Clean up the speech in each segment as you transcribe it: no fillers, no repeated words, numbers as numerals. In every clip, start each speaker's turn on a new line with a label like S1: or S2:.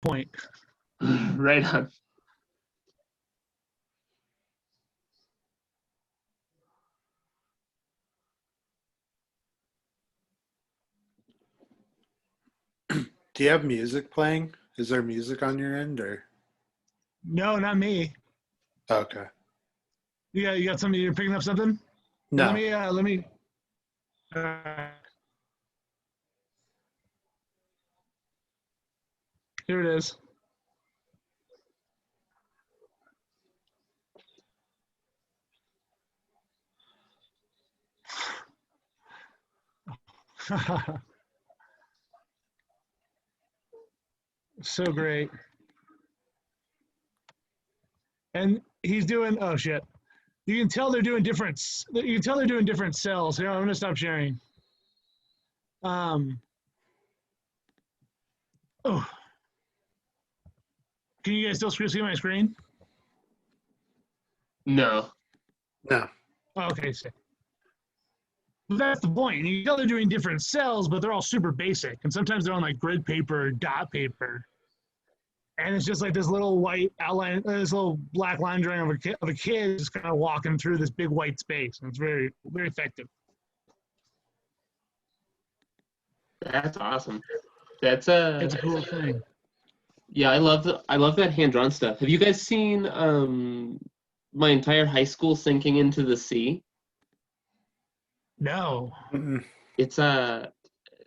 S1: point.
S2: Right on.
S3: Do you have music playing? Is there music on your end or?
S1: No, not me.
S3: Okay.
S1: You got something? You're picking up something?
S3: No.
S1: Let me. Uh, here it is. So great. And he's doing. Oh shit! You can tell they're doing different. You can tell they're doing different cells. Here, I'm gonna stop sharing. Oh, can you guys still see my screen?
S2: No.
S3: No.
S1: Oh, okay, so that's the point. You can tell they're doing different cells, but they're all super basic. And sometimes they're on like grid paper or dot paper. And it's just like this little white outline, this little black line drawing of a kid just kind of walking through this big white space. And it's very, very effective.
S2: That's awesome. That's
S1: It's a cool thing.
S2: Yeah, I love that hand-drawn stuff. Have you guys seen my entire high school sinking into the sea?
S1: No.
S3: Mm-mm.
S2: It's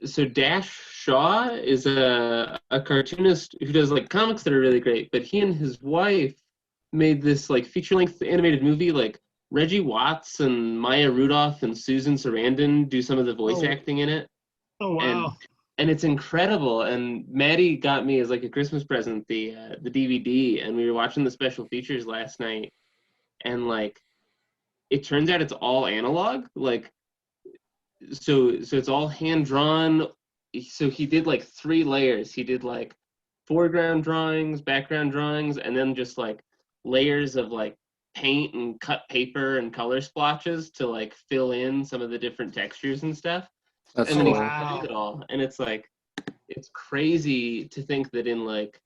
S2: so Dash Shaw is a cartoonist who does like comics that are really great, but he and his wife made this like feature-length animated movie. Like Reggie Watts and Maya Rudolph and Susan Sarandon do some of the voice acting in it.
S1: Oh wow.
S2: And it's incredible. And Maddie got me as like a Christmas present the DVD, and we were watching the special features last night, and like it turns out it's all analog. Like so it's all hand drawn. So he did like 3 layers. He did like foreground drawings, background drawings, and then just like layers of like paint and cut paper and color splotches to like fill in some of the different textures and stuff.
S3: That's
S2: And then
S3: cool.
S2: he cut it all. And it's like it's crazy to think that in like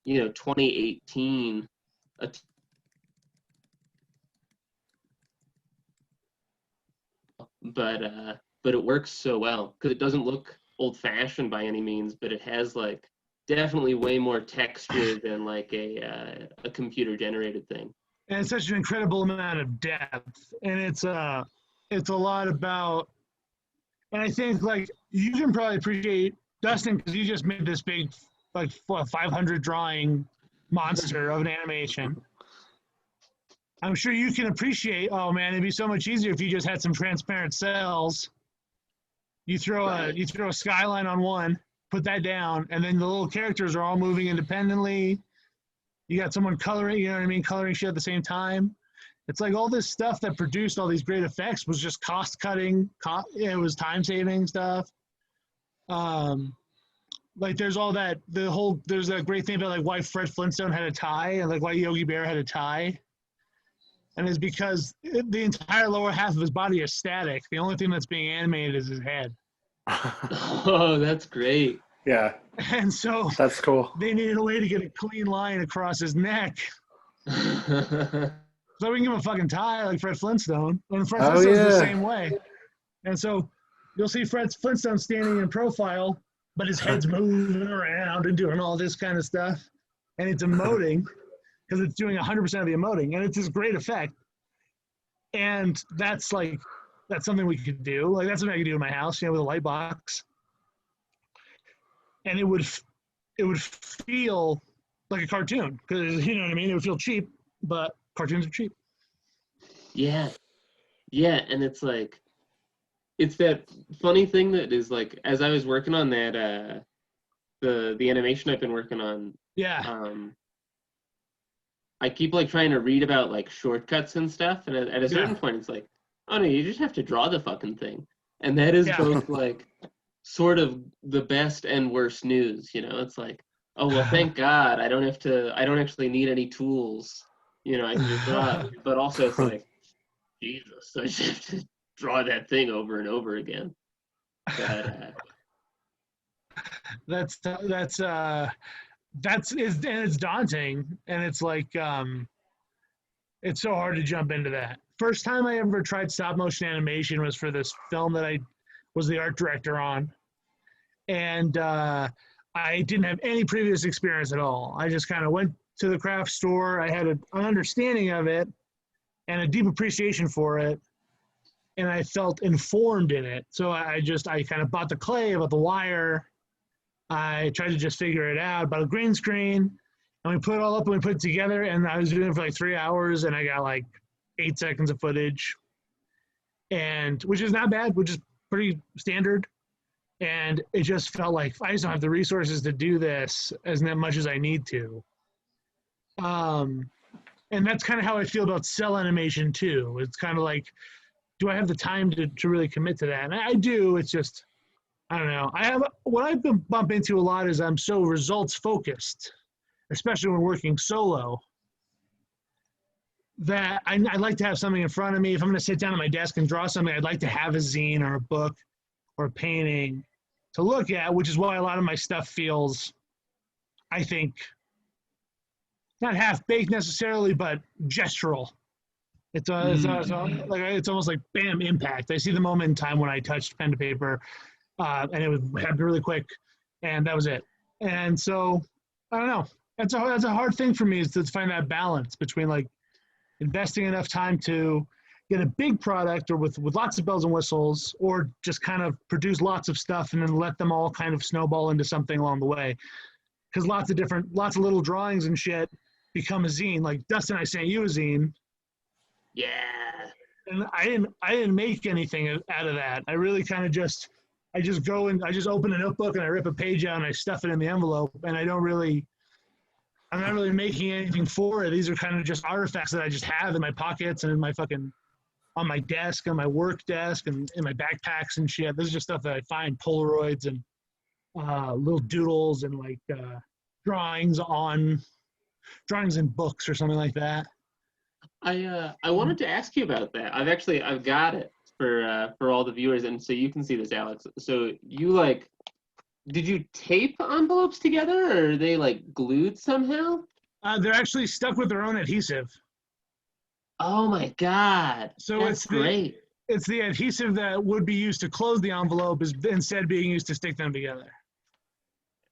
S2: 2018 but it works so well because it doesn't look old-fashioned by any means, but it has like definitely way more texture than like a computer-generated thing.
S1: And it's such an incredible amount of depth. And it's a lot about, and I think like you can probably appreciate Dustin because you just made this big like 500 drawing monster of an animation. I'm sure you can appreciate. Oh man, it'd be so much easier if you just had some transparent cells. You throw a skyline on one, put that down, and then the little characters are all moving independently. You got someone coloring, you know what I mean, coloring shit at the same time. It's like all this stuff that produced all these great effects was just cost cutting. It was time saving stuff. Like there's all that there's that great thing about like why Fred Flintstone had a tie and like why Yogi Bear had a tie. And it's because the entire lower half of his body is static. The only thing that's being animated is his head.
S2: Oh, that's great.
S3: Yeah.
S1: And so
S3: that's cool.
S1: They needed a way to get a clean line across his neck. So we can give him a fucking tie like Fred Flintstone. And Fred Flintstone's the same way. And so you'll see Fred Flintstone standing in profile, but his head's moving around and doing all this kind of stuff. And it's emoting because it's doing 100% of the emoting. And it's this great effect. And that's something we could do. Like that's something I could do in my house, with a light box. And it would feel like a cartoon because you know what I mean. It would feel cheap, but cartoons are cheap.
S2: Yeah, and it's like it's that funny thing that is like as I was working on that the animation I've been working on.
S1: Yeah.
S2: I keep like trying to read about like shortcuts and stuff, and at a certain point, it's like, oh no, you just have to draw the fucking thing, and that is both like sort of the best and worst news. It's like, oh well, thank God I don't actually need any tools. I can just draw it. But also it's like, Jesus, I just have to draw that thing over and over again. But,
S1: that's and it's daunting, and it's like it's so hard to jump into that. First time I ever tried stop motion animation was for this film that I was the art director on, and I didn't have any previous experience at all. I just kind of went to the craft store. I had an understanding of it and a deep appreciation for it, and I felt informed in it. So I kind of bought the clay, bought the wire. I tried to just figure it out, bought a green screen, and we put it all up and we put it together. And I was doing it for like 3 hours, and I got like 8 seconds of footage, and which is not bad, which is pretty standard. And it just felt like I just don't have the resources to do this as much as I need to. And that's kind of how I feel about cell animation too. It's kind of like, do I have the time to really commit to that? And I do. It's just, I don't know. What I've been bump into a lot is I'm so results focused, especially when working solo, that I'd like to have something in front of me. If I'm going to sit down at my desk and draw something, I'd like to have a zine or a book or a painting to look at, which is why a lot of my stuff feels, I think, not half-baked necessarily, but gestural. It's almost like bam, impact. I see the moment in time when I touched pen to paper, and it happened really quick, and that was it. And so, I don't know. That's a hard thing for me, is to find that balance between like investing enough time to get a big product or with lots of bells and whistles, or just kind of produce lots of stuff and then let them all kind of snowball into something along the way. Because lots of little drawings and shit become a zine. Like Dustin, I sent you a zine.
S2: Yeah.
S1: And I didn't make anything out of that. I really kind of I just go and I just open a notebook and I rip a page out and I stuff it in the envelope, and I'm not really making anything for it. These are kind of just artifacts that I just have in my pockets and in my on my desk, on my work desk, and in my backpacks and shit. This is just stuff that I find, Polaroids and little doodles and like drawings in books or something like that.
S2: I wanted to ask you about that. I've got it for all the viewers, and so you can see this, Alex. So you did you tape envelopes together, or are they like glued somehow?
S1: They're actually stuck with their own adhesive.
S2: Oh my God.
S1: So
S2: that's great.
S1: It's the adhesive that would be used to close the envelope is instead being used to stick them together.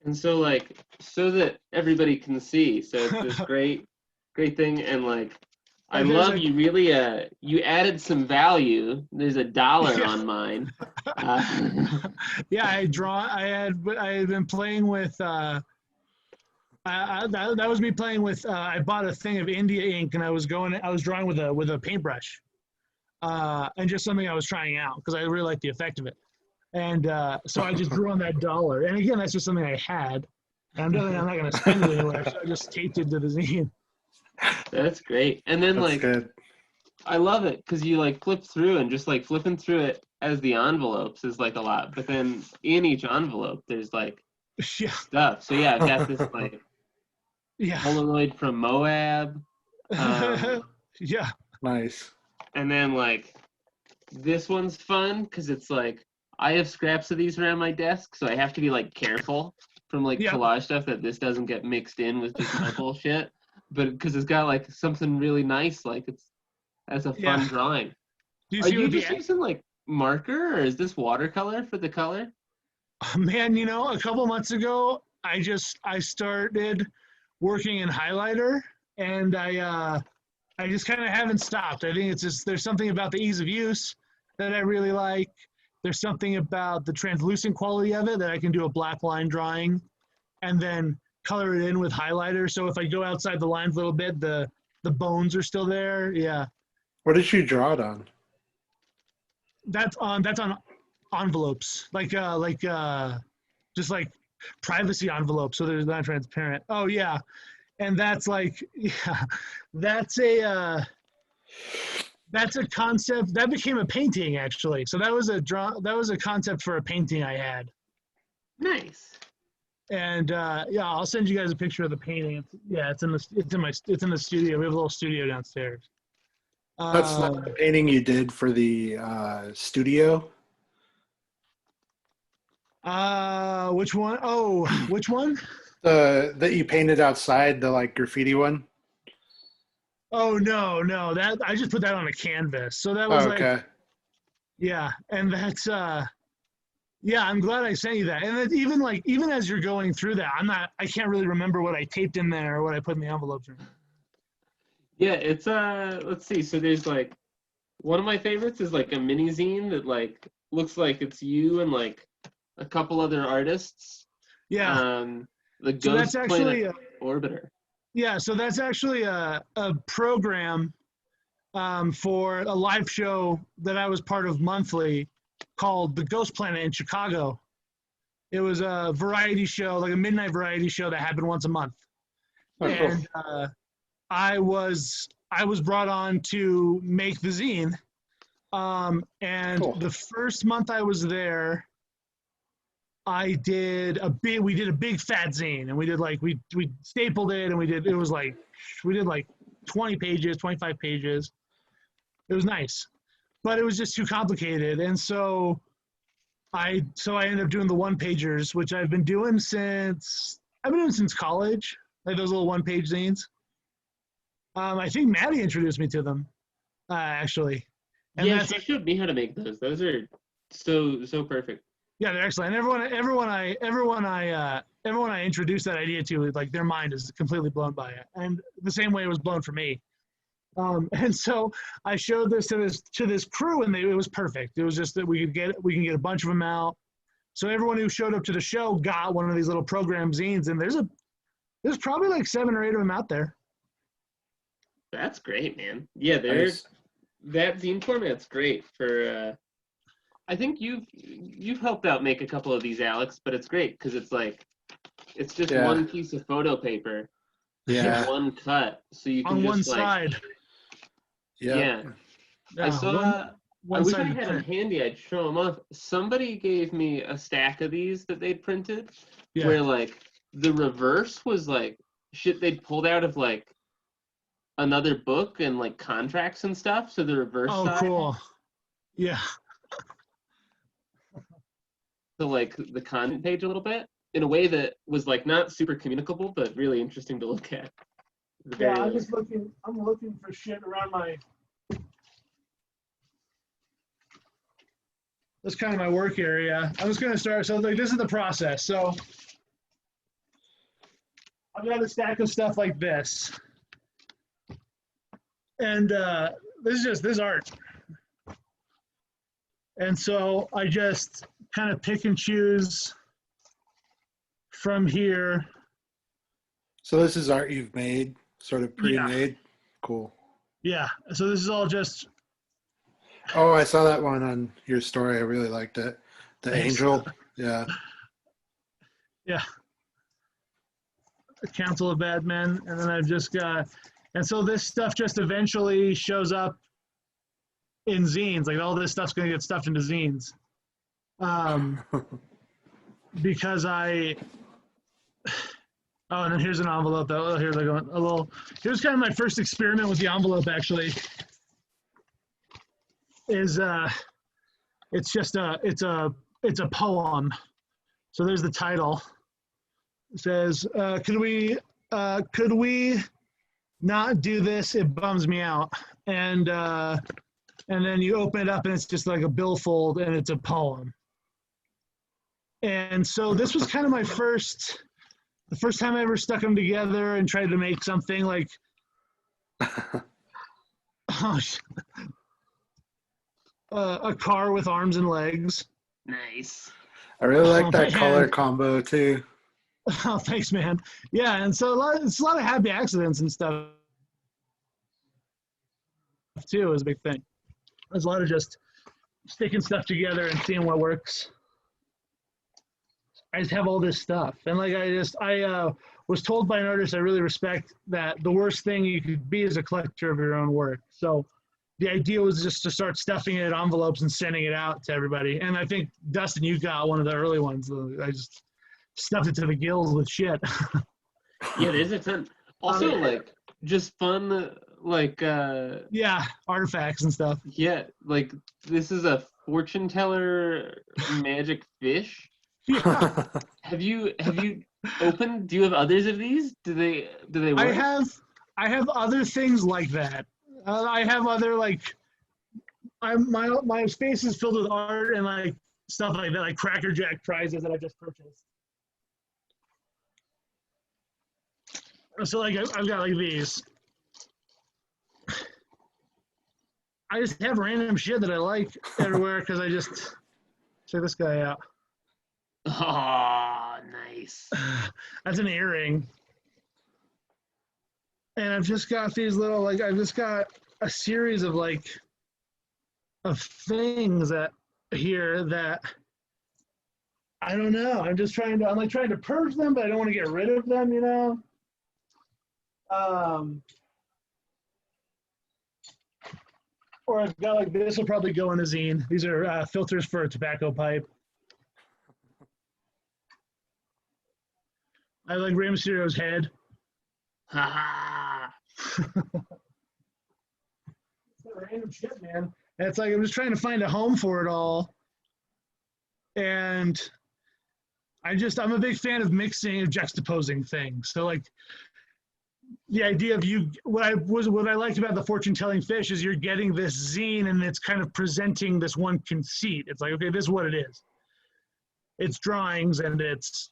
S2: And so so that everybody can see. So it's this great thing, and I love you really you added some value. There's $1 on mine.
S1: Yeah, I had been playing with that was me playing with I bought a thing of India ink, and I was drawing with a paintbrush. And just something I was trying out because I really liked the effect of it. And so I just drew on that $1. And again, that's just something I had. And I'm not going to spend it anywhere. So I just taped it to the zine.
S2: That's great. And then
S3: good.
S2: I love it because you flip through, and just flipping through it as the envelopes is a lot. But then in each envelope, there's stuff. So yeah, I've got this Polaroid from Moab.
S1: Yeah.
S3: Nice.
S2: And then this one's fun because it's I have scraps of these around my desk, so I have to be careful from collage stuff that this doesn't get mixed in with just my bullshit. But because it's got something really nice, that's a fun drawing. Are you just using marker, or is this watercolor for the color?
S1: Man, a couple months ago, I started working in highlighter, and I just kind of haven't stopped. I think it's just there's something about the ease of use that I really like. There's something about the translucent quality of it that I can do a black line drawing and then color it in with highlighter. So if I go outside the lines a little bit, the bones are still there. Yeah.
S3: What did you draw it on?
S1: That's on envelopes, just privacy envelopes, so they're not transparent. Oh yeah. And that's that's a concept that became a painting, actually. So that was a concept for a painting I had.
S2: Nice.
S1: And I'll send you guys a picture of the painting. It's in the studio. We have a little studio downstairs.
S3: That's not the painting you did for the studio?
S1: Which one? Oh, which one?
S3: That you painted outside, the like graffiti one?
S1: Oh no, that I just put that on a canvas. So that was
S3: Oh,
S1: like,
S3: okay.
S1: yeah, and that's yeah, I'm glad I sent you that. And it, even as you're going through that, I can't really remember what I taped in there or what I put in the envelopes.
S2: Yeah, it's let's see. So there's like one of my favorites is like a mini zine that like looks like it's you and like a couple other artists.
S1: Yeah.
S2: The
S1: So that's
S2: Ghost
S1: actually
S2: Planet Orbiter.
S1: yeah, so that's actually a program for a live show that I was part of monthly called the Ghost Planet in Chicago. It was a variety show, like a midnight variety show that happened once a month.
S3: Oh, cool.
S1: And I was brought on to make the zine. And
S3: Cool.
S1: the first month I was there, we did a big fat zine, and we did like we stapled it, and we did 20 pages, 25 pages. It was nice, but it was just too complicated, and so I ended up doing the one pagers, which I've been doing since college, like those little 1-page zines. I think Maddie introduced me to them, actually. And
S2: Yeah, she showed me how to make those. Those are so perfect.
S1: Yeah, they're excellent. And everyone I introduced that idea to, like their mind is completely blown by it, and the same way it was blown for me. And so I showed this to this crew, and it was perfect. It was just that we can get a bunch of them out. So everyone who showed up to the show got one of these little program zines, and there's probably like 7 or 8 of them out there.
S2: That's great, man. Yeah,
S3: Nice.
S2: that zine format's great for. I think you've helped out make a couple of these, Alex, but it's great because it's just one piece of photo paper,
S3: Yeah.
S2: one cut, so you can
S1: on
S2: just
S1: one side.
S2: Yeah.
S1: Yeah,
S2: I saw.
S1: one
S2: I wish
S1: side
S2: I
S1: of the
S2: had them
S1: print.
S2: handy. I'd show them off. Somebody gave me a stack of these that they'd printed,
S1: Yeah.
S2: where like the reverse was like shit they'd pulled out of like another book and like contracts and stuff. So the reverse
S1: Oh,
S2: side,
S1: cool. Yeah.
S2: so like the content page a little bit in a way that was like not super communicable, but really interesting to look at.
S1: Yeah, I'm looking for shit around my. That's kind of my work area. I was going to start. So like, this is the process. So I've got a stack of stuff like this, and this is art. And so I just kind of pick and choose from here.
S3: So this is art you've made, sort of pre-made? Yeah. Cool.
S1: Yeah. So this is all just.
S3: Oh, I saw that one on your story. I really liked it. The
S1: Thanks.
S3: angel. Yeah.
S1: Yeah. A Council of Bad Men. And then I've just got. And so this stuff just eventually shows up in zines. Like all this stuff's going to get stuffed into zines. Because I. Oh, and then here's an envelope. Here's like a little. Here's kind of my first experiment with the envelope. Actually, is it's just it's a poem. So there's the title. It says, "Could we not do this? It bums me out." And then you open it up, and it's just like a billfold, and it's a poem. And so this was kind of the first time I ever stuck them together and tried to make something like, a car with arms and legs.
S2: Nice.
S3: I really like that color combo too.
S1: Oh, thanks, man. Yeah, and so it's a lot of happy accidents and stuff too is a big thing. There's a lot of just sticking stuff together and seeing what works. I just have all this stuff, and like I was told by an artist I really respect that the worst thing you could be is a collector of your own work. So the idea was just to start stuffing it in envelopes and sending it out to everybody. And I think Dustin, you got one of the early ones. I just stuffed it to the gills with shit.
S2: Yeah, there's a ton. Also, like just fun, like
S1: yeah, artifacts and stuff.
S2: Yeah, like this is a fortune teller magic fish.
S1: Yeah.
S2: Have you opened? Do you have others of these? Do they work?
S1: I have other things like that. I have other like my space is filled with art and like stuff like that, like Cracker Jack prizes that I just purchased. So like I've got like these. I just have random shit that I like everywhere because I just check this guy out.
S2: Oh, nice.
S1: That's an earring. And I've just got these little like I've just got a series of like of things that here that I don't know. I'm like trying to purge them, but I don't want to get rid of them, you know? Or I've got like this will probably go in a zine. These are filters for a tobacco pipe. I like Rey Mysterio's head.
S2: Ha
S1: Random shit, man. And it's like I'm just trying to find a home for it all. And I'm a big fan of mixing, of juxtaposing things. So like the idea of what I liked about the fortune telling fish is you're getting this zine and it's kind of presenting this one conceit. It's like, okay, this is what it is. It's drawings and it's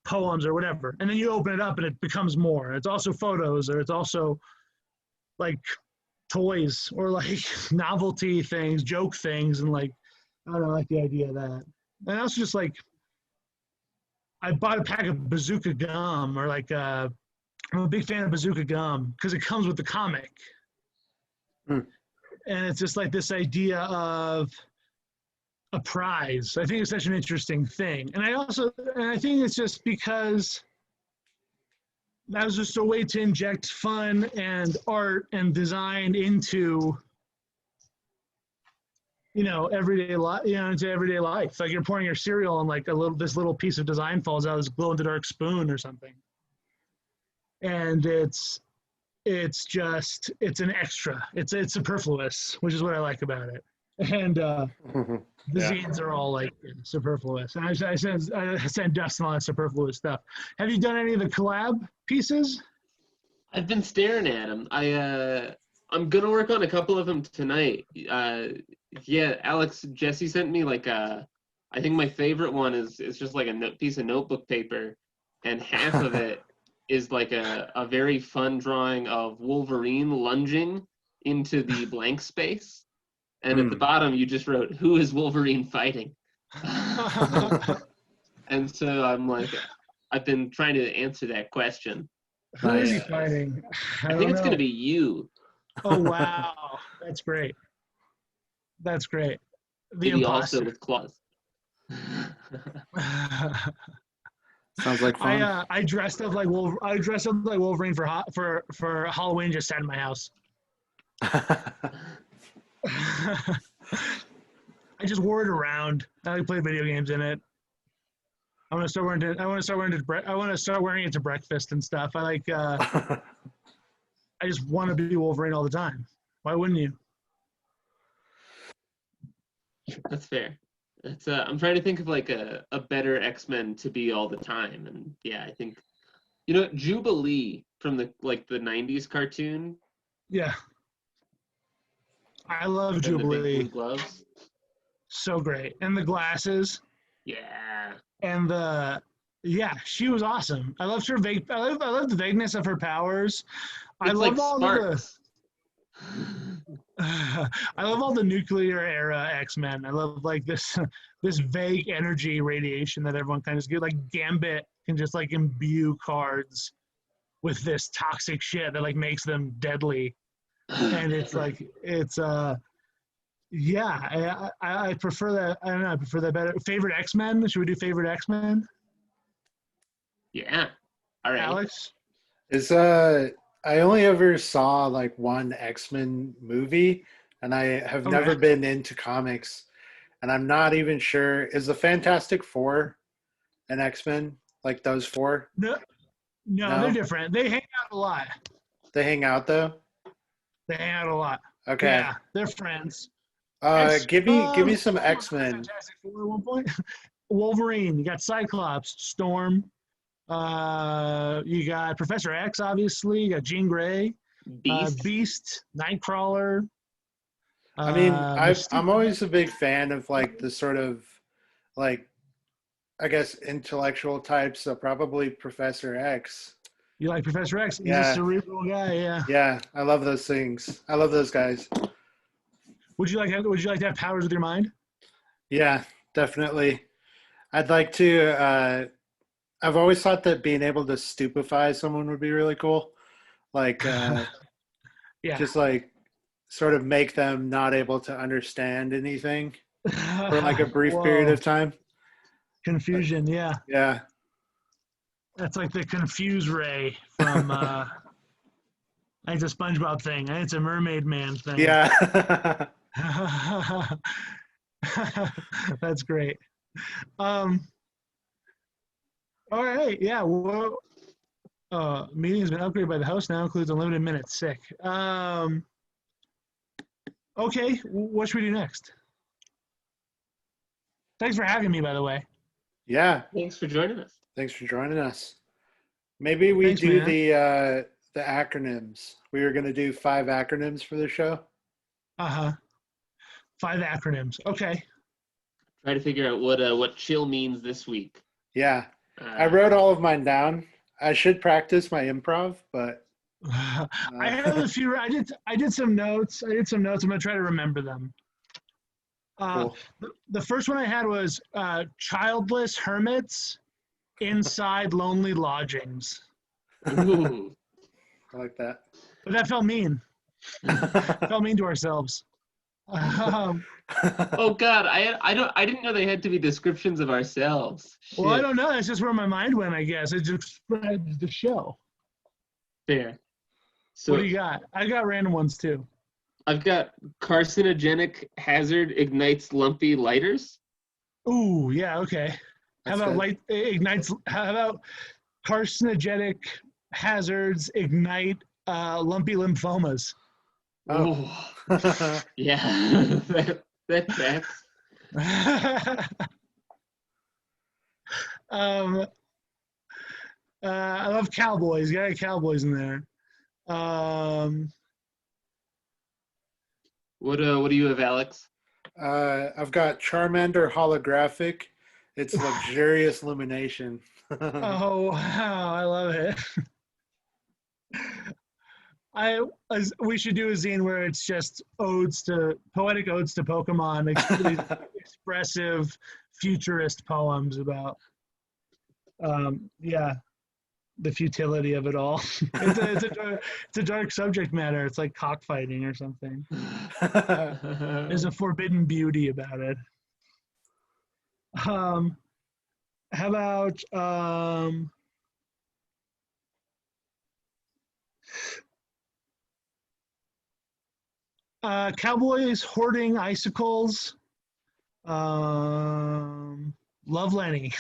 S1: poems or whatever. And then you open it up and it becomes more. It's also photos, or it's also like toys or like novelty things, joke things, and like I don't know, I like the idea of that. And also just like I bought a pack of bazooka gum, or like I'm a big fan of bazooka gum because it comes with the comic. And it's just like this idea of a prize. I think it's such an interesting thing. And I think it's just because that was just a way to inject fun and art and design into everyday life, into everyday life. Like you're pouring your cereal and like this little piece of design falls out, this glow in the dark spoon or something. And it's an extra. It's superfluous, which is what I like about it. And the zines are all like superfluous. And I sent Dustin all that superfluous stuff. Have you done any of the collab pieces?
S2: I've been staring at them. I'm gonna work on a couple of them tonight. Yeah, Alex, Jesse sent me like I think my favorite one is just like a piece of notebook paper, and half of it is like a very fun drawing of Wolverine lunging into the blank space. And at the bottom, you just wrote, "Who is Wolverine fighting?" And so I'm like, I've been trying to answer that question.
S1: Who is he fighting?
S2: I think it's going to be you.
S1: Oh, wow. That's great. That's great. The
S2: Maybe
S1: imposter.
S2: Also with claws.
S3: Sounds like fun.
S1: I dressed up like Wolverine for Halloween. Just sat in my house. I just wore it around. I play video games in it. I want to start wearing it to breakfast and stuff. I just want to be Wolverine all the time. Why wouldn't you?
S2: That's fair. That's I'm trying to think of like a better X-Men to be all the time, and yeah, I think Jubilee from the 90s cartoon.
S1: Yeah. I love
S2: and
S1: Jubilee.
S2: The big blue gloves.
S1: So great. And the glasses.
S2: Yeah.
S1: And she was awesome. I loved her I love the vagueness of her powers.
S2: It's
S1: I love
S2: like
S1: all
S2: sparks.
S1: I love all the nuclear era X-Men. I love like this vague energy radiation that everyone kind of gets. Like Gambit can just like imbue cards with this toxic shit that like makes them deadly. And it's like I prefer that. I don't know. I prefer that better. Favorite X-Men? Should we do favorite X-Men?
S2: Yeah. All right.
S1: Alex?
S3: I only ever saw like one X-Men movie, and I have never been into comics, and I'm not even sure. Is the Fantastic Four an X-Men? Like those four?
S1: No, they're different. They hang out a lot.
S3: They hang out though?
S1: They hang out a lot.
S3: Okay.
S1: Yeah, they're friends.
S3: Give me some X-Men.
S1: Fantastic Four at one point. Wolverine. You got Cyclops, Storm. You got Professor X, obviously. You got Jean Grey, Beast, Nightcrawler.
S3: I mean,
S1: Mystique.
S3: I'm always a big fan of like the sort of like, I guess, intellectual types. So probably Professor X.
S1: You like Professor X? He's
S3: Yeah.
S1: a cerebral guy. Yeah.
S3: Yeah, I love those things. I love those guys.
S1: Would you like to have powers with your mind?
S3: Yeah, definitely. I'd like to. I've always thought that being able to stupefy someone would be really cool. Like,
S1: Yeah.
S3: just like sort of make them not able to understand anything for like a brief period of time.
S1: Confusion. Yeah.
S3: Yeah.
S1: That's like the confuse ray from. I think it's a SpongeBob thing. I think it's a Mermaid Man thing.
S3: Yeah.
S1: That's great. All right. Yeah. Well, meeting has been upgraded by the host. Now includes unlimited minutes. Sick. Okay. What should we do next? Thanks for having me, by the way.
S3: Yeah.
S2: Thanks for joining us.
S3: Thanks for joining us. Maybe we do the acronyms. We were going to do 5 acronyms for the show.
S1: 5 acronyms. Okay.
S2: Try to figure out what C.H.I.L.L means this week.
S3: Yeah. I wrote all of mine down. I should practice my improv, but
S1: I have a few. I did some notes. I'm gonna try to remember them.
S3: cool.
S1: The first one I had was childless hermits inside lonely lodgings.
S2: Ooh.
S3: I like that.
S1: But that felt mean. Felt mean to ourselves.
S2: Oh God, I didn't know they had to be descriptions of ourselves.
S1: Well, I
S2: Shit.
S1: don't know. That's just where my mind went. I guess it just spread the show.
S2: Fair. So
S1: What do you got? I got random ones too.
S2: I've got carcinogenic hazard ignites lumpy lighters.
S1: Ooh, yeah, okay.
S3: That's
S1: How about
S3: good.
S1: How about carcinogenic hazards ignite lumpy lymphomas?
S3: Oh.
S2: Ooh. Yeah, that tracks.
S1: I love cowboys. You got cowboys in there.
S2: What do you have, Alex?
S3: I've got Charmander holographic. It's luxurious illumination.
S1: Oh wow, I love it. We should do a zine where it's just poetic odes to Pokemon, expressive futurist poems about the futility of it all. It's a dark subject matter. It's like cockfighting or something. There's a forbidden beauty about it. How about cowboys hoarding icicles? Love Lenny.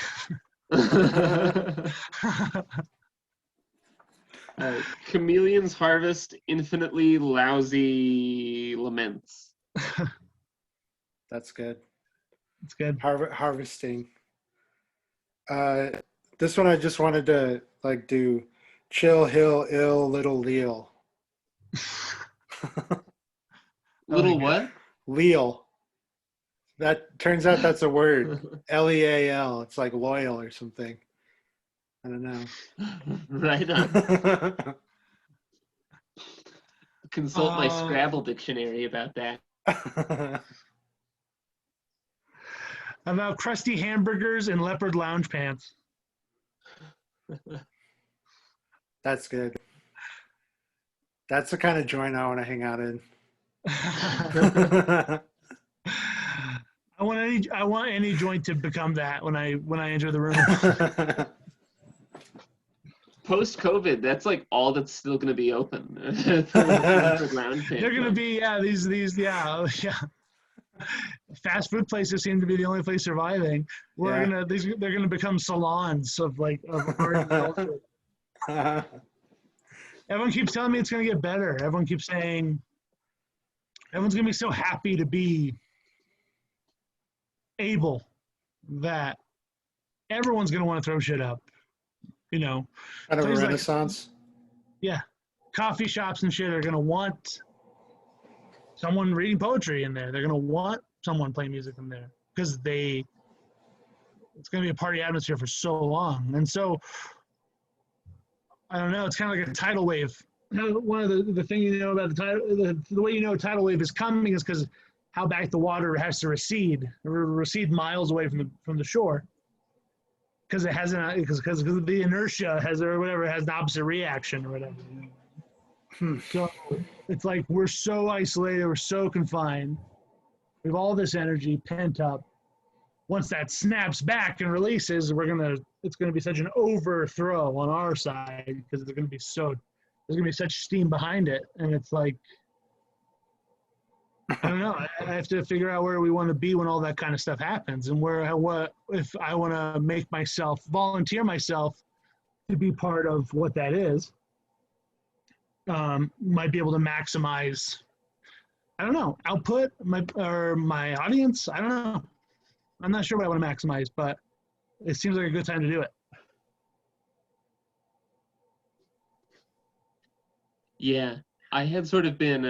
S2: Chameleons harvest infinitely lousy laments.
S3: That's good.
S1: It's good.
S3: Harvesting. This one I just wanted to like do C.H.I.L.L, ill, little Leal.
S2: Little what?
S3: Leal. That turns out that's a word. Leal. It's like loyal or something. I don't know.
S2: Right on. Consult my Scrabble dictionary about that.
S1: About crusty hamburgers and leopard lounge pants.
S3: That's good. That's the kind of joint I want to hang out in.
S1: I want any joint to become that when I enter the room.
S2: Post-COVID, that's like all that's still going to be open. They're
S1: going to be these fast food places seem to be the only place surviving. They're gonna become salons of art and culture. Everyone keeps telling me it's gonna get better. Everyone keeps saying everyone's gonna be so happy to be able that everyone's going to want to throw shit up.
S3: Kind of a
S1: places
S3: renaissance.
S1: Yeah. Coffee shops and shit are going to want someone reading poetry in there. They're going to want someone playing music in there because it's going to be a party atmosphere for so long. And so, I don't know, it's kind of like a tidal wave. One of the things about the way a tidal wave is coming is because how back the water has to recede miles away from the shore. Because it hasn't, because the inertia has an opposite reaction or whatever. So it's like we're so isolated, we're so confined. We have all this energy pent up. Once that snaps back and releases, it's gonna be such an overthrow on our side because there's gonna be such steam behind it, and it's like I don't know. I have to figure out where we want to be when all that kind of stuff happens, and what if I want to volunteer myself to be part of what that is. Might be able to maximize, I don't know, output my audience. I don't know. I'm not sure what I want to maximize, but it seems like a good time to do it.
S2: Yeah, I had sort of been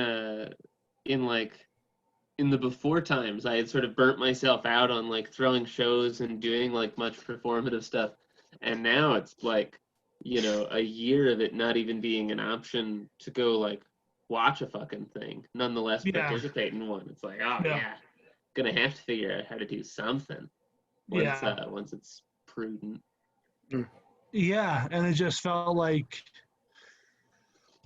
S2: in the before times, I had sort of burnt myself out on like throwing shows and doing like much performative stuff, and now it's like, a year of it not even being an option to go like watch a fucking thing, nonetheless participate in one. It's like, gonna have to figure out how to do something once it's prudent.
S1: Yeah, and it just felt like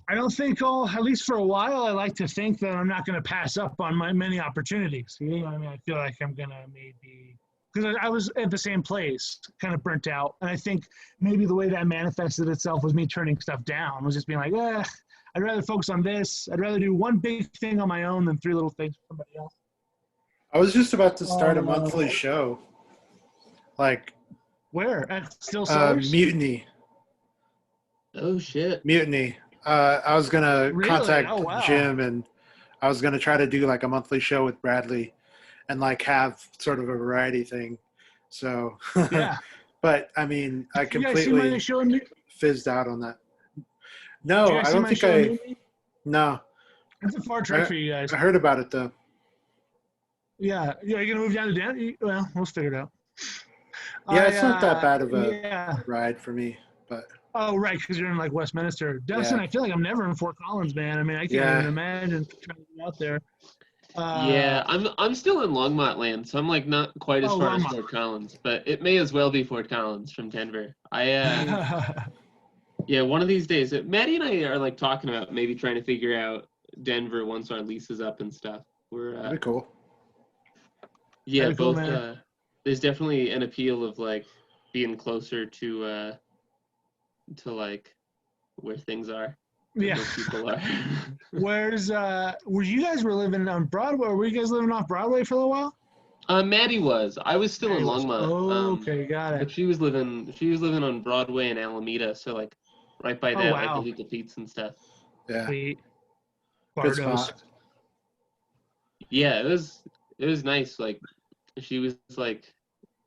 S1: I don't think at least for a while, I like to think that I'm not going to pass up on my many opportunities. You know what I mean? I feel like I'm going to maybe, because I was at the same place, kind of burnt out. And I think maybe the way that manifested itself was me turning stuff down, was just being like, I'd rather focus on this. I'd rather do one big thing on my own than 3 little things for somebody else.
S3: I was just about to start a monthly show. Like,
S1: where? At Still Sellers?
S3: Mutiny.
S2: Oh, shit.
S3: Mutiny. I was going to contact Jim, and I was going to try to do like a monthly show with Bradley and like have sort of a variety thing. So,
S1: yeah.
S3: But I mean, I completely fizzed out on that. No, I don't think no.
S1: It's a far trek for you guys.
S3: I heard about it though.
S1: Yeah. You're going to move down to Denver? Well, we'll figure it out.
S3: Yeah, it's not that bad of a ride for me, but.
S1: Oh, right, because you're in like Westminster. Dustin, I feel like I'm never in Fort Collins, man. I mean, I can't even imagine trying to get out there.
S2: I'm still in Longmont land, so I'm like not quite as far as Fort Collins, but it may as well be Fort Collins from Denver. One of these days, Maddie and I are like talking about maybe trying to figure out Denver once our lease is up and stuff.
S3: That'd be cool.
S2: Yeah, both. There's definitely an appeal of like being closer to like where things are.
S1: Yeah.
S2: People are.
S1: Were you guys living on Broadway? Or were you guys living off Broadway for a little while?
S2: Maddie was. I was still in Longmont.
S1: Oh, okay, got it.
S2: But she was living on Broadway and Alameda, so like right by that, like illegal feats and stuff.
S3: Yeah.
S1: Sweet.
S3: Good spot.
S2: Yeah, it was nice. Like she was like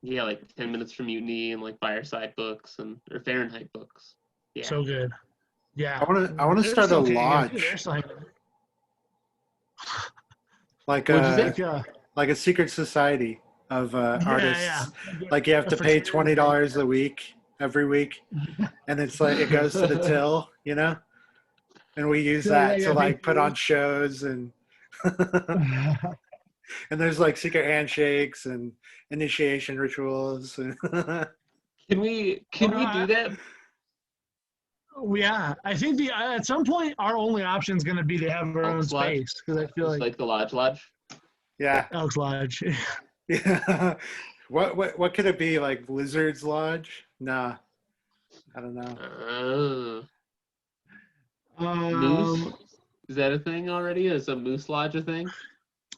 S2: 10 minutes from Mutiny and like Fireside Books or Fahrenheit Books. Yeah.
S1: So good. Yeah.
S3: I want to start a lodge. Like a secret society of artists. Yeah. Like you have to pay $20 a week every week, and it's like it goes to the till, and we use that to like put on shows and and there's like secret handshakes and initiation rituals.
S2: Can we do that?
S1: Yeah, I think at some point our only option is going to be to have our own space, because I feel like
S2: the Lodge.
S3: Yeah,
S1: Elks Lodge.
S3: Yeah. What could it be, like Blizzard's Lodge? Nah, I don't know.
S2: Moose? Is that a thing already? Is a Moose Lodge a thing?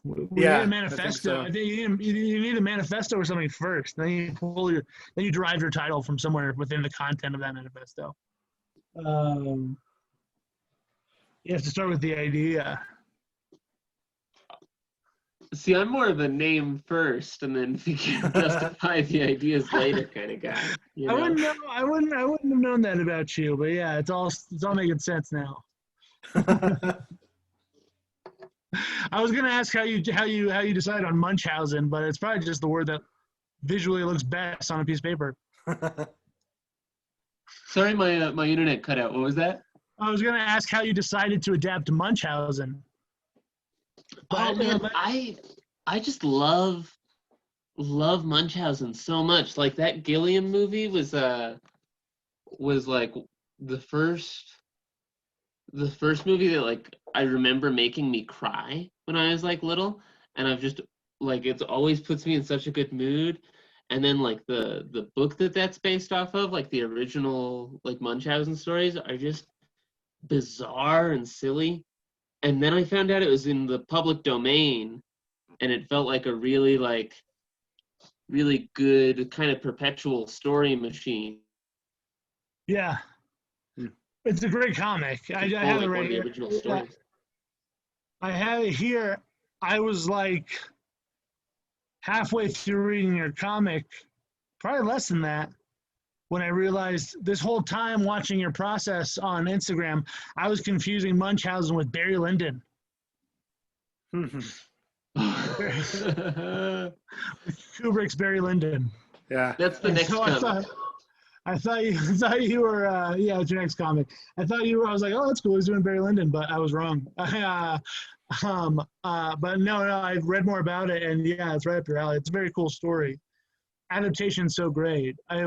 S1: We need a manifesto. I think you need a manifesto or something first. Then you derive your title from somewhere within the content of that manifesto. You have to start with the idea.
S2: See, I'm more of a name first and then justify the ideas later kind of guy. You
S1: I
S2: know?
S1: wouldn't know. I wouldn't have known that about you. But yeah, it's all making sense now. I was gonna ask how you decide on Munchausen, but it's probably just the word that visually looks best on a piece of paper.
S2: Sorry, my internet cut out. What was that?
S1: I was gonna ask how you decided to adapt Munchausen.
S2: Oh man, I just love Munchausen so much. Like that Gilliam movie was like the first movie that like I remember making me cry when I was like little, and I've just like it's always puts me in such a good mood. And then like the book that's based off of, like the original like Munchausen stories are just bizarre and silly. And then I found out it was in the public domain, and it felt like a really good kind of perpetual story machine.
S1: Yeah, it's a great comic. I have it right here.
S2: Original stories.
S1: I have it here. I was like halfway through reading your comic, probably less than that, when I realized this whole time watching your process on Instagram, I was confusing Munchausen with Barry Lyndon. Kubrick's Barry Lyndon.
S3: Yeah,
S2: that's the next comic.
S1: I thought you were yeah, it's your next comic. I thought you were. I was like, oh, that's cool. He's doing Barry Lyndon, but I was wrong. But no, I've read more about it, and yeah, it's right up your alley. It's a very cool story. Adaptation's so great. I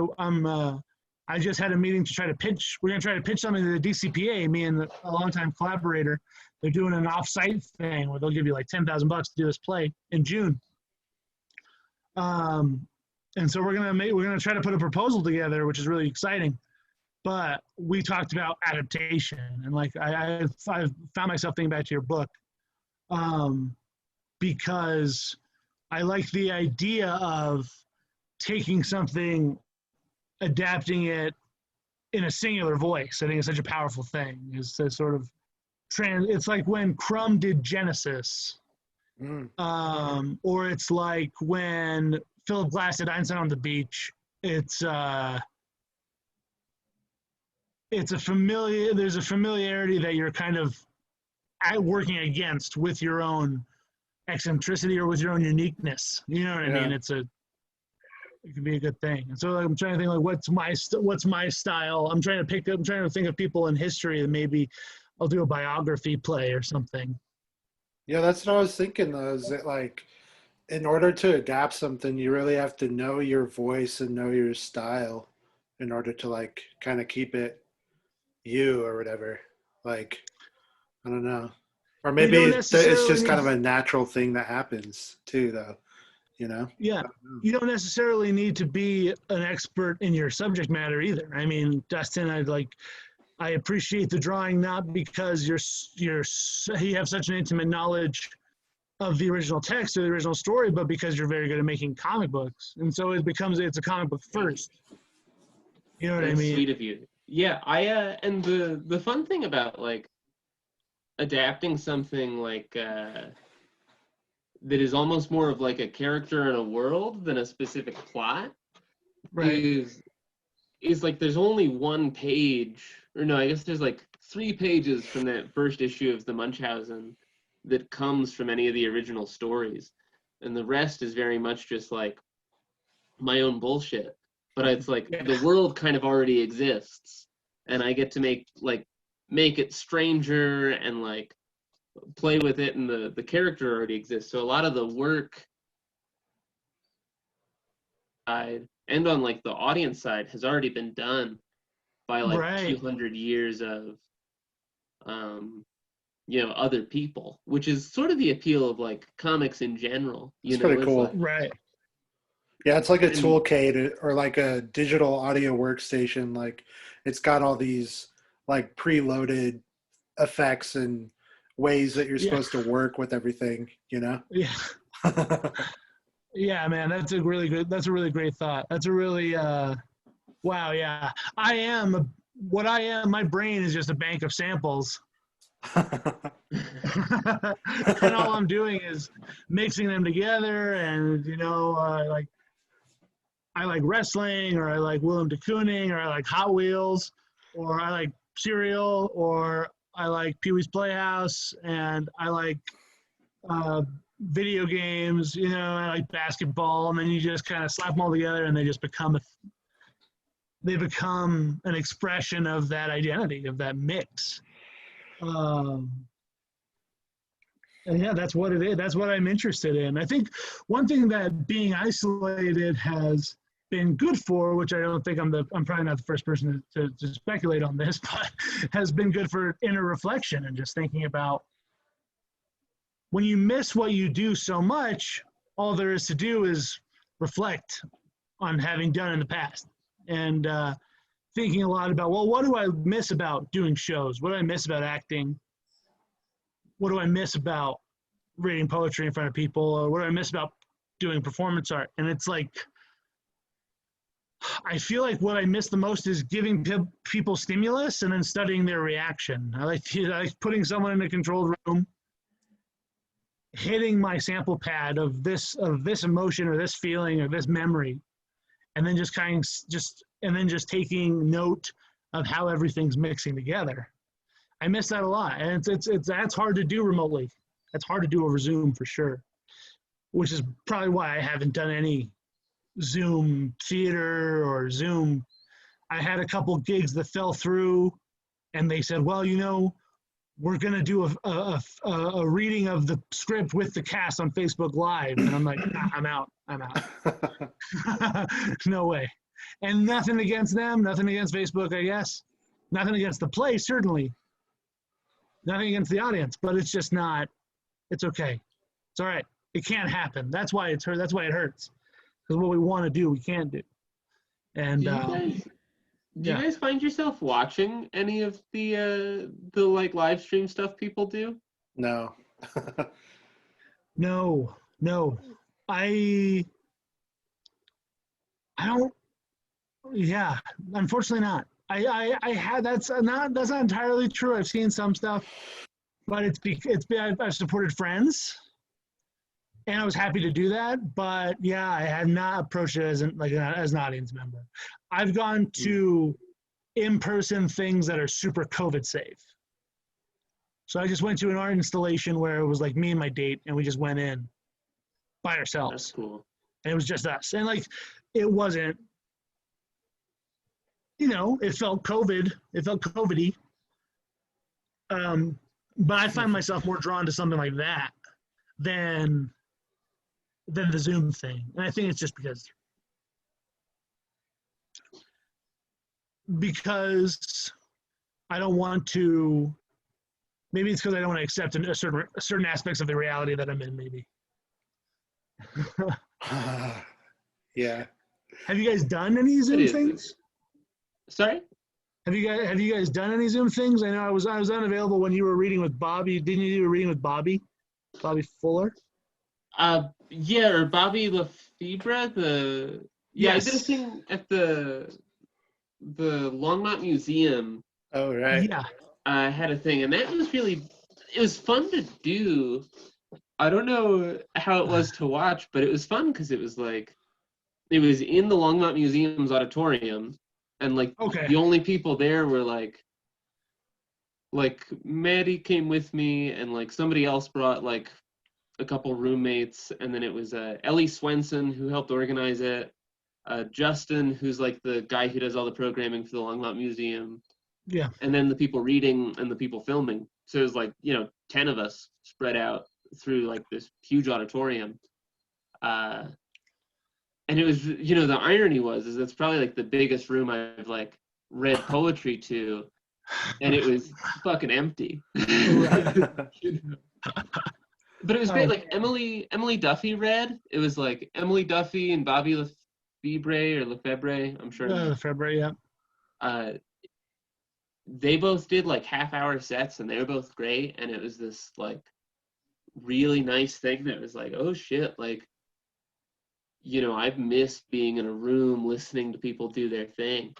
S1: just had a meeting to try to pitch. We're gonna try to pitch something to the DCPA. Me and a longtime collaborator. They're doing an off-site thing where they'll give you like $10,000 to do this play in June. And so we're gonna try to put a proposal together, which is really exciting. But we talked about adaptation, and like I've found myself thinking back to your book, because I like the idea of taking something, adapting it in a singular voice. I think it's such a powerful thing. It's a sort of it's like when Crumb did Genesis, or it's like when Philip Glass did Einstein on the Beach. There's a familiarity that you're kind of working against with your own eccentricity or with your own uniqueness. You know what I mean? It can be a good thing. And so I'm trying to think like what's my style. I'm trying to think of people in history that maybe I'll do a biography play or something.
S3: Yeah, that's what I was thinking though, is that like in order to adapt something, you really have to know your voice and know your style in order to like kind of keep it you or whatever. Like, I don't know. Or maybe it's just kind of a natural thing that happens too, though, you know?
S1: Yeah. You don't necessarily need to be an expert in your subject matter either. I mean, Dustin, I appreciate the drawing not because you have such an intimate knowledge of the original text or the original story, but because you're very good at making comic books. And so it's a comic book first. You know what I mean?
S2: Sweet of you. Yeah, and the fun thing about like adapting something like that is almost more of like a character in a world than a specific plot,
S1: right,
S2: is like there's only one page, or no, I guess there's like 3 pages from that first issue of the Munchausen that comes from any of the original stories, and the rest is very much just like my own bullshit. But it's like the world kind of already exists, and I get to make it stranger and like play with it, and the character already exists. So a lot of the work side and on like the audience side has already been done by like 200 years of other people, which is sort of the appeal of like comics in general.
S3: It's pretty cool.
S1: Like, right.
S3: Yeah, it's like a toolkit or like a digital audio workstation. Like it's got all these like preloaded effects and ways that you're supposed to work with everything, you know?
S1: Yeah. Yeah, man, that's a really great thought. That's a really wow, yeah. My brain is just a bank of samples. And all I'm doing is mixing them together, and I like wrestling, or I like Willem de Kooning, or I like Hot Wheels, or I like cereal, or I like Pee Wee's Playhouse, and I like uh, video games. I like basketball, and then you just kind of slap them all together, and they just become an expression of that identity, of that mix. And yeah, that's what it is. That's what I'm interested in. I think one thing that being isolated has been good for, which I don't think I'm probably not the first person to speculate on this, but has been good for inner reflection and just thinking about when you miss what you do so much, all there is to do is reflect on having done in the past. And thinking a lot about, well, what do I miss about doing shows? What do I miss about acting? What do I miss about reading poetry in front of people? Or what do I miss about doing performance art? And it's like, I feel like what I miss the most is giving people stimulus and then studying their reaction. I like putting someone in a controlled room, hitting my sample pad of this emotion or this feeling or this memory, and then just taking note of how everything's mixing together. I miss that a lot, and that's hard to do remotely. That's hard to do over Zoom for sure, which is probably why I haven't done any Zoom theater or Zoom. I had a couple gigs that fell through, and they said, well, we're going to do a reading of the script with the cast on Facebook Live. And I'm like, nah, I'm out. No way. And nothing against them, nothing against Facebook, I guess. Nothing against the play, certainly. Nothing against the audience, but it's just not, it's okay. It's all right. It can't happen. That's why it's hurt. That's why it hurts. Because what we want to do, we can't do. And
S2: do you guys find yourself watching any of the like live stream stuff people do?
S3: No.
S1: No. I don't. Yeah, unfortunately not. I had that's not entirely true. I've seen some stuff, but it's been I've supported friends, and I was happy to do that. But yeah, I had not approached it as an audience member. I've gone to in-person things that are super COVID safe. So I just went to an art installation where it was like me and my date, and we just went in by ourselves.
S2: That's cool.
S1: And it was just us, and it wasn't. It felt COVID. It felt COVID-y. But I find myself more drawn to something like that than the Zoom thing. And I think it's just because I don't want to. Maybe it's because I don't want to accept certain aspects of the reality that I'm in. Maybe.
S3: Yeah.
S1: Have you guys done any Zoom things?
S2: Sorry?
S1: Have you guys done any Zoom things? I know I was unavailable when you were reading with Bobby. Didn't you do a reading with Bobby Fuller?
S2: Yeah, or Bobby Lefebvre.
S1: Yes.
S2: I did a thing at the Longmont Museum.
S3: Oh right.
S1: Yeah.
S2: I had a thing, and that was it was fun to do. I don't know how it was to watch, but it was fun because it was in the Longmont Museum's auditorium. And the only people there were like Maddie came with me, and somebody else brought a couple roommates, and then it was Ellie Swenson who helped organize it, Justin, who's the guy who does all the programming for the Longmont Museum,
S1: Yeah.
S2: and then the people reading and the people filming. So it was 10 of us spread out through this huge auditorium. And it was, the irony is it's probably the biggest room I've read poetry to, and it was fucking empty. But it was great. Emily Duffy read. It was Emily Duffy and Bobby Lefebvre. I'm sure.
S1: Lefebvre, yeah.
S2: They both did half-hour sets, and they were both great. And it was this really nice thing that was oh shit, I've missed being in a room listening to people do their thing.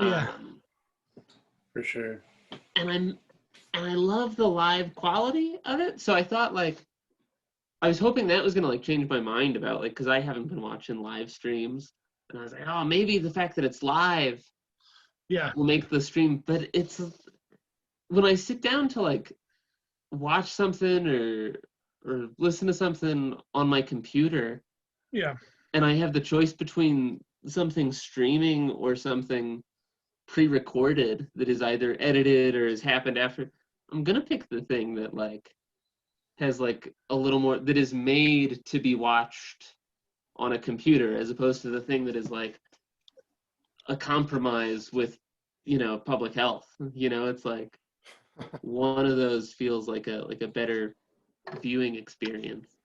S1: Yeah.
S3: For sure.
S2: And and I love the live quality of it. So I thought like I was hoping that was gonna like change my mind about like because I haven't been watching live streams, and I was like, oh, maybe the fact that it's live
S1: Yeah.
S2: will make the stream. But it's when I sit down to like watch something or listen to something on my computer,
S1: Yeah.
S2: and I have the choice between something streaming or something pre-recorded that is either edited or has happened after, I'm gonna pick the thing that like has like a little more that is made to be watched on a computer as opposed to the thing that is like a compromise with, public health. It's like one of those feels like a better viewing experience.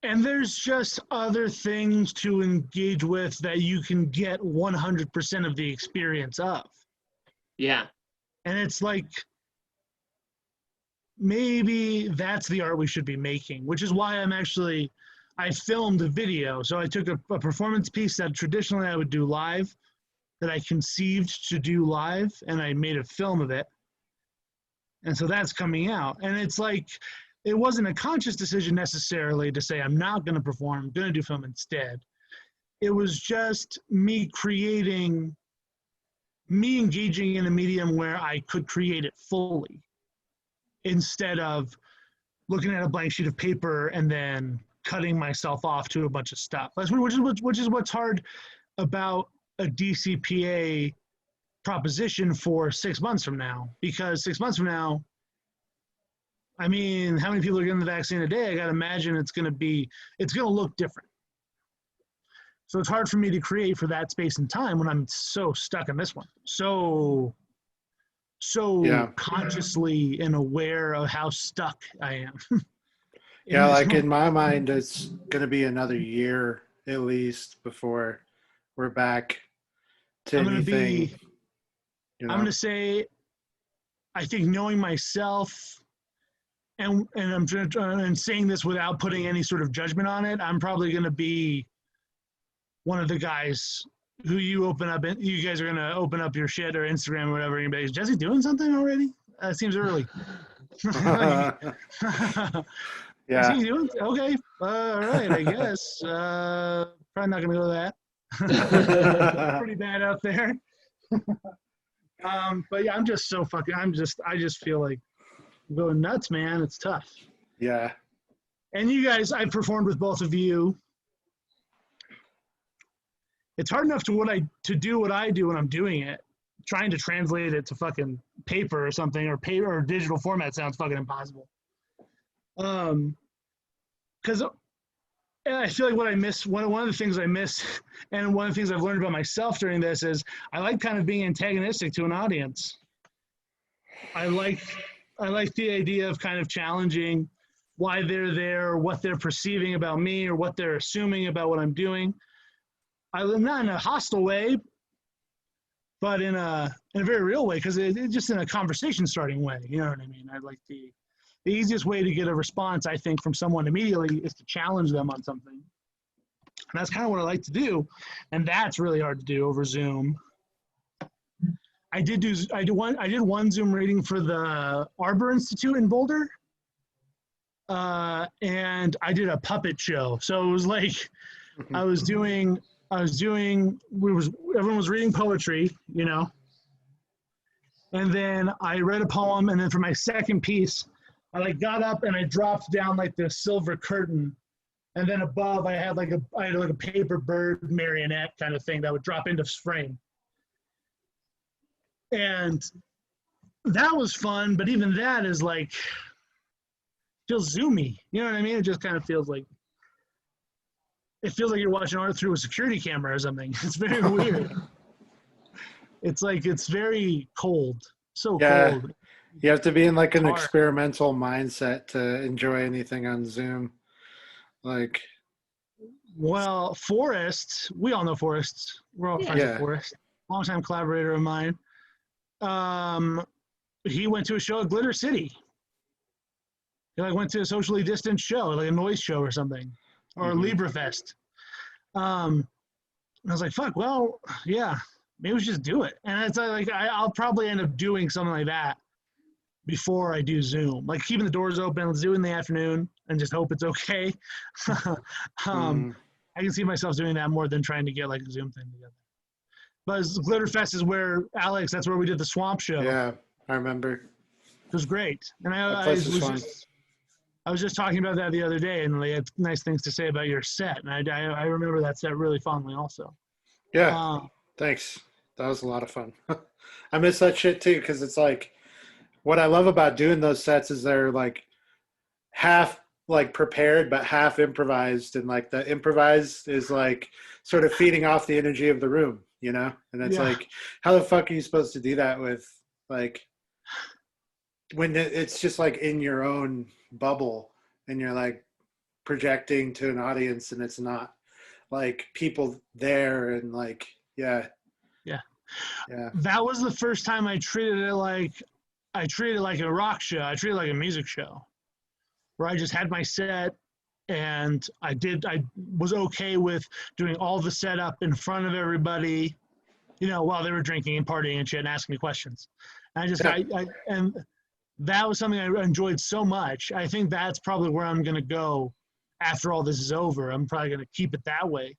S1: And there's just other things to engage with that you can get 100% of the experience of.
S2: Yeah.
S1: And it's like, maybe that's the art we should be making, which is why I filmed a video. So I took a performance piece that traditionally I would do live, that I conceived to do live, and I made a film of it. And so that's coming out. And it's like, it wasn't a conscious decision necessarily to say, I'm not going to perform, I'm going to do film instead. It was just me engaging in a medium where I could create it fully instead of looking at a blank sheet of paper and then cutting myself off to a bunch of stuff. Which is what's hard about a DCPA proposition for 6 months from now, because 6 months from now, I mean, how many people are getting the vaccine a day? I got to imagine it's going to look different. So it's hard for me to create for that space and time when I'm so stuck in this one. So consciously and aware of how stuck I am.
S3: Yeah, like in my mind, it's going to be another year at least before we're back to anything.
S1: I'm going to say, I think knowing myself, and I'm saying this without putting any sort of judgment on it, I'm probably going to be one of the guys who you guys are going to open up your shit or Instagram or whatever. Anybody, is Jesse doing something already? It seems early.
S3: Yeah.
S1: Is he doing? Okay. All right, I guess. Probably not going to go to that. Pretty bad out there. But yeah, I'm just so I just feel like I'm going nuts, man. It's tough.
S3: Yeah.
S1: And you guys, I've performed with both of you. It's hard enough to do what I do when I'm doing it. Trying to translate it to fucking paper or something, or paper or digital format sounds fucking impossible. Because I feel like what I miss, one of the things I miss, and one of the things I've learned about myself during this is I like kind of being antagonistic to an audience. I like the idea of kind of challenging why they're there, or what they're perceiving about me, or what they're assuming about what I'm doing. I'm not in a hostile way, but in a very real way, because it's just in a conversation starting way. You know what I mean? I like the easiest way to get a response, I think, from someone immediately is to challenge them on something. And that's kind of what I like to do. And that's really hard to do over Zoom. I did one Zoom reading for the Arbor Institute in Boulder. And I did a puppet show. So it was like everyone was reading poetry, and then I read a poem, and then for my second piece, I got up and I dropped down like the silver curtain, and then above I had like a paper bird marionette kind of thing that would drop into frame. And that was fun, but even that is like feels zoomy. You know what I mean? It just kind of feels like you're watching art through a security camera or something. It's very weird. It's like it's very cold. So cold.
S3: You have to be in like an experimental mindset to enjoy anything on Zoom.
S1: Well, Forrest, we all know Forrest. We're all friends with Forrest. Longtime collaborator of mine. He went to a show at Glitter City. He went to a socially distanced show, like a noise show or something, or LibraFest. I was like, fuck, well, yeah, maybe we should just do it. And it's like I'll probably end up doing something like that before I do Zoom. Like keeping the doors open, let's do it in the afternoon and just hope it's okay. I can see myself doing that more than trying to get like a Zoom thing together. But Glitterfest is where, Alex, that's where we did the Swamp Show.
S3: Yeah, I remember.
S1: It was great. And
S3: That place was fun.
S1: I was just talking about that the other day, and they had nice things to say about your set. And I remember that set really fondly also.
S3: Yeah, thanks. That was a lot of fun. I miss that shit too, because it's like, what I love about doing those sets is they're like half like prepared but half improvised, and like the improvised is like sort of feeding off the energy of the room, you know? And it's like, how the fuck are you supposed to do that with like when it's just like in your own bubble and you're like projecting to an audience and it's not like people there and like yeah.
S1: That was the first time I treated it like a rock show. I treated it like a music show where I just had my set and I was okay with doing all the setup in front of everybody, you know, while they were drinking and partying and shit and asking me questions. And and that was something I enjoyed so much. I think that's probably where I'm going to go after all this is over. I'm probably going to keep it that way.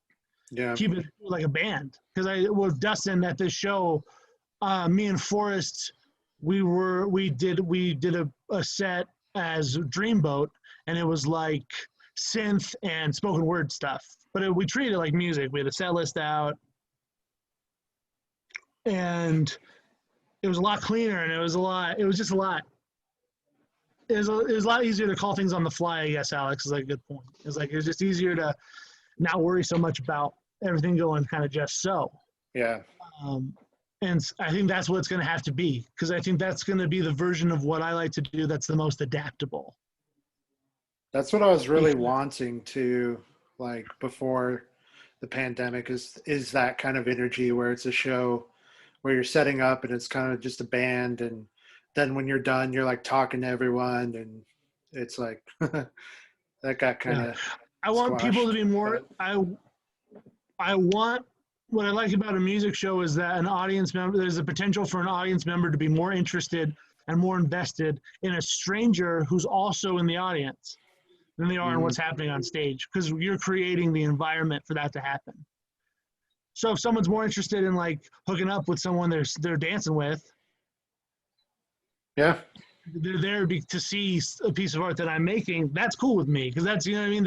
S3: Yeah.
S1: Keep it like a band. Because with Dustin at this show, me and Forrest, we did a set as Dreamboat, and it was like synth and spoken word stuff. But we treated it like music. We had a set list out, and it was a lot cleaner, and it was just a lot. It was a lot easier to call things on the fly, I guess, Alex is like a good point. It was just easier to not worry so much about everything going kind of just so.
S3: Yeah.
S1: And I think that's what it's going to have to be, because I think that's going to be the version of what I like to do that's the most adaptable.
S3: That's what I was really wanting to, like, before the pandemic is that kind of energy where it's a show where you're setting up and it's kind of just a band, and then when you're done, you're like talking to everyone, and it's like that got kind of.
S1: I want people to be more. I want. What I like about a music show is that there's a potential for an audience member to be more interested and more invested in a stranger who's also in the audience than they are in what's happening on stage, because you're creating the environment for that to happen. So if someone's more interested in like hooking up with someone they're dancing with,
S3: yeah,
S1: they're there to see a piece of art that I'm making, that's cool with me, because that's, you know what I mean,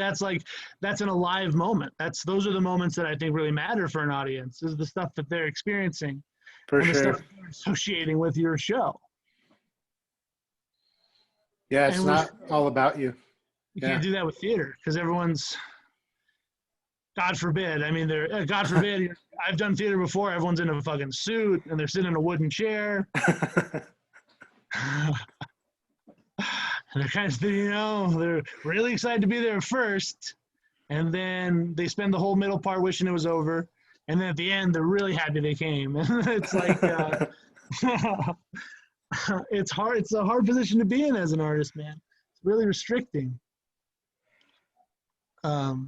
S1: that's an alive moment. Those are the moments that I think really matter for an audience, is the stuff that they're experiencing
S3: for
S1: and
S3: sure,
S1: the stuff that they're associating with your show.
S3: Yeah, it's not all about you.
S1: You can't do that with theater, because everyone's, God forbid, I mean, God forbid, I've done theater before, everyone's in a fucking suit and they're sitting in a wooden chair. And they're kind of, you know, they're really excited to be there first, and then they spend the whole middle part wishing it was over, and then at the end they're really happy they came. And it's like it's hard. It's a hard position to be in as an artist, man. It's really restricting. What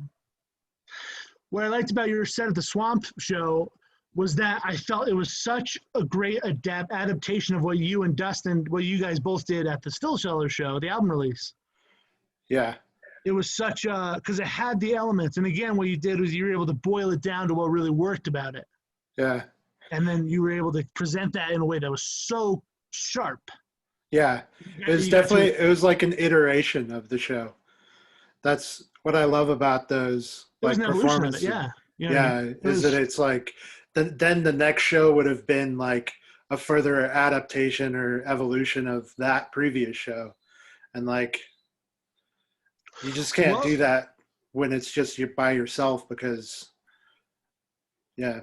S1: I liked about your set at the Swamp Show was that I felt it was such a great adaptation of what you and Dustin, what you guys both did at the C.H.I.L.L show, the album release.
S3: Yeah.
S1: It was such because it had the elements. And again, what you did was you were able to boil it down to what really worked about it.
S3: Yeah.
S1: And then you were able to present that in a way that was so sharp.
S3: Yeah. It was like an iteration of the show. That's what I love about those like performances.
S1: Yeah. You know
S3: yeah. That it's like, then the next show would have been like a further adaptation or evolution of that previous show. And like, you just can't do that when it's just you by yourself, because yeah.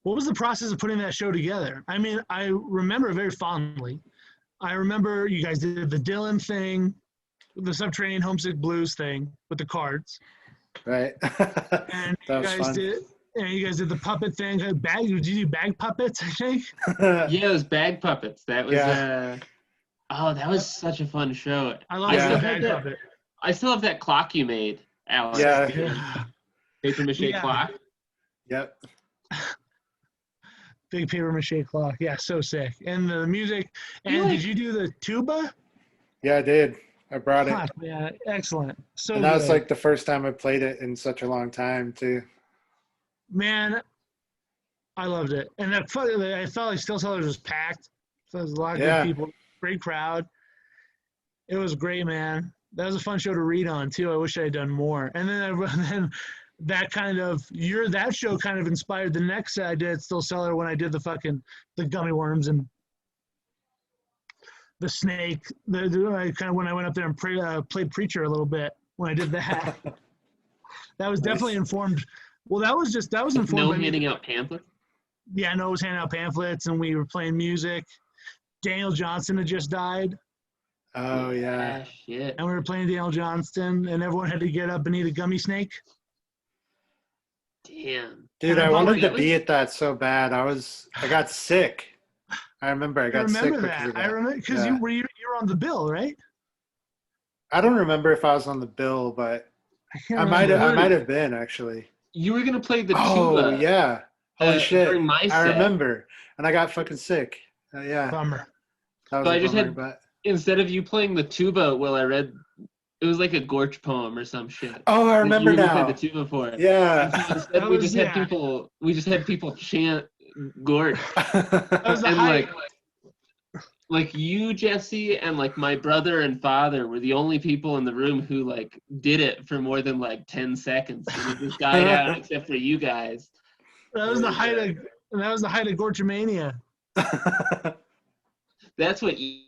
S1: What was the process of putting that show together? I mean, I remember it very fondly. I remember you guys did the Dylan thing, the Subterranean Homesick Blues thing with the cards.
S3: Right.
S1: And you guys did the puppet thing. Did you do bag puppets, I think?
S2: Yeah, it was bag puppets. That was that was such a fun show.
S1: I love the bag puppet.
S2: I still have that clock you made, Alex.
S3: Yeah.
S2: Paper mache clock.
S3: Yep.
S1: Big paper mache clock. Yeah, so sick. And the music. And did you do the tuba?
S3: Yeah, I did. I brought it.
S1: Fuck, yeah, excellent. So
S3: And that was
S1: good.
S3: like the first time I played it in such a long time, too.
S1: Man, I loved it. And I felt like Still Sellers was packed. So there was a lot of good
S3: Yeah.
S1: people. Great crowd. It was great, man. That was a fun show to read on, too. I wish I had done more. And then that kind of that show kind of inspired the next set I did at Still Cellar when I did the gummy worms and the snake. I kind of when I went up there and played preacher a little bit when I did that. That was definitely informed. Well, that was informed
S2: No
S1: by
S2: handing
S1: me.
S2: out pamphlets.
S1: Yeah, I know I was handing out pamphlets and we were playing music. Daniel Johnston had just died.
S3: Oh, yeah.
S2: Shit.
S1: And we were playing Daniel Johnston and everyone had to get up and eat a gummy snake.
S2: Damn.
S3: Dude, I wanted to be at that so bad. I got sick. I remember I got sick because of that.
S1: I remember because you were on the bill, right?
S3: I don't remember if I was on the bill, but I might have been actually.
S2: You were gonna play the tuba.
S3: Oh yeah! Holy shit!
S2: During my set.
S3: I remember, and I got fucking sick. Yeah.
S1: Bummer.
S3: That was a bummer,
S2: instead of you playing the tuba, well, I read it was like a Gorch poem or some shit.
S3: Oh, I remember now.
S2: Played the tuba for it.
S3: Yeah.
S2: So instead, we just had people chant Gorch.
S1: That was the
S2: and
S1: hype.
S2: like you, Jesse, and like my brother and father were the only people in the room who like did it for more than like 10 seconds. And it just died out except for you guys.
S1: That was the height of Gorchamania.
S2: That's what the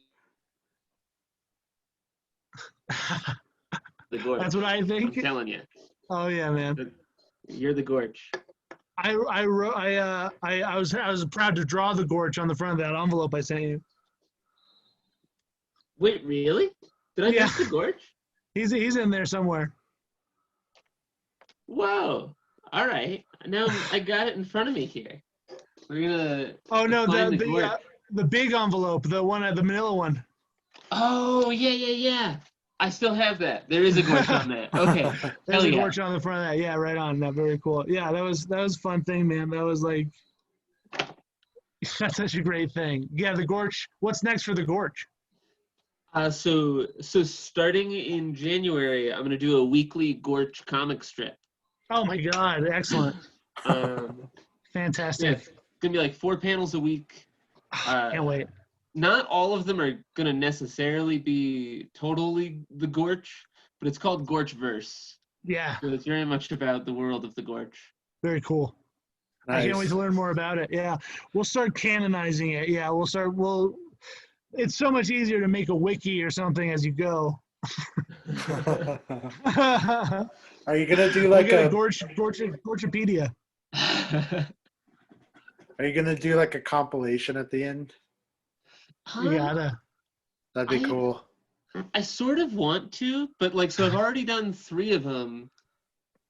S2: Gorch.
S1: That's what I think.
S2: I'm telling you.
S1: Oh yeah, man.
S2: You're the Gorch.
S1: I was proud to draw the Gorch on the front of that envelope I sent you.
S2: Wait, really? Did I miss the Gorch?
S1: He's in there somewhere.
S2: Whoa. All right. Now I got it in front of me here. We're gonna.
S1: Oh no, the big envelope, the manila one.
S2: Oh yeah. I still have that. There is a Gorch on that. Okay.
S1: There's a Gorch on the front of that. Yeah, right on. That very cool. Yeah, that was a fun thing, man. That was like that's such a great thing. Yeah, the Gorch. What's next for the Gorch?
S2: So starting in January, I'm gonna do a weekly Gorch comic strip.
S1: Oh my God! Excellent. Fantastic.
S2: Yeah, it's gonna be like 4 panels a week.
S1: Can't wait.
S2: Not all of them are gonna necessarily be totally the Gorch, but it's called Gorch Verse.
S1: Yeah.
S2: So it's very much about the world of the Gorch.
S1: Very cool. Nice. I can't wait to learn more about it. Yeah, we'll start canonizing it. Yeah, it's so much easier to make a wiki or something as you go.
S3: Are you gonna do like a
S1: Gorchipedia?
S3: Are you gonna do like a compilation at the end?
S1: You gotta.
S3: That'd be cool.
S2: I sort of want to, but so I've already done 3 of them,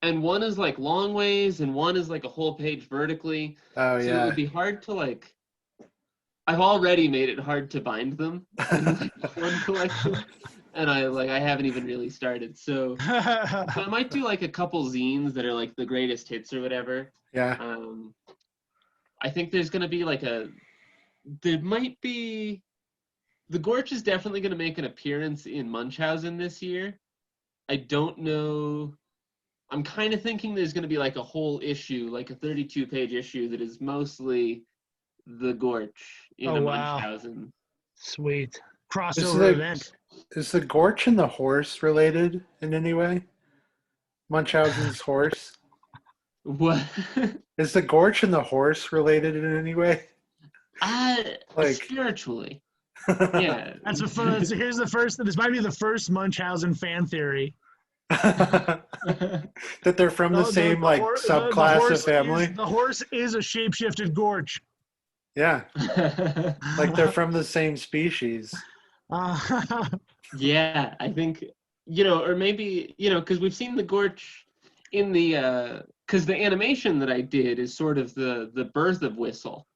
S2: and one is like long ways, and one is like a whole page vertically.
S3: Oh
S2: so
S3: yeah.
S2: it would be hard to I've already made it hard to bind them in one collection, and I haven't even really started. So I might do a couple zines that are like the greatest hits or whatever.
S3: Yeah.
S2: I think there's gonna be the Gorch is definitely gonna make an appearance in Munchausen this year. I don't know. I'm kind of thinking there's gonna be a whole issue, a 32-page issue that is mostly the Gorch in a Munchausen.
S1: Sweet. Crossover event.
S3: Is the Gorch and the horse related in any way? Munchausen's horse?
S2: What?
S3: Is the Gorch and the horse related in any way?
S2: Spiritually. Yeah.
S1: Here's the first. This might be the first Munchausen fan theory.
S3: That they're from the same subclass of family.
S1: The horse is a shapeshifted Gorch.
S3: Yeah. They're from the same species.
S2: Yeah, I think, or maybe, because we've seen the Gorch in the, because the animation that I did is sort of the birth of Whistle.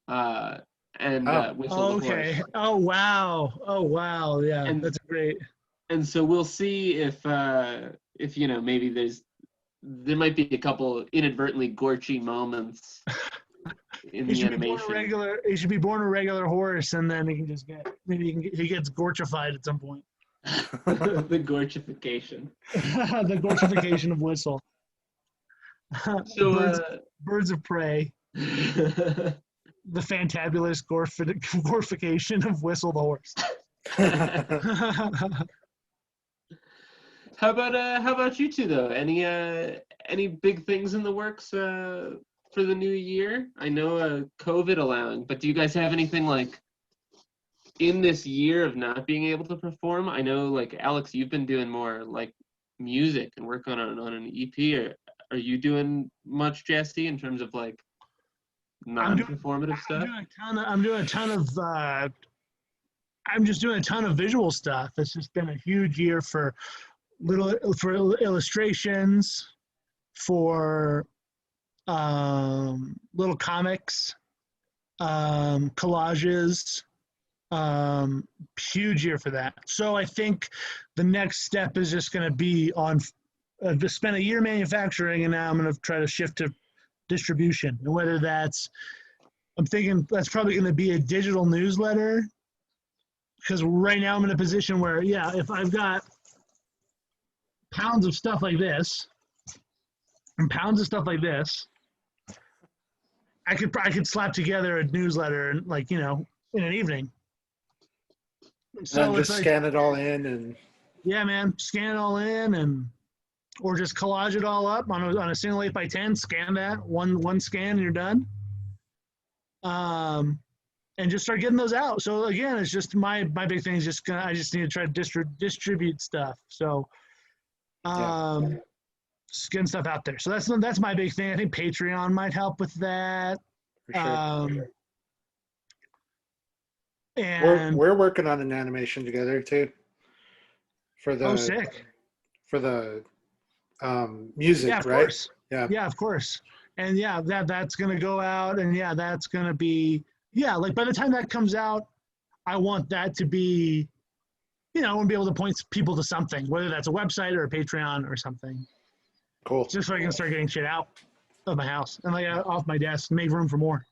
S2: Whistle the horse.
S1: Oh, wow. Yeah, that's great.
S2: And so we'll see if maybe there might be a couple inadvertently Gorchy moments in
S1: He
S2: the
S1: should be born a
S2: animation.
S1: regular. He should be born a regular horse, and then he can just get he gets gorchified at some point.
S2: The gorchification.
S1: The gorchification of Whistle.
S2: So,
S1: Birds of prey. The fantabulous gorfication of Whistle the horse.
S2: how about you two though? Any big things in the works for the new year? I know COVID allowing, but do you guys have anything like in this year of not being able to perform? I know, like Alex, you've been doing more like music and work on an EP. Or are you doing much, Jesse, in terms of like non-performative stuff?
S1: I'm just doing a ton of visual stuff. It's just been a huge year for illustrations, for little comics, collages. Huge year for that. So I think the next step is just going to be on. I've just spent a year manufacturing, and now I'm going to try to shift to distribution. And whether that's, I'm thinking that's probably going to be a digital newsletter, because right now I'm in a position where, yeah, if I've got pounds of stuff like this and pounds of stuff like this, I could slap together a newsletter and, like, you know, in an evening.
S3: So and just scan it all in, and
S1: yeah, man, scan it all in, and or just collage it all up on a single 8x10. Scan that one scan, and you're done. And just start getting those out. So again, it's just my big thing is just I just need to try to distribute stuff. So, just getting stuff out there. So that's my big thing. I think Patreon might help with that.
S3: For sure.
S1: And
S3: we're working on an animation together too. For the
S1: sick.
S3: For the music,
S1: yeah, of
S3: right?
S1: Course. Yeah, of course. And yeah, that's gonna go out, and yeah, that's gonna be like by the time that comes out, I want that to be, you know, I want to be able to point people to something, whether that's a website or a Patreon or something.
S3: Cool.
S1: Just so I can start getting shit out of my house and like off my desk, make room for more.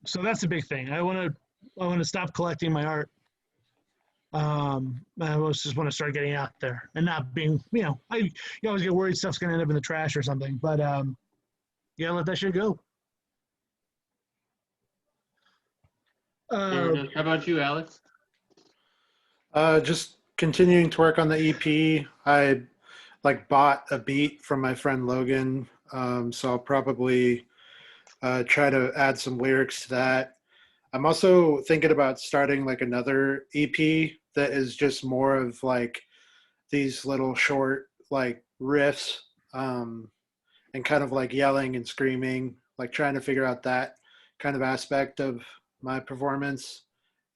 S1: So that's the big thing. I want to stop collecting my art. I just want to start getting out there and not being, you know, you always get worried stuff's gonna end up in the trash or something, but let that shit go.
S2: How about you, Alex?
S3: Just continuing to work on the EP. I bought a beat from my friend Logan, so I'll probably try to add some lyrics to that. I'm also thinking about starting like another EP that is just more of like these little short like riffs, and kind of like yelling and screaming, like trying to figure out that kind of aspect of my performance,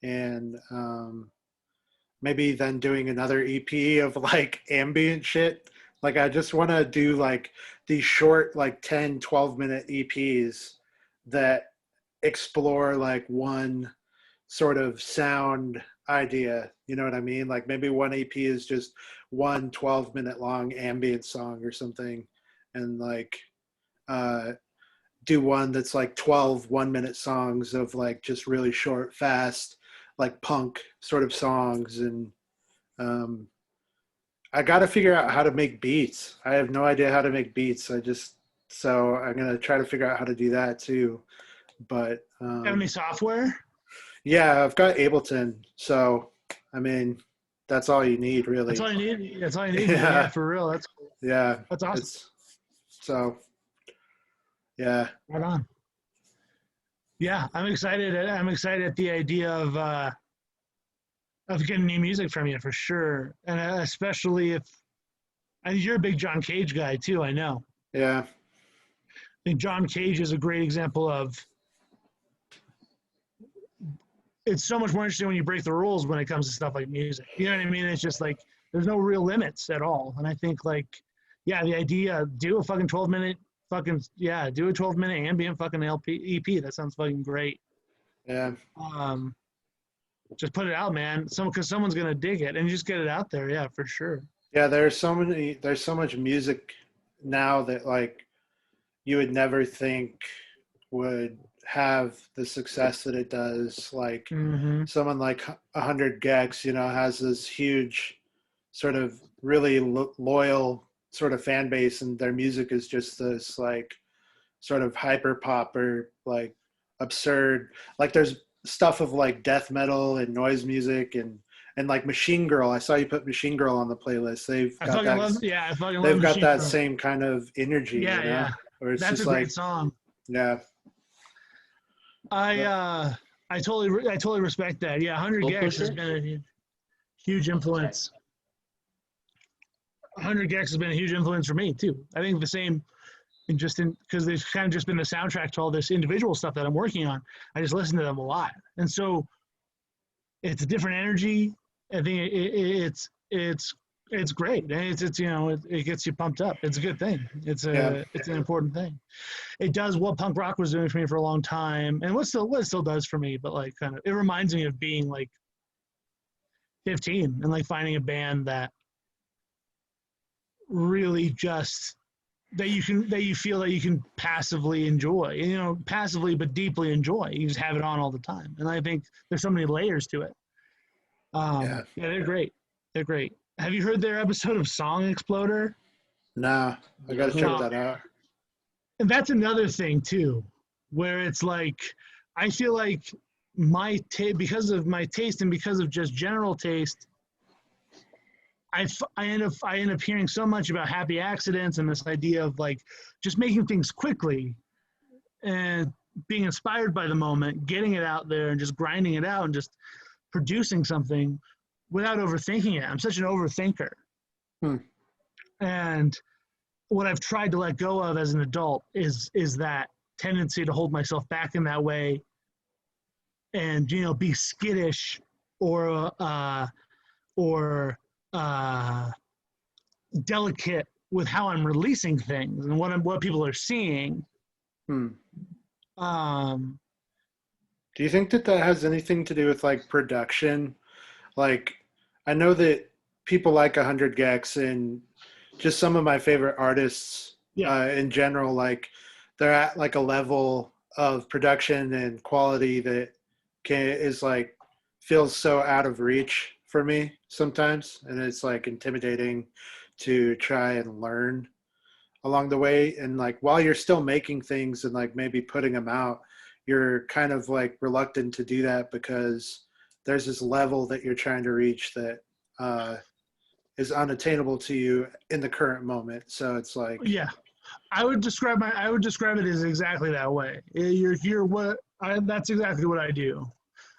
S3: and maybe then doing another EP of like ambient shit. Like I just want to do like these short like 10-12 minute EPs that explore like one sort of sound idea, you know what I mean? Like maybe one EP is just one 12-minute long ambient song or something, and like do one that's like 12 1-minute songs of like just really short, fast, like punk sort of songs. And I got to figure out how to make beats. I have no idea how to make beats. So I'm going to try to figure out how to do that too. But
S1: have any software?
S3: Yeah, I've got Ableton. So, I mean, that's all you need, really.
S1: That's all you need. That's all you need. Yeah, for real. That's cool.
S3: Yeah.
S1: That's awesome.
S3: Yeah.
S1: Right on. Yeah, I'm excited. I'm excited at the idea of getting new music from you for sure, and especially if you're a big John Cage guy too. I know.
S3: Yeah.
S1: I think John Cage is a great example of. It's so much more interesting when you break the rules when it comes to stuff like music. You know what I mean? It's just like there's no real limits at all. And I think the idea, do a fucking 12-minute do a 12-minute ambient fucking EP. That sounds fucking great.
S3: Yeah.
S1: Just put it out, man. Because someone's gonna dig it, and just get it out there. Yeah, for sure.
S3: Yeah, there's so much music now that like you would never think would have the success that it does. Like
S1: Mm-hmm.
S3: someone like 100 Gex, has this huge sort of really loyal sort of fan base, and their music is just this like sort of hyper pop or like absurd. Like there's stuff of like death metal and noise music and like Machine Girl. I saw you put Machine Girl on the playlist.
S1: I fucking love
S3: They've got
S1: Machine
S3: that
S1: Girl.
S3: same kind of energy,
S1: Yeah, yeah.
S3: Where it's
S1: That's
S3: just
S1: a great
S3: like,
S1: song.
S3: yeah.
S1: I totally respect that. Yeah, 100
S2: Soul
S1: Gex has
S2: Pusher?
S1: been a huge influence. 100 Gex has been a huge influence for me too. I think the same, because they've kind of just been the soundtrack to all this individual stuff that I'm working on. I just listen to them a lot, and so it's a different energy. I think it's great. And it gets you pumped up. It's a good thing. It's an important thing. It does what punk rock was doing for me for a long time, and what it still does for me. But like kind of, it reminds me of being like 15 and like finding a band that really just that you feel that you can passively enjoy, passively but deeply enjoy. You just have it on all the time, and I think there's so many layers to it. Yeah, they're great. They're great. Have you heard their episode of Song Exploder?
S3: Nah, I gotta check that out.
S1: And that's another thing too, where it's like I feel like because of my taste and because of just general taste, I end up hearing so much about happy accidents and this idea of like just making things quickly and being inspired by the moment, getting it out there and just grinding it out and just producing something without overthinking it. I'm such an overthinker. And what I've tried to let go of as an adult is that tendency to hold myself back in that way and, be skittish or delicate with how I'm releasing things and what people are seeing.
S3: Do you think that has anything to do with like production? Like, I know that people like 100 Gex and just some of my favorite artists in general, like they're at like a level of production and quality that is like feels so out of reach for me sometimes, and it's like intimidating to try and learn along the way. And like while you're still making things and like maybe putting them out, you're kind of like reluctant to do that because there's this level that you're trying to reach that is unattainable to you in the current moment. So it's like,
S1: yeah, I would describe it as exactly that way. That's exactly what I do.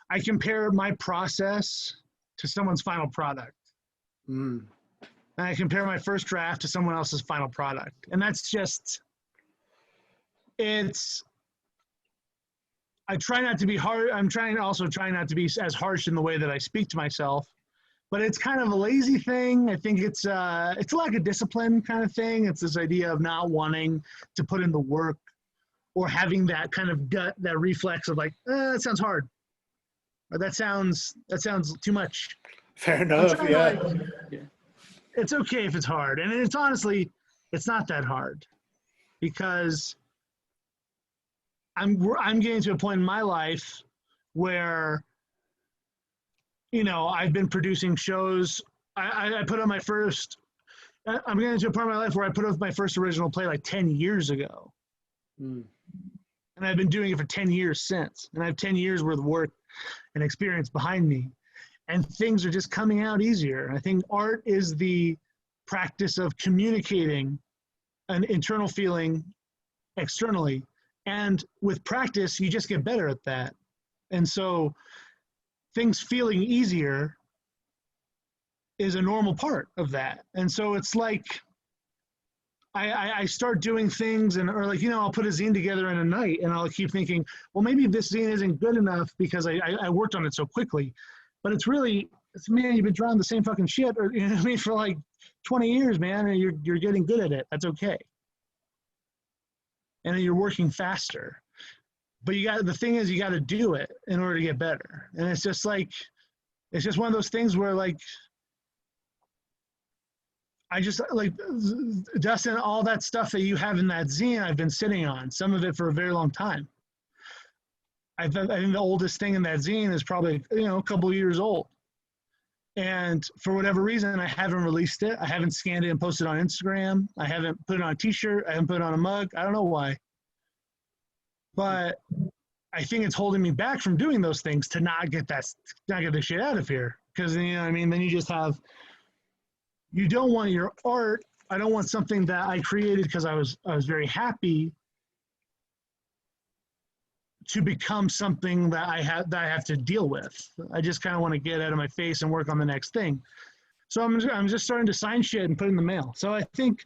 S1: I compare my process to someone's final product. And I compare my first draft to someone else's final product. And that's just, I try not to be hard. I'm trying not to be as harsh in the way that I speak to myself, but it's kind of a lazy thing. I think it's a lack of discipline kind of thing. It's this idea of not wanting to put in the work or having that kind of gut, that reflex of like, that sounds hard. Or that sounds too much.
S3: Fair enough. Yeah.
S1: It's okay if it's hard. And it's honestly, it's not that hard because I'm getting to a point in my life where, I've been producing shows. I put on my first, I'm getting to a part of my life where I put up my first original play like 10 years ago. And I've been doing it for 10 years since. And I have 10 years worth of work and experience behind me. And things are just coming out easier. I think art is the practice of communicating an internal feeling externally. And with practice, you just get better at that. And so things feeling easier is a normal part of that. And so it's like I start doing things I'll put a zine together in a night and I'll keep thinking, well, maybe this zine isn't good enough because I worked on it so quickly. But it's man, you've been drawing the same fucking shit for like 20 years, man, and you're getting good at it. That's okay. And you're working faster. But the thing is, you got to do it in order to get better. And it's just one of those things where like, I just like Dustin, all that stuff that you have in that zine, I've been sitting on some of it for a very long time. I think the oldest thing in that zine is probably, a couple of years old. And for whatever reason, I haven't released it. I haven't scanned it and posted it on Instagram. I haven't put it on a t-shirt. I haven't put it on a mug. I don't know why. But I think it's holding me back from doing those things to not get the shit out of here. Because, then you just have, you don't want your art. I don't want something that I created because I was very happy to become something that I have to deal with. I just kind of want to get out of my face and work on the next thing. So I'm just starting to sign shit and put it in the mail. So I think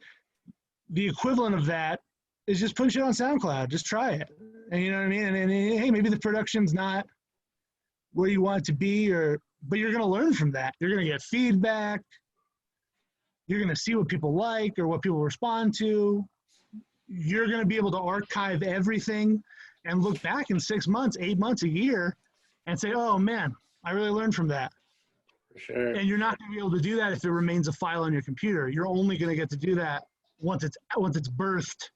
S1: the equivalent of that is just putting shit on SoundCloud. Just try it. And you know what I mean? And hey, maybe the production's not where you want it to be, but you're going to learn from that. You're going to get feedback. You're going to see what people like or what people respond to. You're going to be able to archive everything and look back in 6 months, 8 months, a year, and say, oh man, I really learned from that.
S3: For sure.
S1: And you're not going to be able to do that if it remains a file on your computer. You're only going to get to do that once it's birthed.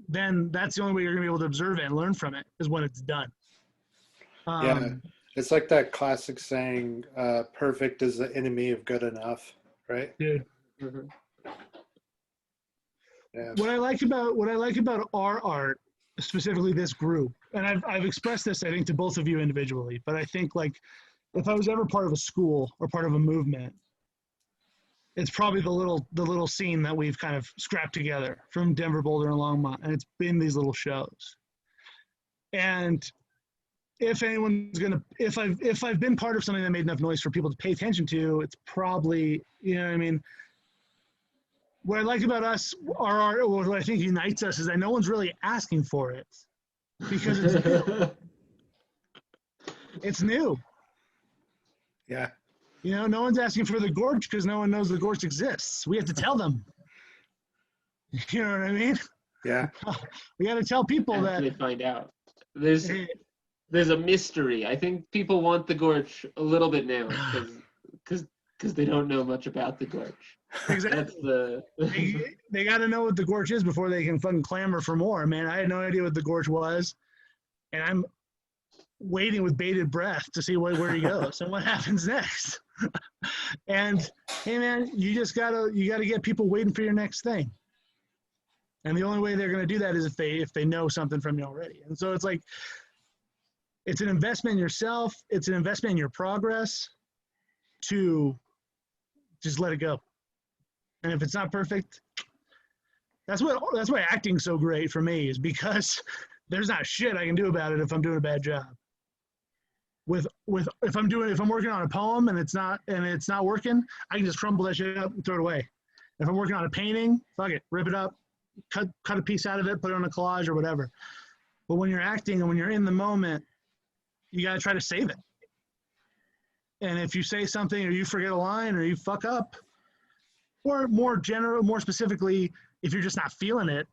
S1: Then that's the only way you're going to be able to observe it and learn from it, is when it's done.
S3: Yeah, it's like that classic saying, perfect is the enemy of good enough, right?
S1: Dude.
S2: Mhm.
S3: Yeah.
S1: What I like about our art, specifically this group, and I've expressed this, I think, to both of you individually, but I think, like, if I was ever part of a school or part of a movement, it's probably the little scene that we've kind of scrapped together from Denver, Boulder, and Longmont, and it's been these little shows. And if I've been part of something that made enough noise for people to pay attention to, it's probably, you know what I mean? What I like about us, our art, what I think unites us, is that no one's really asking for it because it's new. It's new.
S3: Yeah.
S1: No one's asking for the gorge because no one knows the gorge exists. We have to tell them. You know what I mean?
S3: Yeah.
S1: We got to tell people that.
S2: They find out. There's a mystery. I think people want the gorge a little bit now because they don't know much about the gorge.
S1: Exactly. They got to know what the gorge is before they can fucking clamor for more, man. I had no idea what the gorge was, and I'm waiting with bated breath to see where he goes and what happens next. And hey, man, you gotta get people waiting for your next thing. And the only way they're gonna do that is if they know something from you already. And so it's like, it's an investment in yourself. It's an investment in your progress to just let it go. And if it's not perfect, that's why acting's so great for me, is because there's not shit I can do about it if I'm doing a bad job. If I'm working on a poem and it's not working, I can just crumble that shit up and throw it away. If I'm working on a painting, fuck it, rip it up, cut a piece out of it, put it on a collage or whatever. But when you're acting and when you're in the moment, you gotta try to save it. And if you say something or you forget a line or you fuck up, or more specifically, if you're just not feeling it,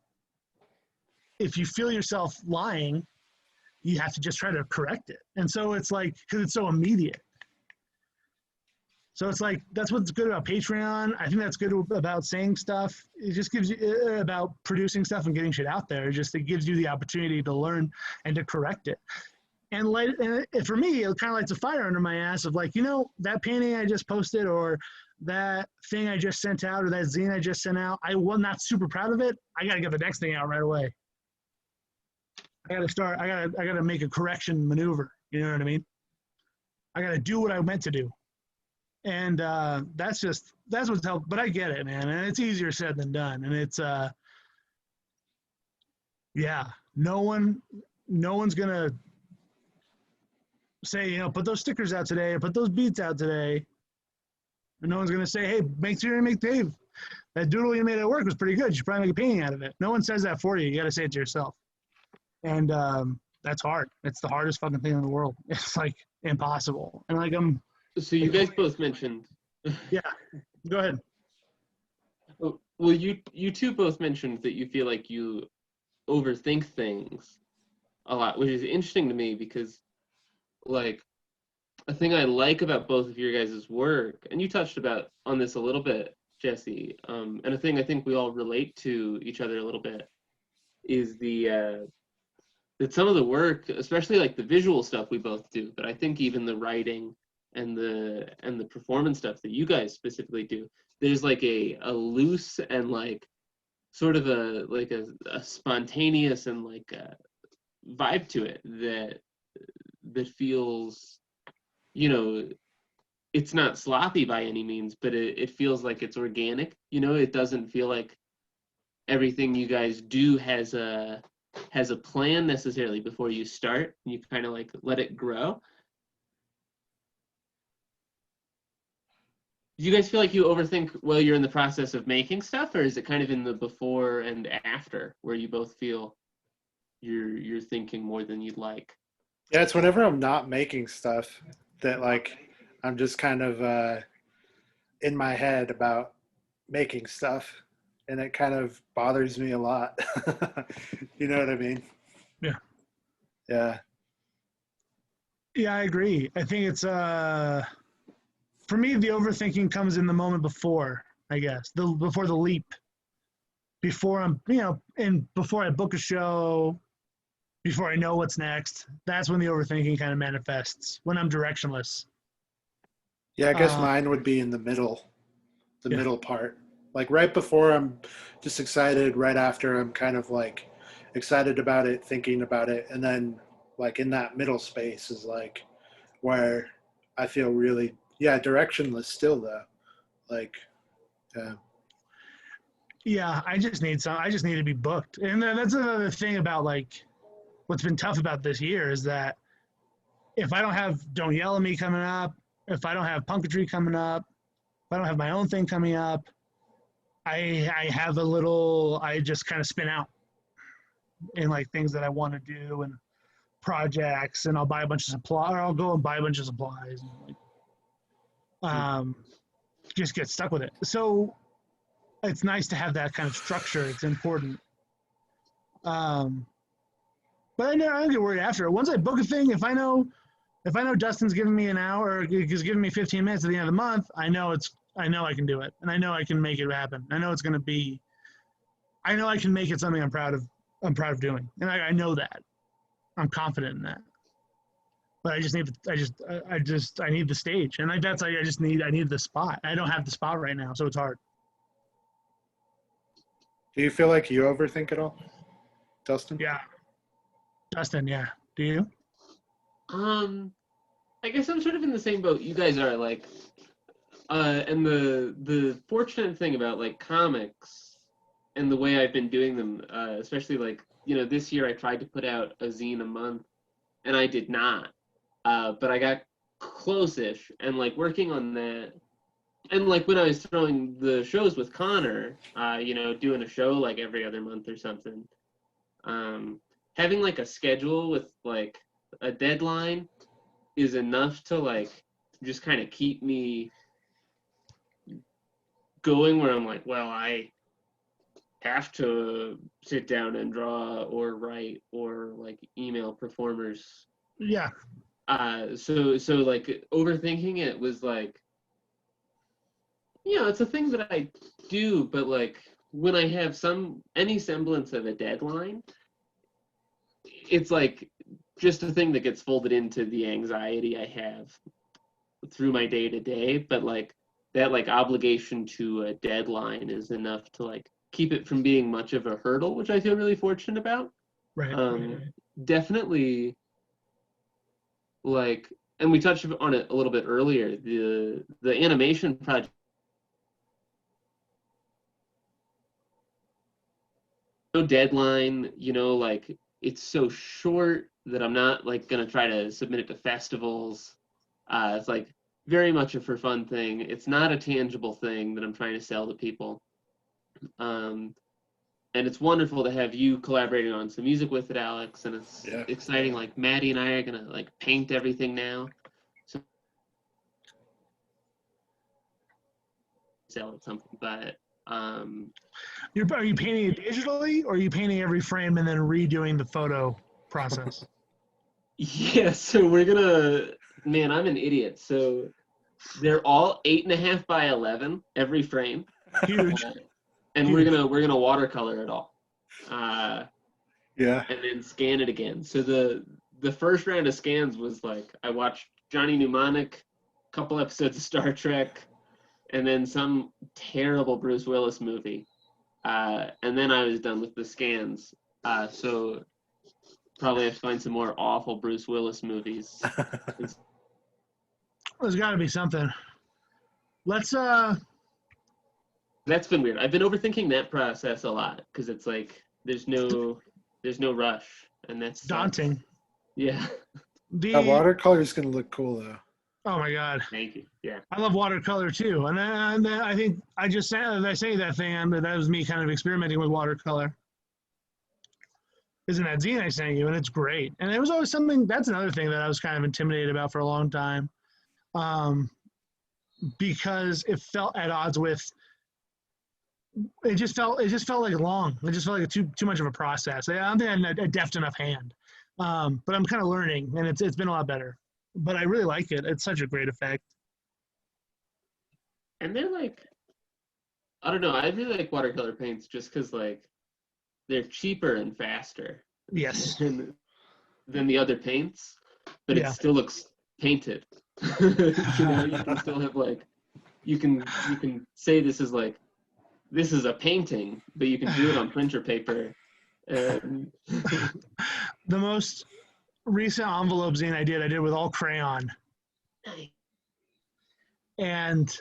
S1: if you feel yourself lying, you have to just try to correct it. And so it's like, because it's so immediate. So it's like, that's what's good about Patreon. I think that's good about saying stuff. It just gives you, about producing stuff and getting shit out there. It gives you the opportunity to learn and to correct it. And for me, it kind of lights a fire under my ass of like, that painting I just posted or that thing I just sent out or that zine I just sent out, I was not super proud of it. I got to get the next thing out right away. I got to make a correction maneuver. You know what I mean? I got to do what I meant to do. And that's what's helped. But I get it, man. And it's easier said than done. And it's, no one's going to say, put those stickers out today or put those beats out today. And no one's going to say, hey, make sure you make Dave. That doodle you made at work was pretty good. You should probably make a painting out of it. No one says that for you. You got to say it to yourself. And that's hard. It's the hardest fucking thing in the world. It's like impossible. And like
S2: So you guys both mentioned.
S1: Yeah, go ahead.
S2: Well, you two both mentioned that you feel like you overthink things a lot, which is interesting to me because, like, a thing I like about both of your guys' work, and you touched on this a little bit, Jesse, and a thing I think we all relate to each other a little bit, is the some of the work, especially like the visual stuff we both do, but I think even the writing and the performance stuff that you guys specifically do, there's like a loose and like sort of a spontaneous and like a vibe to it that feels, you know, it's not sloppy by any means, but it feels like it's organic. You know, it doesn't feel like everything you guys do has a plan necessarily before you start. You kind of like let it grow. Do you guys feel like you overthink while you're in the process of making stuff, or is it kind of in the before and after where you both feel you're thinking more than you'd like?
S3: Yeah, it's whenever I'm not making stuff that like I'm just kind of in my head about making stuff, and it kind of bothers me a lot. You know what I mean?
S1: Yeah.
S3: Yeah.
S1: Yeah, I agree. I think it's for me the overthinking comes in the moment before, I guess. Before the leap. Before I'm, and before I book a show, before I know what's next. That's when the overthinking kind of manifests. When I'm directionless.
S3: Yeah, I guess mine would be in the middle part. Like right before I'm just excited, right after I'm kind of like excited about it, thinking about it, and then like in that middle space is like where I feel really directionless still though. Like
S1: Yeah, I just need to be booked. And then that's another thing about like what's been tough about this year is that if I don't have Don't Yell at Me coming up, if I don't have Punketry coming up, if I don't have my own thing coming up, I just kind of spin out in like things that I want to do and projects, and I'll buy a bunch of supplies, or I'll go and buy a bunch of supplies and like just get stuck with it. So it's nice to have that kind of structure. It's important. But I don't get worried after. Once I book a thing, if I know Dustin's giving me an hour, or he's giving me 15 minutes at the end of the month, I know I can do it, and I know I can make it happen. I know it's going to be. I know I can make it something I'm proud of doing, and I know that. I'm confident in that. But I need the stage, and like that's like I need the spot. I don't have the spot right now, so it's hard.
S3: do you feel like you overthink it all, Dustin?
S1: Yeah, Dustin. Yeah, do you?
S2: I guess I'm sort of in the same boat you guys are, like, and the fortunate thing about like comics and the way I've been doing them, especially like, this year I tried to put out a zine a month, and I did not, but I got close-ish, and like working on that, and like when I was throwing the shows with Connor, doing a show like every other month or something, having like a schedule with like a deadline is enough to like just kind of keep me going, where I'm like, well, I have to sit down and draw or write or like email performers.
S1: Yeah.
S2: So like overthinking it was like, it's a thing that I do, but like when I have any semblance of a deadline, it's like just a thing that gets folded into the anxiety I have through my day to day. But like that like obligation to a deadline is enough to like keep it from being much of a hurdle, which I feel really fortunate about.
S1: Right.
S2: Definitely, like, and we touched on it a little bit earlier, the animation project. No deadline, like it's so short that I'm not like gonna try to submit it to festivals. It's like very much a for fun thing. It's not a tangible thing that I'm trying to sell to people. And it's wonderful to have you collaborating on some music with it, Alex. And it's exciting. Like Maddie and I are gonna like paint everything now, so sell it something. But
S1: are you painting it digitally, or are you painting every frame and then redoing the photo process?
S2: yeah, so we're gonna. Man, I'm an idiot. So they're all 8.5 by 11 every frame.
S1: Huge.
S2: And
S1: Huge.
S2: we're gonna watercolor it all.
S3: Yeah.
S2: and then scan it again. So the first round of scans was like I watched Johnny Mnemonic, a couple episodes of Star Trek, and then some terrible Bruce Willis movie. And then I was done with the scans. So probably have to find some more awful Bruce Willis movies.
S1: There's got to be something. Let's
S2: That's been weird. I've been overthinking that process a lot because it's like there's no rush, and that's
S1: daunting.
S2: Yeah.
S3: That watercolor is gonna look cool though.
S1: Oh my God.
S2: Thank you. Yeah.
S1: I love watercolor too, and I think I just say that thing, but that was me kind of experimenting with watercolor. Isn't that zine I sent you, and it's great. And it was always something. That's another thing that I was kind of intimidated about for a long time, because it felt at odds with. It just felt like long. It just felt like too much of a process. I don't think I had a deft enough hand, but I'm kind of learning, and it's been a lot better. But I really like it. It's such a great effect.
S2: And they're like, I don't know. I really like watercolor paints just because like they're cheaper and faster.
S1: Yes.
S2: Than the other paints, but
S1: Yeah.
S2: it still looks painted. You can still have like, you can say this is a painting, but you can do it on printer paper.
S1: The most recent envelope zine I did with all crayon. And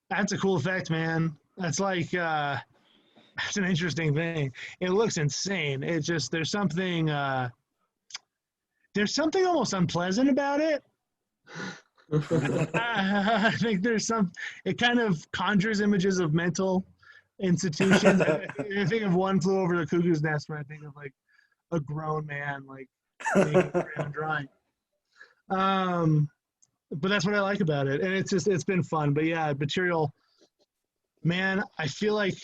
S1: that's a cool effect, man. That's like, that's an interesting thing. It looks insane. It's just, there's something almost unpleasant about it. I think it kind of conjures images of mental institutions. I think of One Flew Over the Cuckoo's Nest when I think of like a grown man like making crayon drawing. But that's what I like about it, and it's been fun. But yeah, material, man, I feel like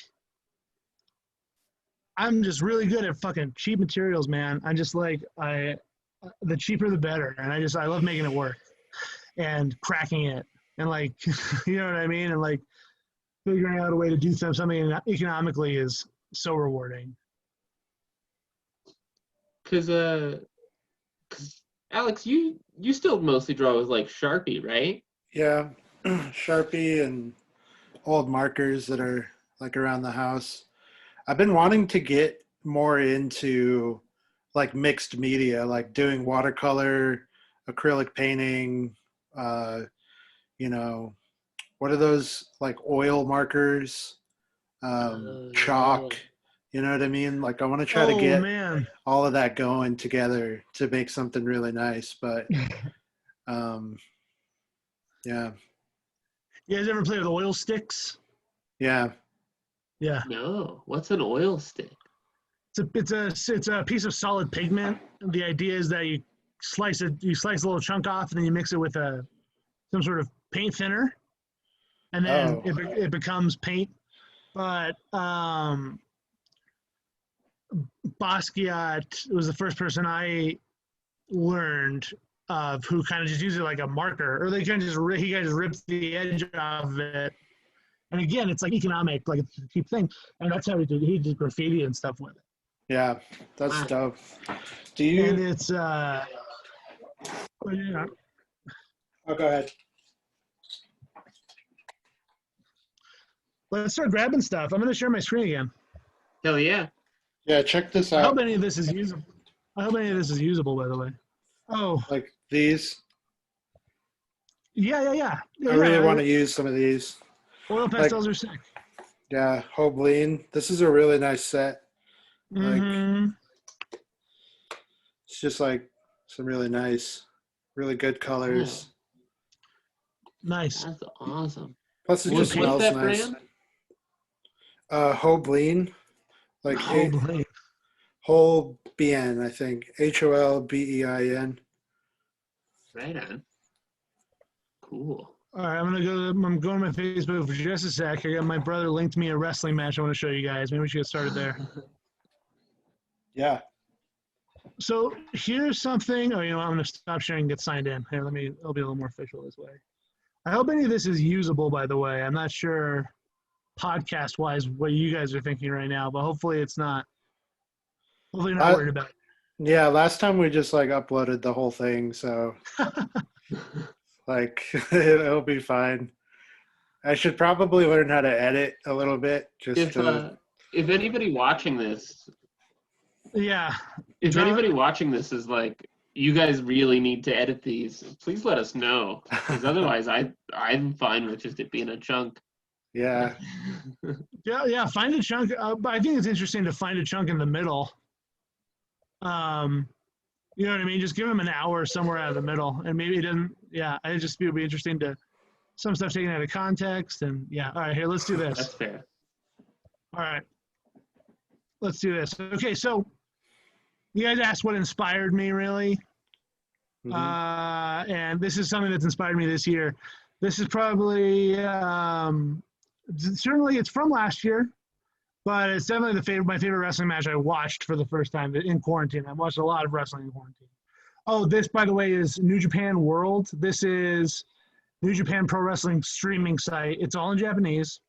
S1: I'm just really good at fucking cheap materials, man. I just like the cheaper the better, and I love making it work and cracking it, and like you know what I mean, and like figuring out a way to do something economically is so rewarding.
S2: Cause Alex, you still mostly draw with like Sharpie, right?
S3: Yeah, Sharpie and old markers that are like around the house. I've been wanting to get more into like mixed media, like doing watercolor, acrylic painting, you know, what are those like oil markers, chalk, you know what I mean? Like I want to try to get all of that going together to make something really nice, but yeah.
S1: You guys ever play with oil sticks?
S3: Yeah.
S1: Yeah.
S2: No. What's an oil stick?
S1: It's a piece of solid pigment. The idea is that you slice a little chunk off, and then you mix it with some sort of paint thinner, and then it becomes paint. But Basquiat was the first person I learned of who kind of just used it like a marker, or he kind of just rips the edge off of it. And again, it's like economic, like it's a cheap thing, and that's how he did graffiti and stuff with it.
S3: Yeah, that's dope. Do you?
S1: And it's yeah.
S3: Oh, go ahead.
S1: Let's start grabbing stuff. I'm going to share my screen again.
S2: Hell yeah.
S3: Yeah, check this out.
S1: I hope any of this is usable. By the way. Oh.
S3: Like these?
S1: Yeah.
S3: I really want to use some of these.
S1: Oil pastels are sick.
S3: Yeah, Hobleen. This is a really nice set.
S1: Mm-hmm.
S3: Like, it's just like some really nice, really good colors.
S1: Nice.
S2: That's awesome.
S3: Plus, it just smells
S2: that
S3: nice.
S2: Brand?
S3: Hobleen. Like
S1: Hobleen.
S3: Holbein, I think. Holbein.
S2: Right on. Cool.
S1: All right, I'm going to my Facebook for just a sec. I got my brother linked me a wrestling match I want to show you guys. Maybe we should get started there.
S3: Yeah.
S1: So here's something. Oh, you know what? I'm going to stop sharing and get signed in. Here, it'll be a little more official this way. I hope any of this is usable, by the way. I'm not sure podcast-wise what you guys are thinking right now, but hopefully it's not. Hopefully, you're not worried about it.
S3: Yeah, last time we just like uploaded the whole thing, so like it'll be fine. I should probably learn how to edit a little bit just
S2: If anybody watching this,
S1: yeah,
S2: if anybody watching this is like, you guys really need to edit these, please let us know, because otherwise I'm fine with just it being a chunk.
S3: Yeah.
S1: Yeah. Find a chunk. But I think it's interesting to find a chunk in the middle. You know what I mean? Just give him an hour somewhere out of the middle, and maybe it doesn't. Yeah, it would be interesting to some stuff taken out of context, and yeah. All right, here, let's do this.
S2: That's fair.
S1: All right, let's do this. Okay, so you guys asked what inspired me, really, and this is something that's inspired me this year. This is probably certainly it's from last year. But it's definitely my favorite wrestling match I watched for the first time in quarantine. I watched a lot of wrestling in quarantine. Oh, this, by the way, is New Japan World. This is New Japan Pro Wrestling streaming site. It's all in Japanese.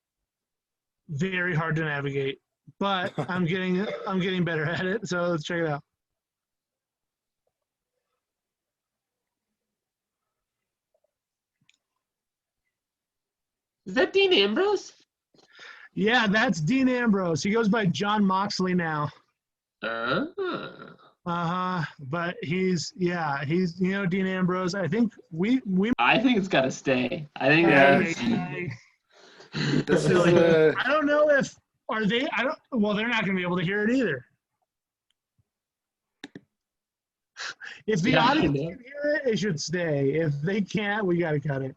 S1: Very hard to navigate, but I'm getting better at it. So let's check it out.
S2: Is that Dean Ambrose?
S1: Yeah, that's Dean Ambrose. He goes by John Moxley now. But he's Dean Ambrose. I think
S2: I think it's got to stay. I think
S3: this is
S1: I don't know if they. Well, they're not going to be able to hear it either. If the audience can hear it, it should stay. If they can't, we got to cut it.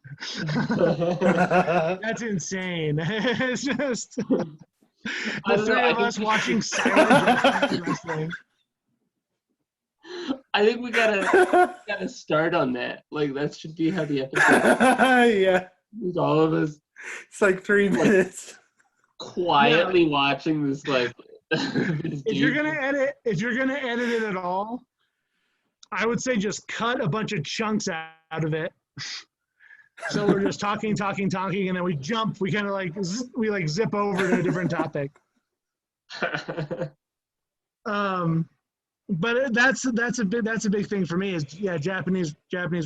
S1: That's insane. It's just the three of us watching silent wrestling.
S2: I think we gotta start on that. Like that should be how the episode.
S3: Yeah.
S2: With all of us.
S3: It's like 3 minutes.
S2: Quietly watching this, like.
S1: If you're gonna edit it at all, I would say just cut a bunch of chunks out of it. So we're just talking, and then we jump. We kind of we zip over to a different topic. But that's a big thing for me is Japanese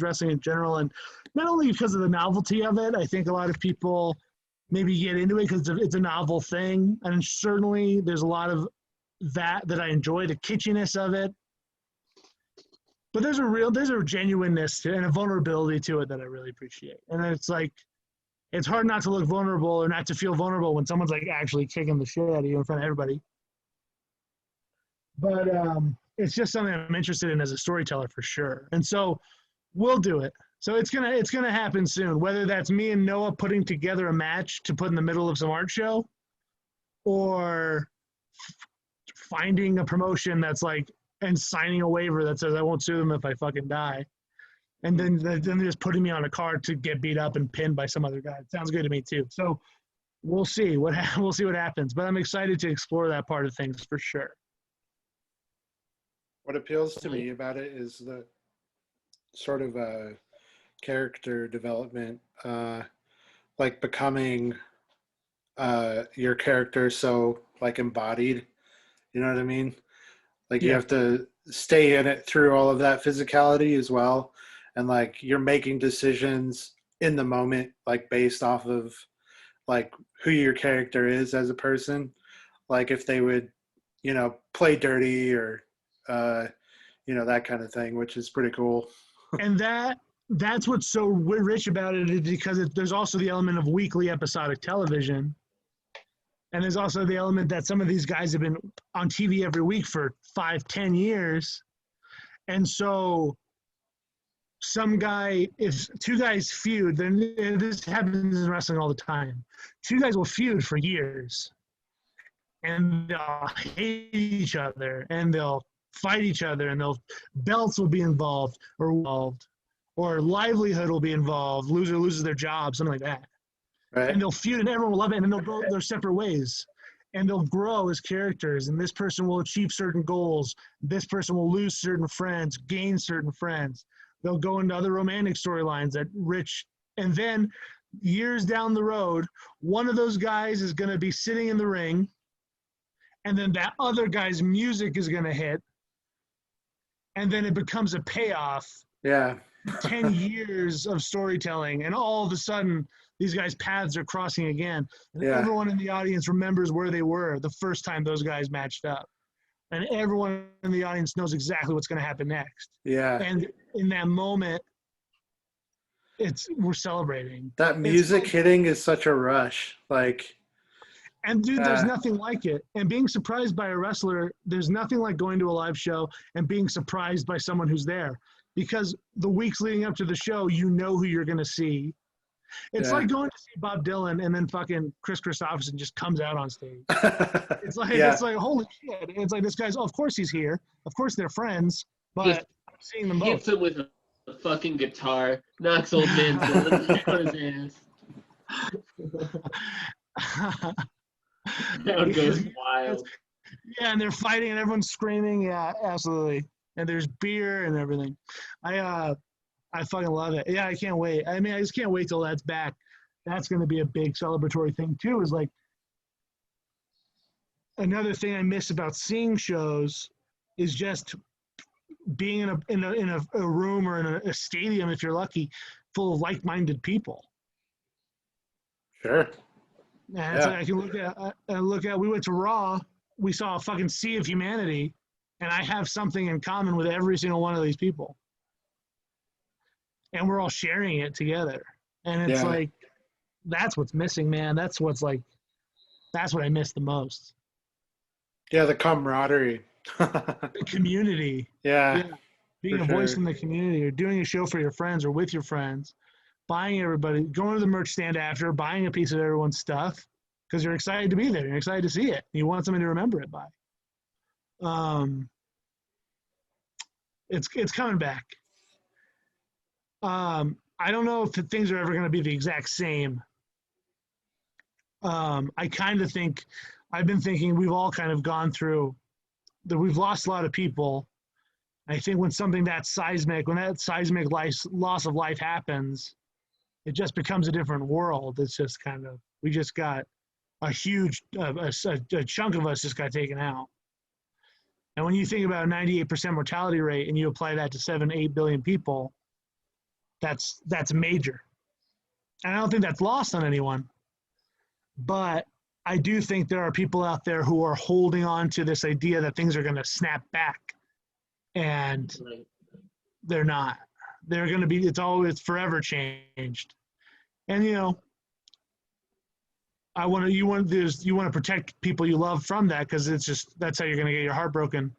S1: wrestling in general, and not only because of the novelty of it. I think a lot of people maybe get into it because it's a novel thing, and certainly there's a lot of that I enjoy, the kitschiness of it. But there's a genuineness to, and a vulnerability to it that I really appreciate. And it's like, it's hard not to look vulnerable or not to feel vulnerable when someone's like actually kicking the shit out of you in front of everybody. But it's just something I'm interested in as a storyteller for sure. And so we'll do it. So it's gonna happen soon. Whether that's me and Noah putting together a match to put in the middle of some art show, or finding a promotion that's like, and signing a waiver that says I won't sue them if I fucking die, and then just putting me on a card to get beat up and pinned by some other guy. It sounds good to me too. So we'll see what happens. But I'm excited to explore that part of things for sure.
S3: What appeals to me about it is the sort of character development, like becoming your character so like embodied. You know what I mean? Like you have to stay in it through all of that physicality as well. And like you're making decisions in the moment, like based off of like who your character is as a person. Like if they would, play dirty or, that kind of thing, which is pretty cool.
S1: And that's what's so rich about it is because there's also the element of weekly episodic television. And there's also the element that some of these guys have been on TV every week for 5-10 years. And so if two guys feud, then this happens in wrestling all the time. Two guys will feud for years. And they'll hate each other. And they'll fight each other. And belts will be involved. Or livelihood will be involved. Loser loses their job, something like that.
S3: Right.
S1: And they'll feud and everyone will love it, and then they'll go their separate ways. And they'll grow as characters, and this person will achieve certain goals. This person will lose certain friends, gain certain friends. They'll go into other romantic storylines and then years down the road, one of those guys is going to be sitting in the ring, and then that other guy's music is going to hit, and then it becomes a payoff.
S3: Yeah.
S1: 10 years of storytelling, and all of a sudden these guys' paths are crossing again, and
S3: Yeah.
S1: everyone in the audience remembers where they were the first time those guys matched up, and everyone in the audience knows exactly what's going to happen next.
S3: Yeah.
S1: And in that moment, we're celebrating.
S3: That music hitting is such a rush. Like,
S1: and dude, there's nothing like it. And being surprised by a wrestler, there's nothing like going to a live show and being surprised by someone who's there. Because the weeks leading up to the show, you know who you're going to see. It's like going to see Bob Dylan and then fucking Chris Christopherson just comes out on stage. It's like holy shit. It's like, this guy's, of course he's here. Of course they're friends, but I'm seeing them both.
S2: Hits him with a fucking guitar, knocks old man Dylan on his ass. Crowd goes wild.
S1: Yeah, and they're fighting and everyone's screaming. Yeah, absolutely. And there's beer and everything. I fucking love it. Yeah, I can't wait. I mean, I just can't wait till that's back. That's going to be a big celebratory thing too. Is like another thing I miss about seeing shows is just being in a room or in a stadium, if you're lucky, full of like-minded people.
S3: Sure.
S1: And it's like I can look at. We went to Raw. We saw a fucking sea of humanity, and I have something in common with every single one of these people. And we're all sharing it together. And it's like, that's what's missing, man. That's what I miss the most.
S3: Yeah, the camaraderie.
S1: The community.
S3: Yeah.
S1: Being a voice in the community, or doing a show for your friends or with your friends, buying everybody, going to the merch stand after, buying a piece of everyone's stuff because you're excited to be there. You're excited to see it. You want something to remember it by. It's coming back. I don't know if things are ever going to be the exact same. I kind of think, I've been thinking we've all kind of gone through that. We've lost a lot of people. I think when something that seismic loss of life happens, it just becomes a different world. It's just kind of, we just got a huge, a chunk of us just got taken out. And when you think about a 98% mortality rate and you apply that to 7-8 billion people, that's major. And I don't think that's lost on anyone. But I do think there are people out there who are holding on to this idea that things are going to snap back. And they're not. They're going to be, it's forever changed. And, you know, you want to protect people you love from that, because it's just, that's how you're going to get your heart broken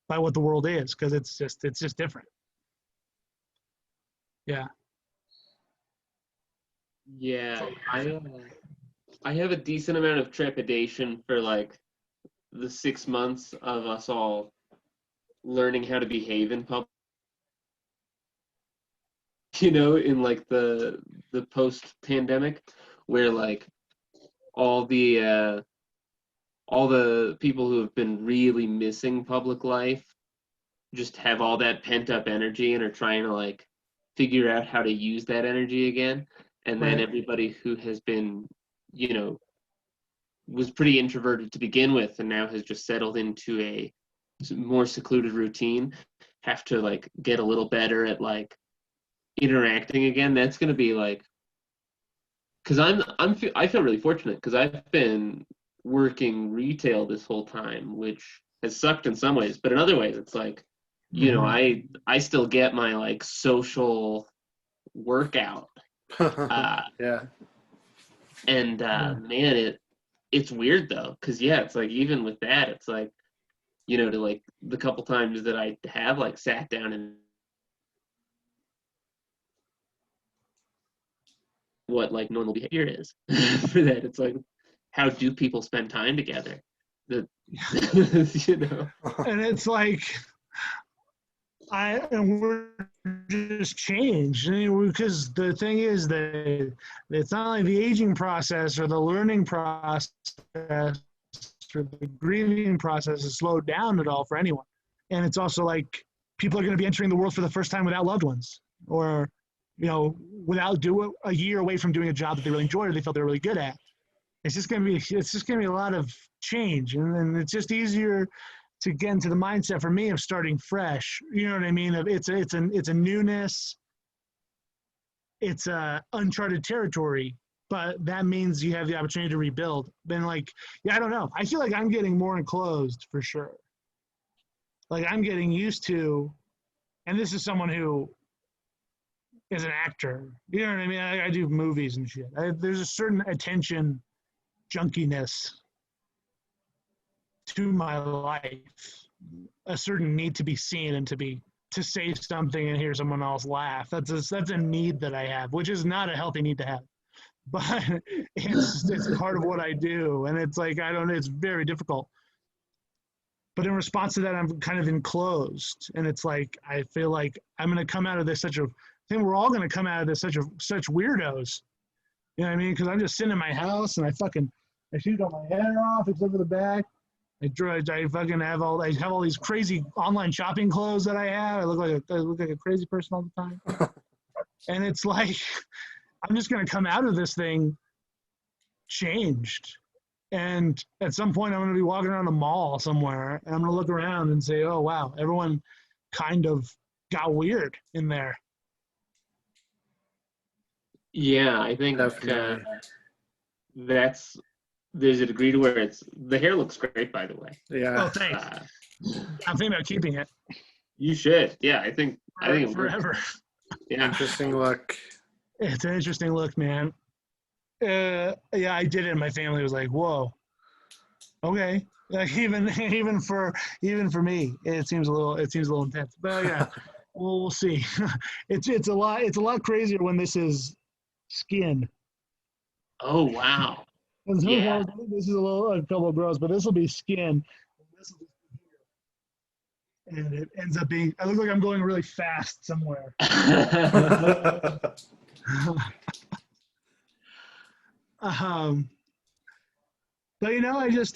S1: by what the world is, because it's just different. Yeah.
S2: Yeah, I have a decent amount of trepidation for like the 6 months of us all learning how to behave in public. You know, in like the post-pandemic, where like all the people who have been really missing public life just have all that pent-up energy and are trying to like figure out how to use that energy again. And then everybody who has been, you know, was pretty introverted to begin with and now has just settled into a more secluded routine, have to like get a little better at like interacting again. That's going to be like, because I feel really fortunate because I've been working retail this whole time, which has sucked in some ways, but in other ways it's like, you know, I still get my like social workout.
S3: Yeah.
S2: And man, it's weird though, because it's like even with that, it's like, you know, to like the couple times that I have like sat down and what like normal behavior is for that, it's like, how do people spend time together? You know,
S1: and it's like, and we're just changed, because the thing is that it's not like the aging process or the learning process or the grieving process is slowed down at all for anyone. And it's also like people are going to be entering the world for the first time without loved ones, or, you know, a year away from doing a job that they really enjoyed or they felt they were really good at. it's just gonna be a lot of change, and then it's just easier to get into the mindset for me of starting fresh. You know what I mean? It's a newness. It's a uncharted territory, but that means you have the opportunity to rebuild. Then I don't know. I feel like I'm getting more enclosed for sure. Like I'm getting used to, and this is someone who is an actor. You know what I mean? I do movies and shit. There's a certain attention junkiness to my life, a certain need to be seen and to say something and hear someone else laugh. That's a need that I have, which is not a healthy need to have, but it's part of what I do, and it's like it's very difficult. But in response to that, I'm kind of enclosed, and it's like I feel like I'm going to come out of this I think we're all going to come out of this such weirdos. You know what I mean? Because I'm just sitting in my house and I shoot all my hair off except for the back. I fucking have all these crazy online shopping clothes that I have. I look like a crazy person all the time. And it's like I'm just gonna come out of this thing changed. And at some point I'm gonna be walking around a mall somewhere and I'm gonna look around and say, oh wow, everyone kind of got weird in there.
S2: Yeah, I think there's a degree to where the hair looks great, by the way.
S3: Yeah.
S1: Oh, thanks. I'm thinking about keeping it.
S2: You should. Yeah, I think
S1: forever.
S2: Yeah.
S3: Interesting look.
S1: It's an interesting look, man. Yeah, I did it and my family was like, whoa. Okay. Like even for me, it seems a little intense. But yeah, we'll see. It's a lot crazier when this is skin.
S2: Oh wow. Yeah.
S1: This is a couple of gross, but this will be skin. And it ends up being, I look like I'm going really fast somewhere. But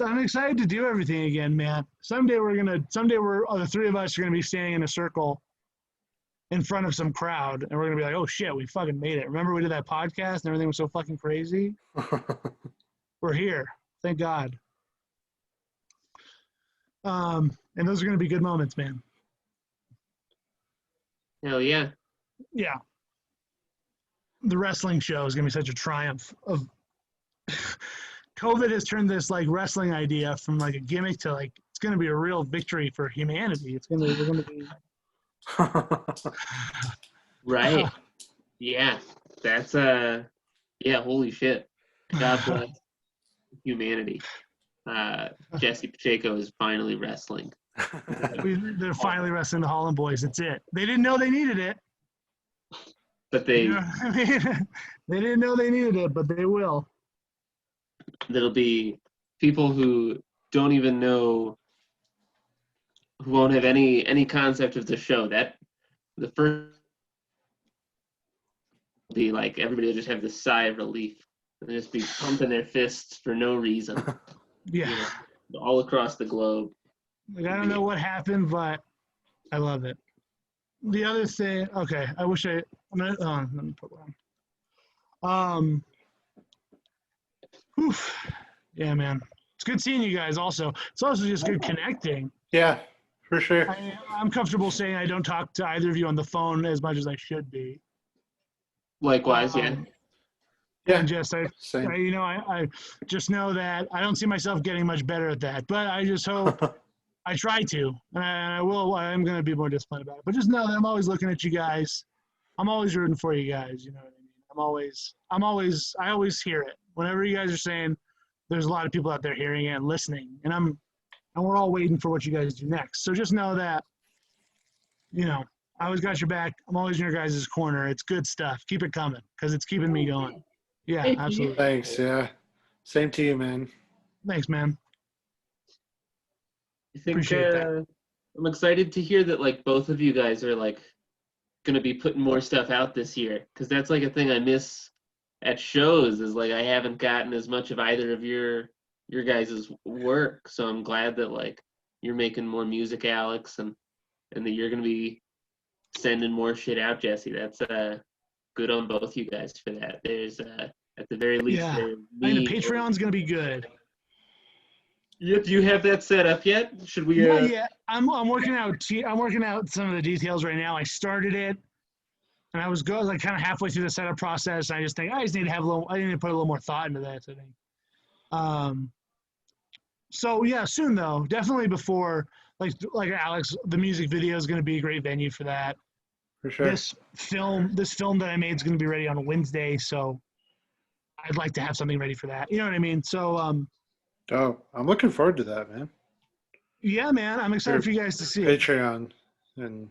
S1: I'm excited to do everything again, man. Someday the three of us are gonna be standing in a circle in front of some crowd, and we're gonna be like, oh shit, we fucking made it. Remember we did that podcast and everything was so fucking crazy? We're here. Thank God. And those are gonna be good moments, man.
S2: Hell yeah.
S1: Yeah. The wrestling show is gonna be such a triumph of COVID has turned this wrestling idea from a gimmick to it's going to be a real victory for humanity. We're going to be
S2: right. Yeah, that's holy shit. God bless humanity. Jesse Pacheco is finally wrestling.
S1: They're finally wrestling the Holland Boys. That's it. They didn't know they needed it,
S2: but they.
S1: You know what I mean? They didn't know they needed it, but they will.
S2: There'll be people who don't even know, who won't have any concept of the show. That the first will be everybody will just have this sigh of relief and just be pumping their fists for no reason.
S1: Yeah.
S2: All across the globe.
S1: I don't know what happened, but I love it. The other thing, okay, let me put one. Yeah, man. It's good seeing you guys also. It's also just good connecting.
S3: Yeah, for sure.
S1: I'm comfortable saying I don't talk to either of you on the phone as much as I should be.
S2: Likewise, yeah.
S3: Yeah.
S1: And just I just know that I don't see myself getting much better at that. But I just hope I try to. And I will. I'm going to be more disciplined about it. But just know that I'm always looking at you guys. I'm always rooting for you guys. You know what I mean? I always hear it. Whenever you guys are saying, there's a lot of people out there hearing it and listening, and we're all waiting for what you guys do next. So just know that, I always got your back. I'm always in your guys' corner. It's good stuff. Keep it coming because it's keeping me going. Yeah, absolutely.
S3: Thanks. Yeah. Same to you, man.
S1: Thanks, man.
S2: I think
S1: Appreciate that.
S2: I'm excited to hear that both of you guys are going to be putting more stuff out this year, because that's a thing I miss at shows is I haven't gotten as much of either of your guys' work. So I'm glad that you're making more music, Alex, and that you're going to be sending more shit out, Jesse. That's good on both you guys for that. at the very least.
S1: Yeah.
S2: They're
S1: I think
S2: lean.
S1: the Patreon's going to be good.
S2: Do you have that set up yet? Should we?
S1: Not yet. I'm working out. I'm working out some of the details right now. I started it, and I was like kind of halfway through the setup process. And I just think I just need to have a little. I need to put a little more thought into that. I think. So yeah, soon though. Definitely before. Like Alex, the music video is going to be a great venue for that.
S3: For sure.
S1: This film that I made is going to be ready on a Wednesday, so I'd like to have something ready for that. You know what I mean? So
S3: Oh, I'm looking forward to that, man.
S1: yeah, man, I'm excited for you guys to see it.
S3: Patreon and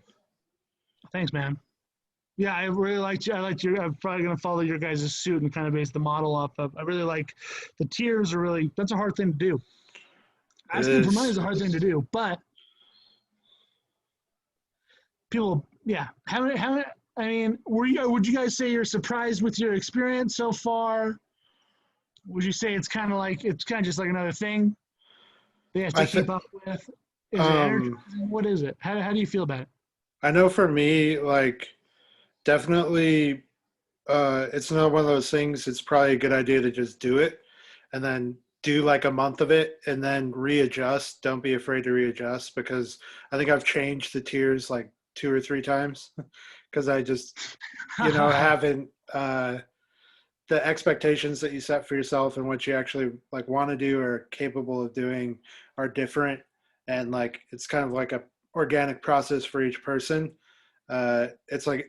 S1: Thanks, man. Yeah, I really liked you. I'm probably gonna follow your guys' suit and kind of base the model off of. I really like the tiers. That's a hard thing to do. Asking for money is a hard thing to do, but people, yeah. I mean, would you guys say you're surprised with your experience so far? Would you say it's kind of just like another thing they have to keep up with? Is it energizing? What is it? How do you feel about it?
S3: I know for me, like, definitely, it's not one of those things. It's probably a good idea to just do it and then do like a month of it and then readjust. Don't be afraid to readjust, because I think I've changed the tiers like 2 or 3 times because I just, haven't, the expectations that you set for yourself and what you actually like want to do or capable of doing are different. And like, it's kind of like a organic process for each person. It's like,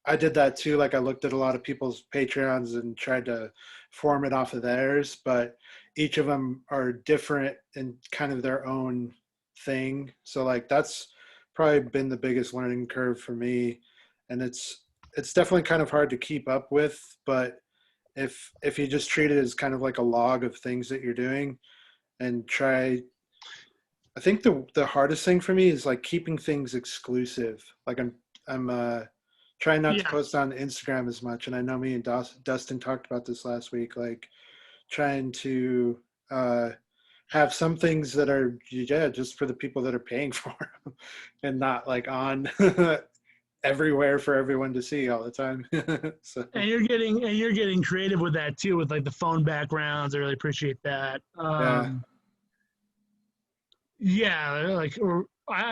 S3: I did that too. Like, I looked at a lot of people's Patreons and tried to form it off of theirs, but each of them are different and kind of their own thing. So like, that's probably been the biggest learning curve for me. And it's definitely kind of hard to keep up with, but if you just treat it as kind of like a log of things that you're doing and try, I think the hardest thing for me is like keeping things exclusive. Like I'm trying not to post on Instagram as much. And I know me and Dustin talked about this last week, like trying to have some things that are, just for the people that are paying for them and not like on everywhere for everyone to see all the time. So.
S1: And you're getting creative with that too, with like the phone backgrounds. I really appreciate that. I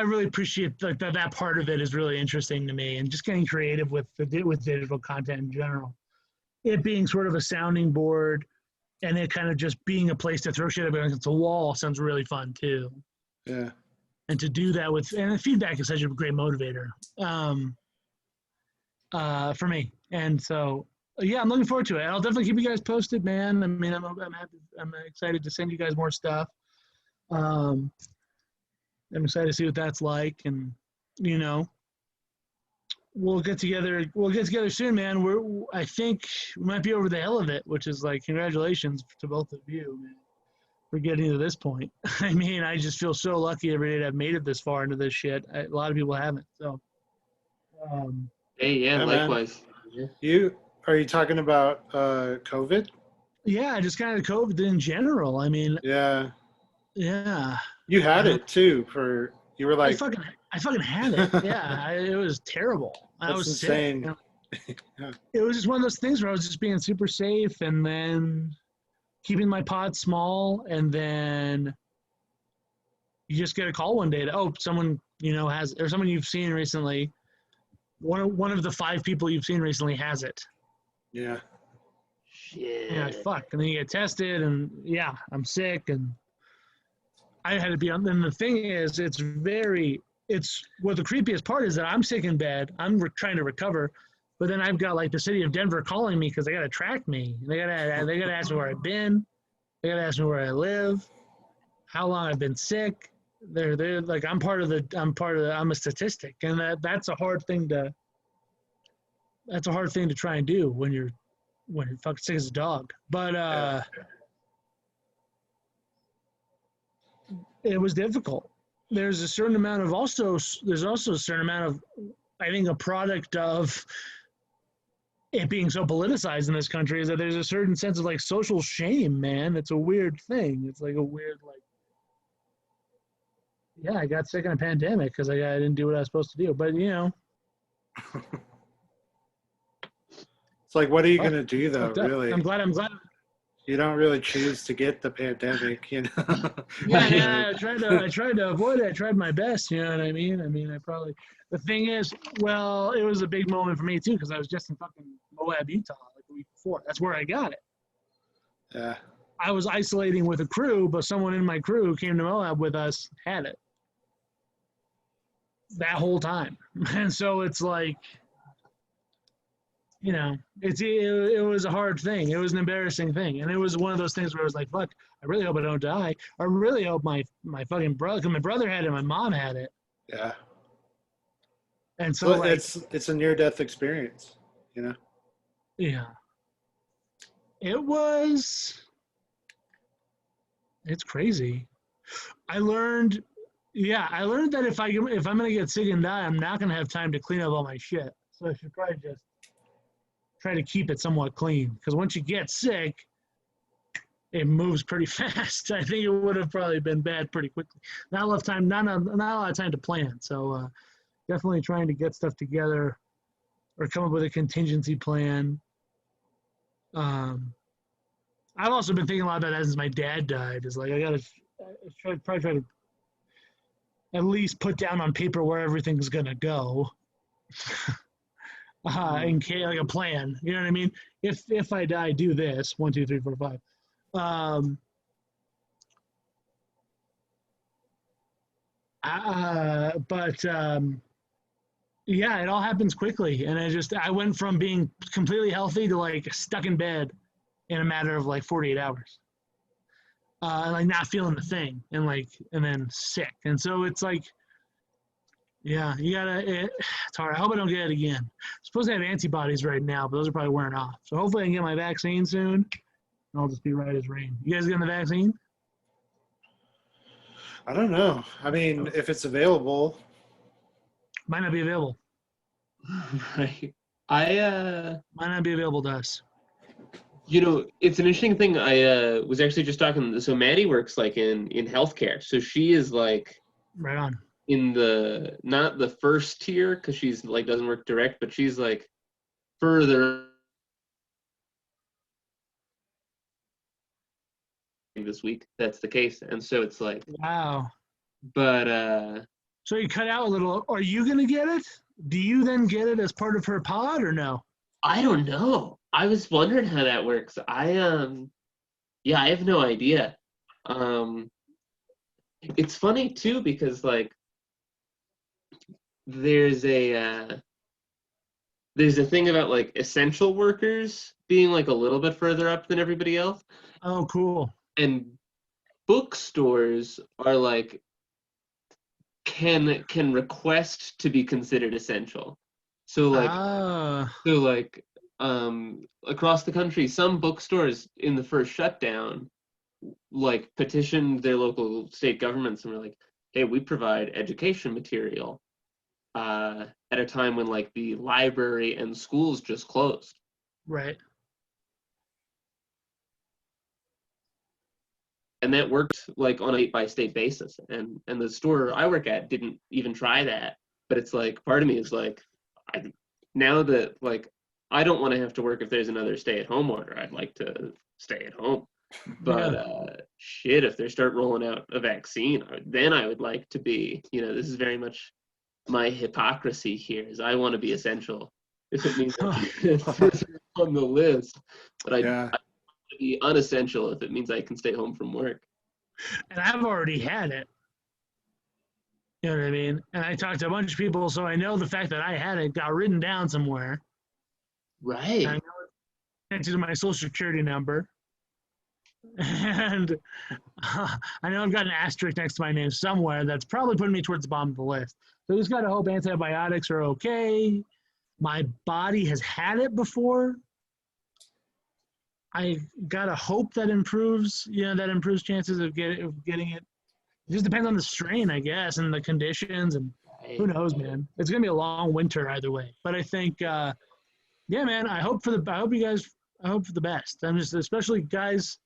S1: really appreciate like that part of it is really interesting to me, and just getting creative with digital content in general. It being sort of a sounding board, and it kind of just being a place to throw shit up against a wall sounds really fun too.
S3: Yeah.
S1: And to do that and the feedback is such a great motivator for me. And so, yeah, I'm looking forward to it. I'll definitely keep you guys posted, man. I mean, I'm happy. I'm excited to send you guys more stuff. I'm excited to see what that's like, and we'll get together. We'll get together soon, man. I think we might be over the hell of it, which is like congratulations to both of you, man, for getting to this point. I mean, I just feel so lucky every day that I've made it this far into this shit. A lot of people haven't. So,
S2: hey, likewise.
S3: Are you talking about COVID?
S1: Yeah, just kind of COVID in general. I mean,
S3: yeah.
S1: You
S3: had it too. You were like,
S1: I fucking had it. Yeah, it was terrible. I was insane. Sick. It was just one of those things where I was just being super safe, and then keeping my pod small, and then you just get a call one day to someone has, or someone you've seen recently. One of the 5 people you've seen recently has it.
S3: Yeah.
S2: Shit.
S1: Yeah, fuck. And then you get tested, and I'm sick, and I had to be on. And the thing is, it's what the creepiest part is that I'm sick in bed. I'm trying to recover, but then I've got like the city of Denver calling me because they got to track me. They got to ask me where I've been. They got to ask me where I live, how long I've been sick. They're like, I'm a statistic, and that's a hard thing to try and do when you're fucking sick as a dog. But it was difficult. There's a certain amount of I think a product of it being so politicized in this country is that there's a certain sense of like social shame, man. It's a weird thing. It's like a weird I got sick in a pandemic because I didn't do what I was supposed to do. But
S3: It's like, what are you
S1: Fuck,
S3: gonna do though?
S1: fucked up.
S3: Really,
S1: I'm glad.
S3: you don't really choose to get the pandemic, you know.
S1: Yeah, I tried to avoid it. I tried my best. You know what I mean? The thing is, well, it was a big moment for me too because I was just in fucking Moab, Utah, like the week before. That's where I got it.
S3: Yeah.
S1: I was isolating with a crew, but someone in my crew who came to Moab with us had it that whole time, and so it's like, you know, it was a hard thing. It was an embarrassing thing, and it was one of those things where I was like, "Fuck, I really hope I don't die. I really hope my fucking brother, because my brother had it, my mom had it,
S3: Yeah.
S1: and so
S3: So
S1: like,
S3: it's a near death experience, you know.
S1: yeah, it was. It's crazy. I learned, I learned that if I'm gonna get sick and die, I'm not gonna have time to clean up all my shit. So I should probably just try to keep it somewhat clean because once you get sick, it moves pretty fast. I think it would have probably been bad pretty quickly. Not a lot of time, not a lot of time to plan. So definitely trying to get stuff together or come up with a contingency plan. I've also been thinking a lot about that since my dad died. Is like I gotta probably try to at least put down on paper where everything's gonna go. In case, like a plan. You know what I mean? If I die, do this 1, 2, 3, 4, 5. But yeah, it all happens quickly, and I went from being completely healthy to like stuck in bed in a matter of like 48 hours, and like not feeling the thing, and then sick, and so it's like, yeah, it's hard. I hope I don't get it again. I'm supposed to have antibodies right now, but those are probably wearing off. So hopefully I can get my vaccine soon, and I'll just be right as rain. You guys getting the vaccine?
S3: I don't know. I mean, if it's available.
S1: Might not be available.
S2: Right.
S1: Might not be available to us.
S2: You know, it's an interesting thing. I was actually just talking. So Maddie works like in healthcare. So she is like
S1: Right on.
S2: in the not the first tier because she's like doesn't work direct, but she's like further this week. That's the case, and so it's like,
S1: Wow.
S2: but
S1: So you cut out a little. Are you gonna get it? Do you then get it as part of her pod or no?
S2: I don't know. I was wondering how that works. Yeah, I have no idea. Um, it's funny too because like there's a there's a thing about like essential workers being like a little bit further up than everybody else,
S1: Oh, cool.
S2: and bookstores are like can request to be considered essential. So like
S1: Ah,
S2: across the country, some bookstores in the first shutdown like petitioned their local state governments and were like, hey, we provide education material at a time when like the library and schools just closed.
S1: right.
S2: And that worked like on a state by state basis. And the store I work at didn't even try that. But it's like part of me is like, now that like I don't want to have to work if there's another stay at home order. I'd like to stay at home. But shit, if they start rolling out a vaccine, then I would like to be, you know, this is very much my hypocrisy here is I want to be essential if it means it's on the list, but I want to be unessential if it means I can stay home from work.
S1: And I've already had it. You know what I mean? And I talked to a bunch of people, so I know the fact that I had it got written down somewhere.
S2: Right.
S1: I know it's connected to my social security number. And I know I've got an asterisk next to my name somewhere that's probably putting me towards the bottom of the list. So I just got to hope antibiotics are okay. My body has had it before. I got to hope that improves, that improves chances of getting it. It just depends on the strain, I guess, and the conditions, and who knows, man. It's going to be a long winter either way. But I think, yeah, man, I hope for the best. I'm just, especially guys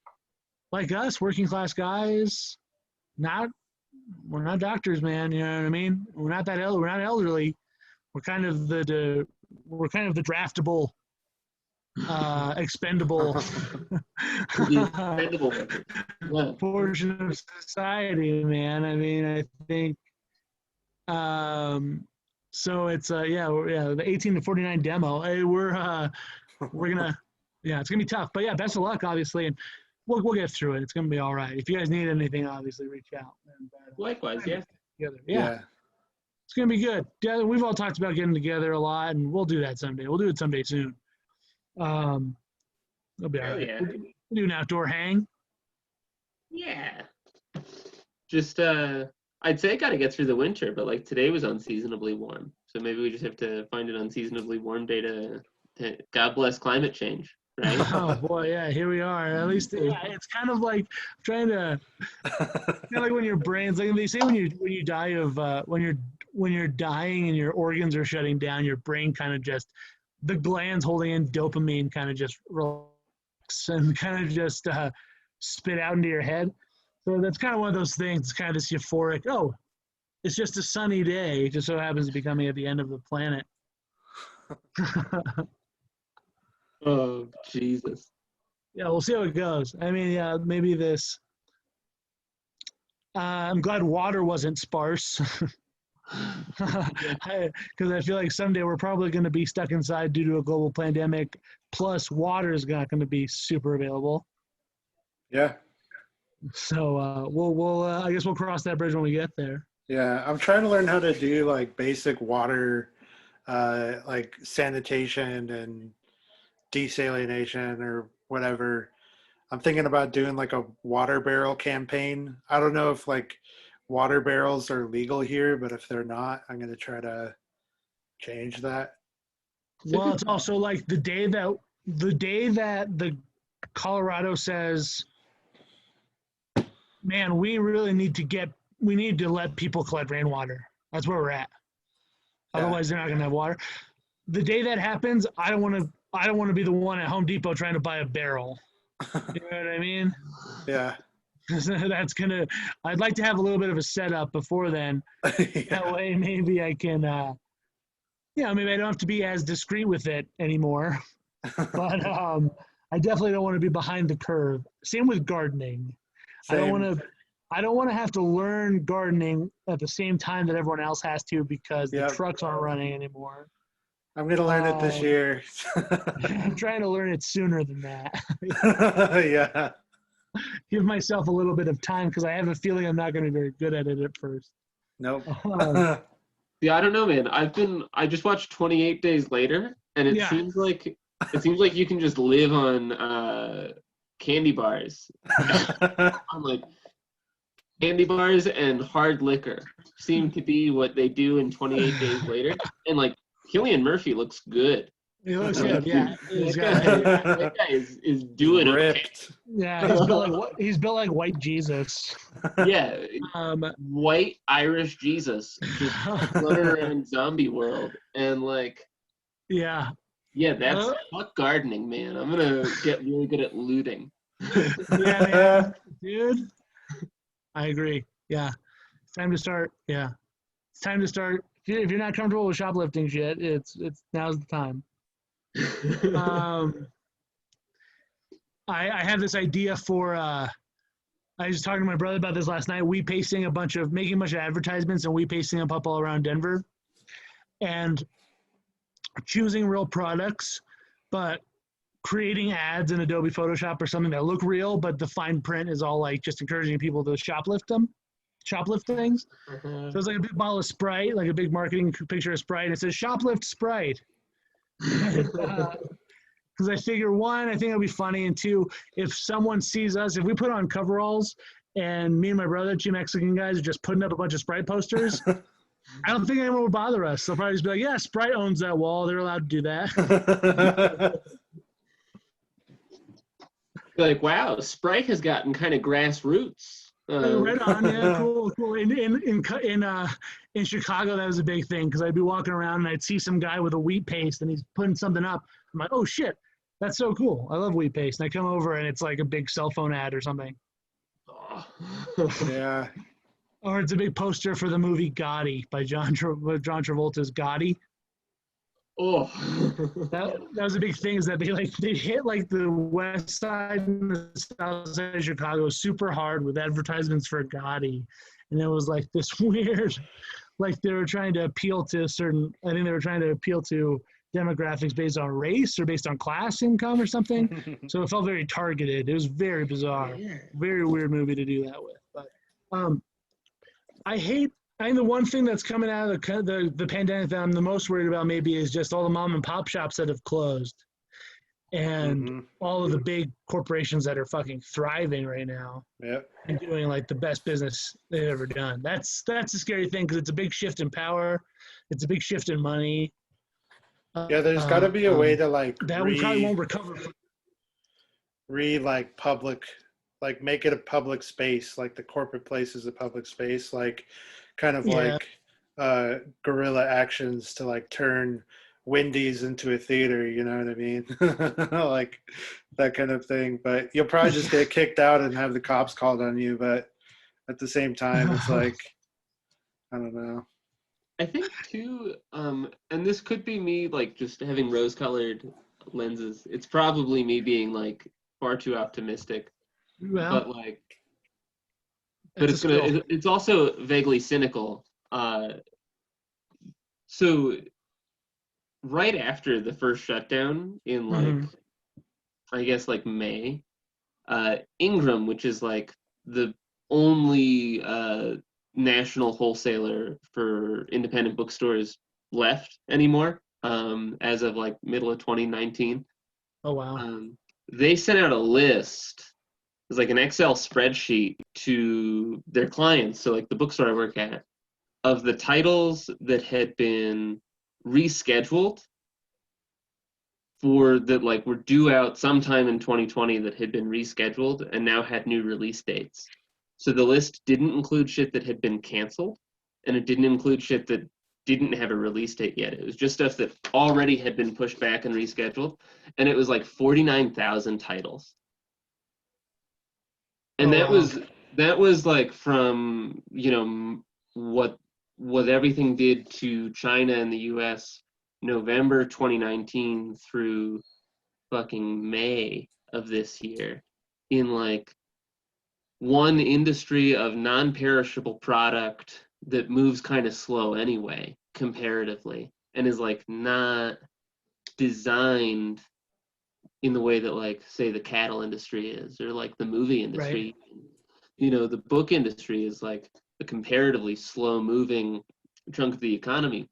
S1: like us, working class guys, we're not doctors, man. You know what I mean? We're not elderly. We're kind of the draftable expendable
S2: The expendable workers. Yeah.
S1: portion of society, man. I mean, I think so. It's the 18 to 49 demo. Hey, we're gonna it's gonna be tough, but yeah, best of luck, obviously, and we'll get through it. It's gonna be all right. If you guys need anything, obviously reach out. And,
S2: Likewise, yeah.
S1: together. Yeah, it's gonna be good. Yeah, we've all talked about getting together a lot, and we'll do that someday. We'll do it someday soon. It'll be all right.
S2: Yeah.
S1: We'll do an outdoor hang.
S2: Yeah. Just I'd say I gotta get through the winter, but like today was unseasonably warm. So maybe we just have to find an unseasonably warm day to God bless climate change, right?
S1: Oh boy, yeah, here we are. At least, yeah, it's kind of like trying to, kind of like when your brain's like they say when you die of when you're dying and your organs are shutting down, your brain kind of just the glands holding in dopamine kind of just relax and kind of just spit out into your head. So that's kind of one of those things. It's kind of this euphoric. Oh, it's just a sunny day. It just so happens to be coming at the end of the planet.
S2: Oh, Jesus.
S1: Yeah, we'll see how it goes. I mean, yeah, maybe this. I'm glad water wasn't sparse. Because I feel like someday we're probably going to be stuck inside due to a global pandemic. Plus, water is not going to be super available.
S3: Yeah.
S1: So we'll I guess we'll cross that bridge when we get there.
S3: Yeah, I'm trying to learn how to do like basic water, like sanitation and desalination or whatever. I'm thinking about doing like a water barrel campaign. I don't know if like water barrels are legal here, but if they're not, I'm going to try to change that.
S1: Well, it's also like the day that the Colorado says, man, we need to let people collect rainwater. That's where we're at.
S3: Yeah.
S1: Otherwise, they're not going to have water. The day that happens, I don't want to be the one at Home Depot trying to buy a barrel. You know what I mean?
S3: Yeah.
S1: I'd like to have a little bit of a setup before then.
S3: Yeah.
S1: That way, maybe I can, maybe I don't have to be as discreet with it anymore. But I definitely don't want to be behind the curve. Same with gardening.
S3: Same.
S1: I don't want to have to learn gardening at the same time that everyone else has to because the trucks aren't running anymore.
S3: I'm going to learn it this year.
S1: I'm trying to learn it sooner than that.
S3: Yeah.
S1: Give myself a little bit of time because I have a feeling I'm not going to be very good at it at first.
S3: Nope.
S2: Yeah, I don't know, man. I just watched 28 Days Later, and it seems like you can just live on candy bars. I'm like, candy bars and hard liquor seem to be what they do in 28 Days Later, and like Cillian Murphy looks good.
S1: He looks good, yeah.
S2: That guy is doing
S3: ripped.
S2: Okay.
S1: Yeah, he's built like white Jesus.
S2: Yeah, white Irish Jesus just floating around zombie world, and like, yeah, that's fuck gardening, man. I'm gonna get really good at looting.
S1: Yeah, man, dude. I agree. Yeah, it's time to start. Yeah, it's time to start. If you're not comfortable with shoplifting shit, it's now's the time. I have this idea for I was talking to my brother about this last night. Making a bunch of advertisements and pasting them up all around Denver, and choosing real products, but creating ads in Adobe Photoshop or something that look real, but the fine print is all like just encouraging people to shoplift things. So it's like a big bottle of Sprite, like a big marketing picture of Sprite, and it says shoplift Sprite. Because I figure, one, I think it'll be funny, and two, if someone sees us, if we put on coveralls and me and my brother, two Mexican guys, are just putting up a bunch of Sprite posters, I don't think anyone would bother us. They'll probably just be like, yeah, Sprite owns that wall. They're allowed to do that.
S2: Like, wow, Sprite has gotten kind of grassroots.
S1: Right on, yeah, cool. In Chicago, that was a big thing because I'd be walking around and I'd see some guy with a wheat paste and he's putting something up. I'm like, oh shit, that's so cool. I love wheat paste. And I come over and it's like a big cell phone ad or something.
S3: Yeah.
S1: Or it's a big poster for the movie Gotti by John Travolta's Gotti.
S2: Oh.
S1: That was a big thing, is that they hit like the west side and the south side of Chicago super hard with advertisements for Gotti, and it was like this weird, like they were trying to appeal to certain. I think they were trying to appeal to demographics based on race or based on class income or something. So it felt very targeted. It was very bizarre, very weird movie to do that with. But um, I hate. I think the one thing that's coming out of the pandemic that I'm the most worried about maybe is just all the mom and pop shops that have closed, and all of the big corporations that are fucking thriving right now.
S3: Yep.
S1: And doing like the best business they've ever done. That's a scary thing, because it's a big shift in power, it's a big shift in money.
S3: Yeah, there's got to be a way to like
S1: that we probably won't recover from.
S3: Like public, like make it a public space, like the corporate place is a public space, like kind of like guerrilla actions to like turn Wendy's into a theater, you know what I mean? Like that kind of thing. But you'll probably just get kicked out and have the cops called on you. But at the same time, it's like, I don't know.
S2: I think too, and this could be me like just having rose-colored lenses. It's probably me being like far too optimistic.
S1: Well,
S2: but like, but it's also vaguely cynical. So right after the first shutdown in like, I guess like May, Ingram, which is like the only national wholesaler for independent bookstores left anymore, as of like middle of 2019.
S1: Oh wow.
S2: They sent out a list. It's like an Excel spreadsheet to their clients, so like the bookstore I work at, of the titles that had been rescheduled for that like were due out sometime in 2020 that had been rescheduled and now had new release dates. So the list didn't include shit that had been canceled, and it didn't include shit that didn't have a release date yet. It was just stuff that already had been pushed back and rescheduled, and it was like 49,000 titles. And that was like from, you know, what everything did to China and the US November 2019 through fucking May of this year, in like one industry of non-perishable product that moves kind of slow anyway, comparatively, and is like not designed in the way that like say the cattle industry is, or like the movie industry. Right. You know, the book industry is like a comparatively slow moving chunk of the economy,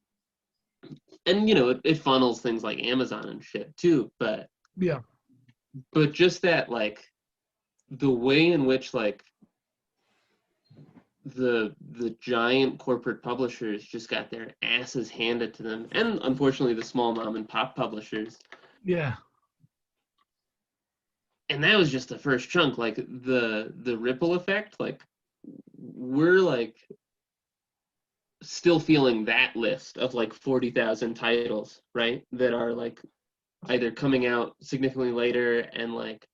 S2: and you know it funnels things like Amazon and shit too, but just that like the way in which like the giant corporate publishers just got their asses handed to them, and unfortunately the small mom and pop publishers. And that was just the first chunk. Like the ripple effect, like we're like still feeling that list of like 40,000 titles, right? That are like either coming out significantly later, and like,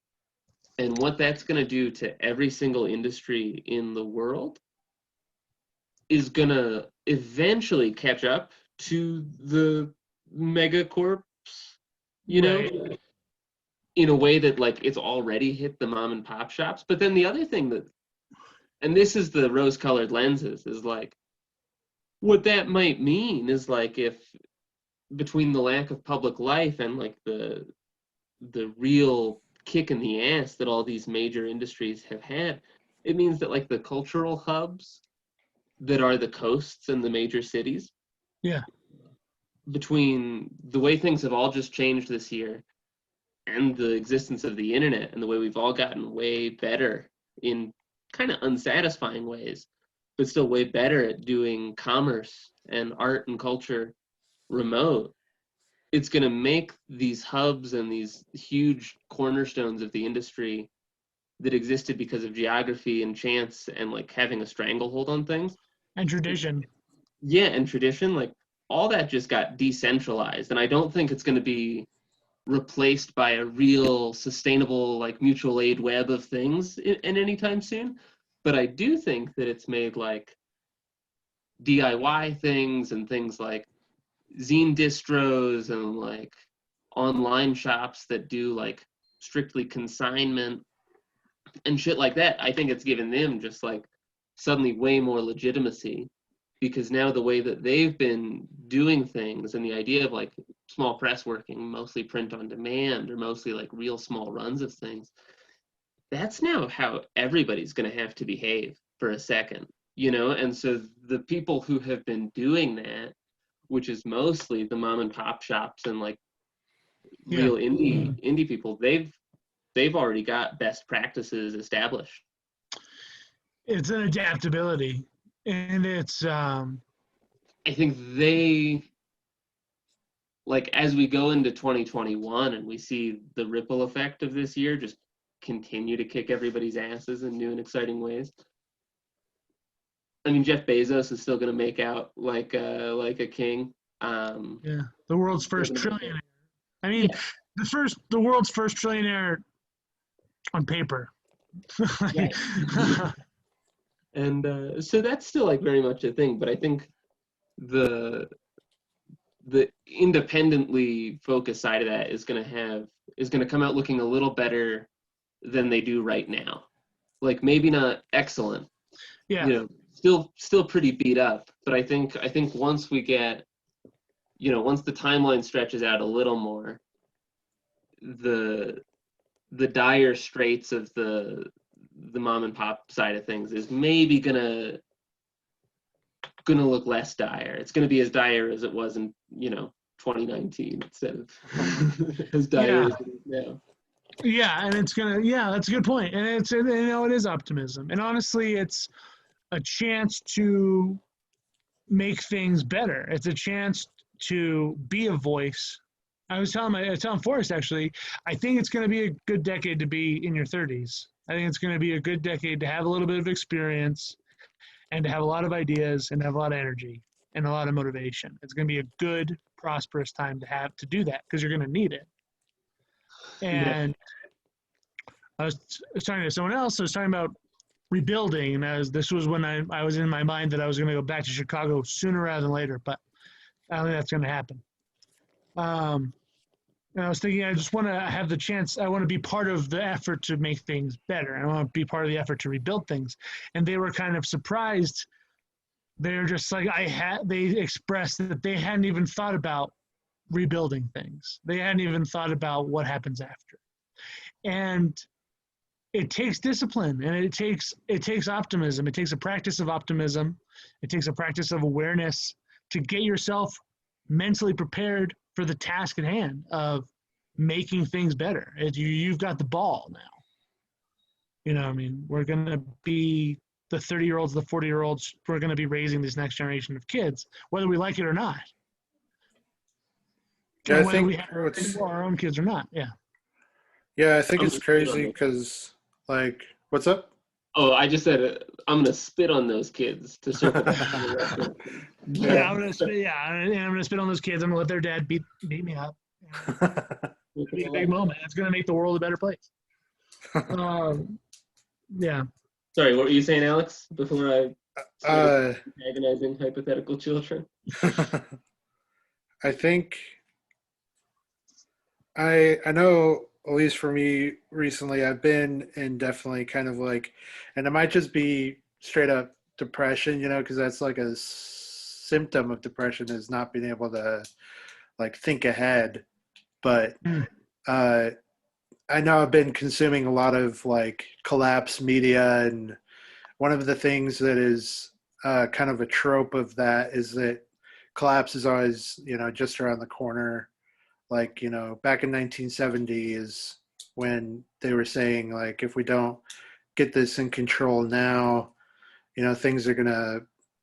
S2: and what that's going to do to every single industry in the world is going to eventually catch up to the megacorps, you know, in a way that like it's already hit the mom and pop shops. But then the other thing that, and this is the rose-colored lenses, is like what that might mean is like if between the lack of public life and like the real kick in the ass that all these major industries have had, it means that like the cultural hubs that are the coasts and the major cities, between the way things have all just changed this year and the existence of the internet and the way we've all gotten way better in kind of unsatisfying ways, but still way better at doing commerce and art and culture remote, it's going to make these hubs and these huge cornerstones of the industry that existed because of geography and chance and like having a stranglehold on things.
S1: And tradition.
S2: Yeah, and tradition, like all that just got decentralized. And I don't think it's going to be replaced by a real sustainable like mutual aid web of things in any time soon. But I do think that it's made like DIY things and things like zine distros and like online shops that do like strictly consignment and shit like that, I think it's given them just like suddenly way more legitimacy, because now the way that they've been doing things and the idea of like small press working, mostly print on demand or mostly like real small runs of things, that's now how everybody's going to have to behave for a second, you know? And so the people who have been doing that, which is mostly the mom and pop shops and like real indie people, they've already got best practices established.
S1: It's an adaptability, and it's
S2: I think they, like, as we go into 2021 and we see the ripple effect of this year just continue to kick everybody's asses in new and exciting ways. I mean, Jeff Bezos is still going to make out like a king.
S1: the world's first trillionaire. I mean, the world's first trillionaire on paper.
S2: Right. And so that's still like very much a thing, but I think the independently focused side of that is going to come out looking a little better than they do right now. Like maybe not excellent, you know, still pretty beat up, but I think once we get, you know, once the timeline stretches out a little more, the dire straits of the mom and pop side of things is maybe gonna look less dire. It's gonna be as dire as it was in, you know, 2019 instead of as dire as it is now.
S1: Yeah, and it's gonna. Yeah, that's a good point. And it's, you know, it is optimism, and honestly, it's a chance to make things better. It's a chance to be a voice. I was telling Forrest actually, I think it's going to be a good decade to be in your 30s. I think it's going to be a good decade to have a little bit of experience and to have a lot of ideas and have a lot of energy and a lot of motivation. It's going to be a good, prosperous time to do that because you're going to need it. And I was talking to someone else. I was talking about rebuilding, and this was when I was in my mind that I was going to go back to Chicago sooner rather than later, but I don't think that's going to happen. And I was thinking, I just want to have the chance. I want to be part of the effort to make things better. I want to be part of the effort to rebuild things. And they were kind of surprised. They're just like, they expressed that they hadn't even thought about rebuilding things. They hadn't even thought about what happens after. And it takes discipline, and it takes optimism. It takes a practice of optimism. It takes a practice of awareness to get yourself mentally prepared for the task at hand of making things better. You've got the ball now. You know, I mean, we're going to be the 30-year-olds, the 40-year-olds. We're going to be raising this next generation of kids, whether we like it or not.
S3: Yeah,
S1: whether we have our own kids or not. Yeah.
S3: Yeah, I think it's crazy because, like, what's up?
S2: Oh, I just said I'm gonna spit on those kids to circle back.
S1: I'm gonna spit on those kids. I'm gonna let their dad beat me up. It's gonna be a big moment. It's gonna make the world a better place. Yeah.
S2: Sorry, what were you saying, Alex? Before I started agonizing hypothetical children.
S3: I think I know, at least for me recently, I've been in definitely kind of like, and it might just be straight up depression, you know, because that's like a symptom of depression is not being able to like think ahead. But I know I've been consuming a lot of like collapse media, and one of the things that is kind of a trope of that is that collapse is always, you know, just around the corner. Like, you know, back in 1970 is when they were saying, like, if we don't get this in control now, you know, things are going to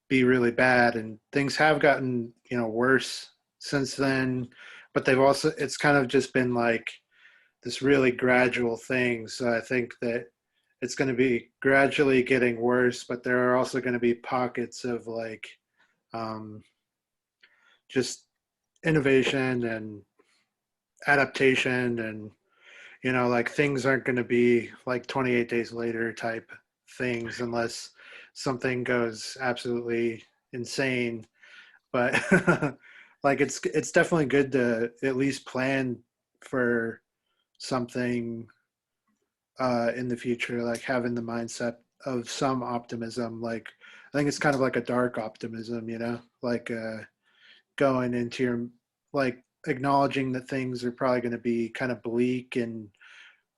S3: be really bad. And things have gotten, you know, worse since then. But they've also, it's kind of just been like this really gradual thing. So I think that it's going to be gradually getting worse, but there are also going to be pockets of like just innovation and adaptation, and you know, like things aren't going to be like 28 days later type things unless something goes absolutely insane. But like it's definitely good to at least plan for something in the future, like having the mindset of some optimism. Like I think it's kind of like a dark optimism, like going into your, like acknowledging that things are probably going to be kind of bleak and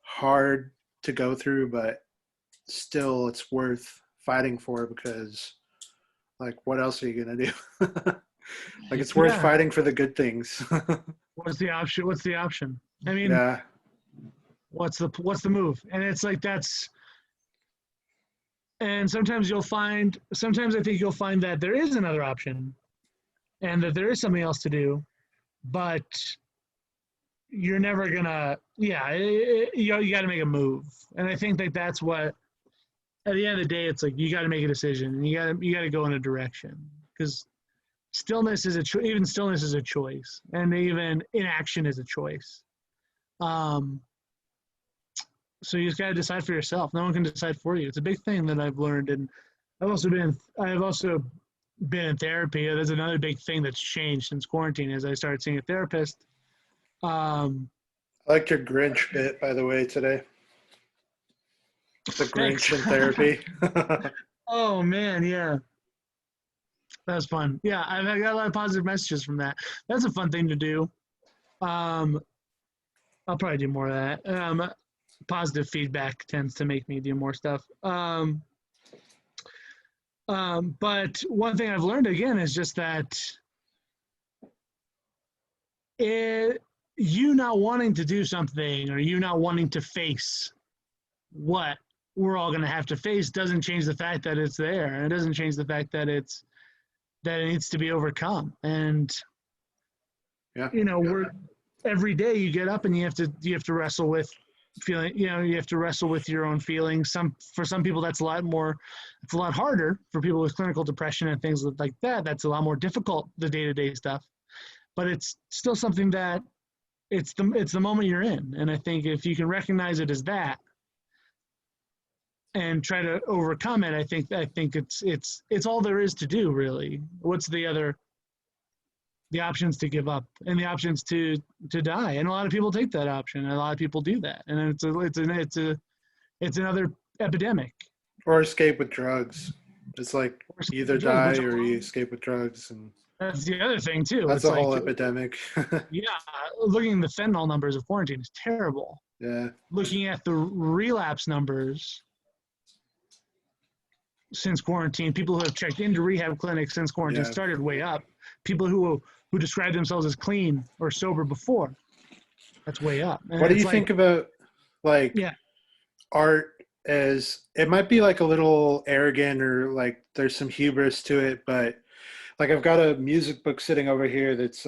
S3: hard to go through, but still it's worth fighting for because like what else are you going to do? Like it's worth
S1: Yeah.
S3: fighting for the good things.
S1: What's the option? What's the option? I mean,
S3: Yeah.
S1: what's the move? And it's like and sometimes I think you'll find that there is another option and that there is something else to do, but you're never gonna, you got to make a move. And I think that's what, at the end of the day, it's like, you got to make a decision and you got to go in a direction, because stillness is even stillness is a choice, and even inaction is a choice. So you just got to decide for yourself. No one can decide for you. It's a big thing that I've learned, and I've also been in therapy. There's another big thing that's changed since quarantine as I started seeing a therapist.
S3: I liked your Grinch bit, by the way, today. The Grinch in therapy.
S1: Oh man, yeah, that was fun. Yeah, I got a lot of positive messages from that. That's a fun thing to do. I'll probably do more of that. Positive feedback tends to make me do more stuff. But one thing I've learned again is just that you not wanting to do something, or you not wanting to face what we're all going to have to face, doesn't change the fact that it's there, and it doesn't change the fact that it needs to be overcome. And we're every day you get up and you have to wrestle with feeling, you have to wrestle with your own feelings. For some people it's a lot harder. For people with clinical depression and things like that, that's a lot more difficult, the day-to-day stuff. But it's still something that it's the moment you're in. And I think if you can recognize it as that and try to overcome it, I think it's all there is to do, really. What's the options to give up and the options to die, and a lot of people take that option, and a lot of people do that, and it's another epidemic.
S3: Or escape with drugs. It's like you either die or you escape with drugs, and
S1: that's the other thing too.
S3: That's a whole epidemic.
S1: Yeah, looking at the fentanyl numbers of quarantine is terrible.
S3: Yeah.
S1: Looking at the relapse numbers since quarantine, people who have checked into rehab clinics since quarantine started way up. People who describe themselves as clean or sober before, that's way up. And
S3: what do you think about art? As it might be like a little arrogant, or like there's some hubris to it, but like I've got a music book sitting over here that's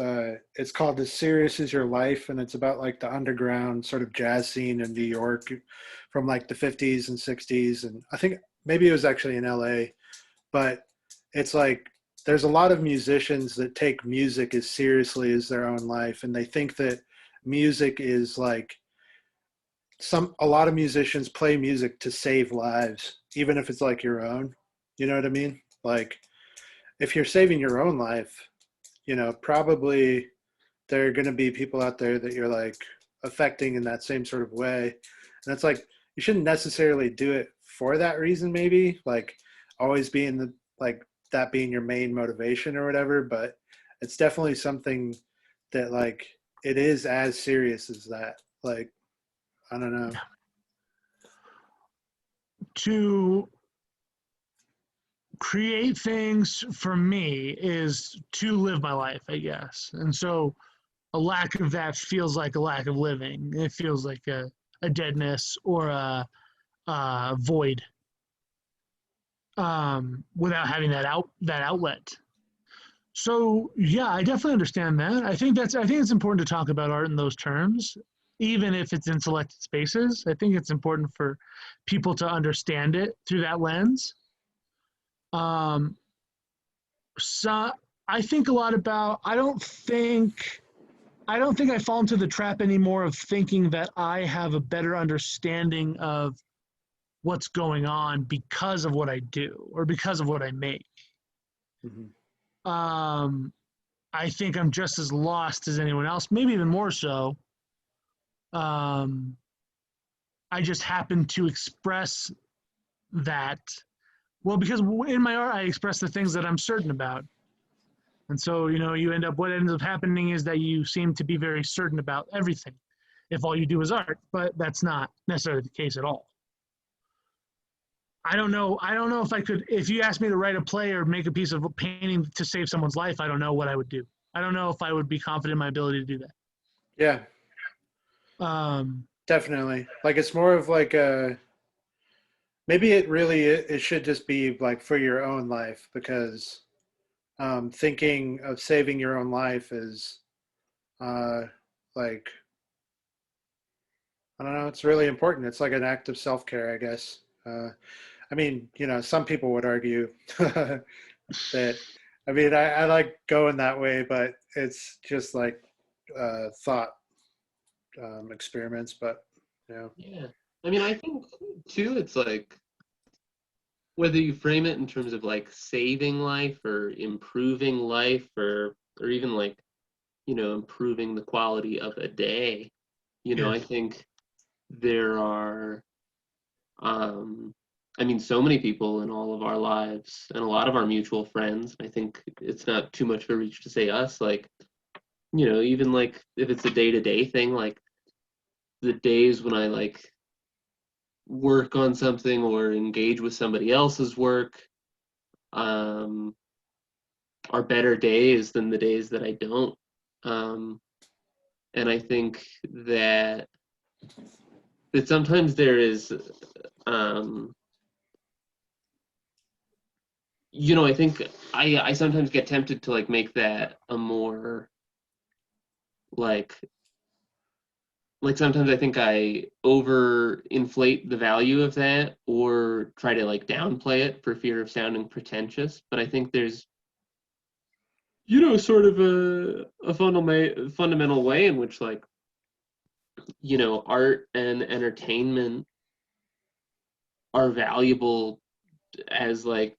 S3: it's called As Serious As Your Life, and it's about like the underground sort of jazz scene in New York from like the 50s and 60s, and I think maybe it was actually in LA, but it's like there's a lot of musicians that take music as seriously as their own life, and they think that music is like a lot of musicians play music to save lives, even if it's like your own. You know what I mean? Like if you're saving your own life, probably there are going to be people out there that you're like affecting in that same sort of way. And it's like, you shouldn't necessarily do it for that reason, maybe like always being that being your main motivation or whatever, but it's definitely something that like, it is as serious as that. Like, I don't know.
S1: To create things for me is to live my life, I guess. And so a lack of that feels like a lack of living. It feels like a deadness or a void without having that outlet. So yeah, I definitely understand that. I think it's important to talk about art in those terms, even if it's in selected spaces. I think it's important for people to understand it through that lens. So I think a lot about, I don't think I fall into the trap anymore of thinking that I have a better understanding of what's going on because of what I do or because of what I make.
S3: Mm-hmm.
S1: I think I'm just as lost as anyone else, maybe even more so. I just happen to express that, well, because in my art I express the things that I'm certain about. And so, what ends up happening is that you seem to be very certain about everything if all you do is art, but that's not necessarily the case at all. I don't know if I could, if you asked me to write a play or make a piece of painting to save someone's life, I don't know what I would do. I don't know if I would be confident in my ability to do that.
S3: Yeah, definitely. Like, it's more of like maybe it should just be like for your own life, because thinking of saving your own life is like, I don't know, it's really important. It's like an act of self-care, I guess. I mean, some people would argue that, I mean, I like going that way, but it's just like thought experiments, but
S2: Yeah. I mean, I think too, it's like whether you frame it in terms of like saving life or improving life or even like, improving the quality of a day,
S1: Yeah.
S2: I think there are I mean, so many people in all of our lives and a lot of our mutual friends. I think it's not too much of a reach to say us, like, even like if it's a day-to-day thing, like the days when I like work on something or engage with somebody else's work are better days than the days that I don't. And I think that sometimes there is I think I sometimes get tempted to like make that a more like sometimes I think I overinflate the value of that or try to like downplay it for fear of sounding pretentious. But I think there's sort of a fundamental way in which like art and entertainment are valuable as like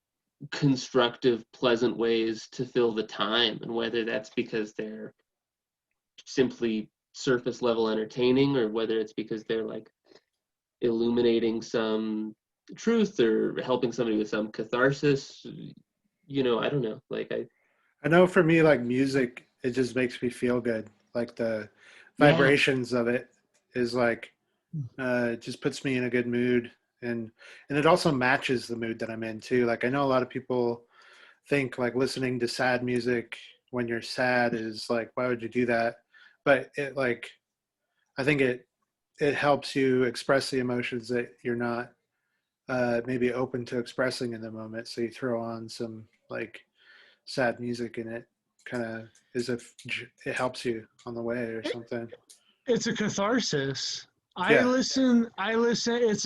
S2: constructive, pleasant ways to fill the time, and whether that's because they're simply surface level entertaining or whether it's because they're like illuminating some truth or helping somebody with some catharsis, I don't know. Like
S3: I know for me, like music, it just makes me feel good. Like the
S2: yeah,
S3: vibrations of it is like, it just puts me in a good mood. And it also matches the mood that I'm in too. Like, I know a lot of people think like listening to sad music when you're sad is like, why would you do that? But it like, I think it helps you express the emotions that you're not maybe open to expressing in the moment. So you throw on some like sad music, and it kind of as if it helps you on the way or something.
S1: It's a catharsis. I
S3: Yeah.
S1: listen. I listen. It's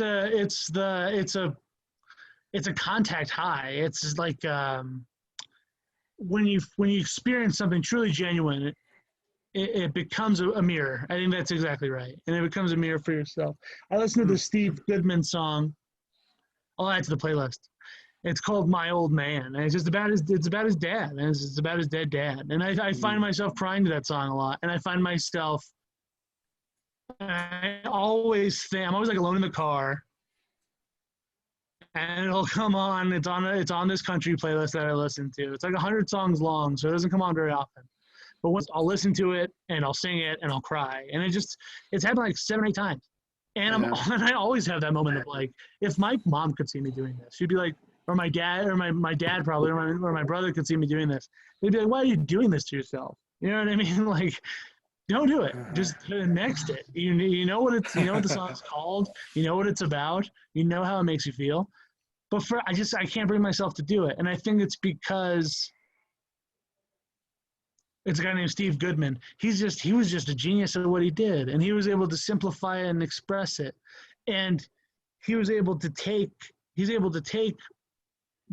S1: a contact high. It's like when you experience something truly genuine, it becomes a mirror. I think that's exactly right, and it becomes a mirror for yourself. I listened to the Steve Goodman song. I'll add to the playlist. It's called "My Old Man," and it's about his dad, and it's about his dead dad. And I find myself crying to that song a lot, and I find myself. I always think I'm always like alone in the car, and it'll come on. It's on this country playlist that I listen to. It's like 100 songs long, so it doesn't come on very often. But once I'll listen to it and I'll sing it and I'll cry, and it's happened like 7 or 8 times. And and I always have that moment of like, if my mom could see me doing this, she'd be like, or my dad, or my dad probably, or my brother could see me doing this. They'd be like, why are you doing this to yourself? You know what I mean? Like, don't do it. Just next it. You know what the song's called. You know what it's about. You know how it makes you feel. But I can't bring myself to do it, and I think it's because it's a guy named Steve Goodman. He was just a genius at what he did, and he was able to simplify it and express it, and he's able to take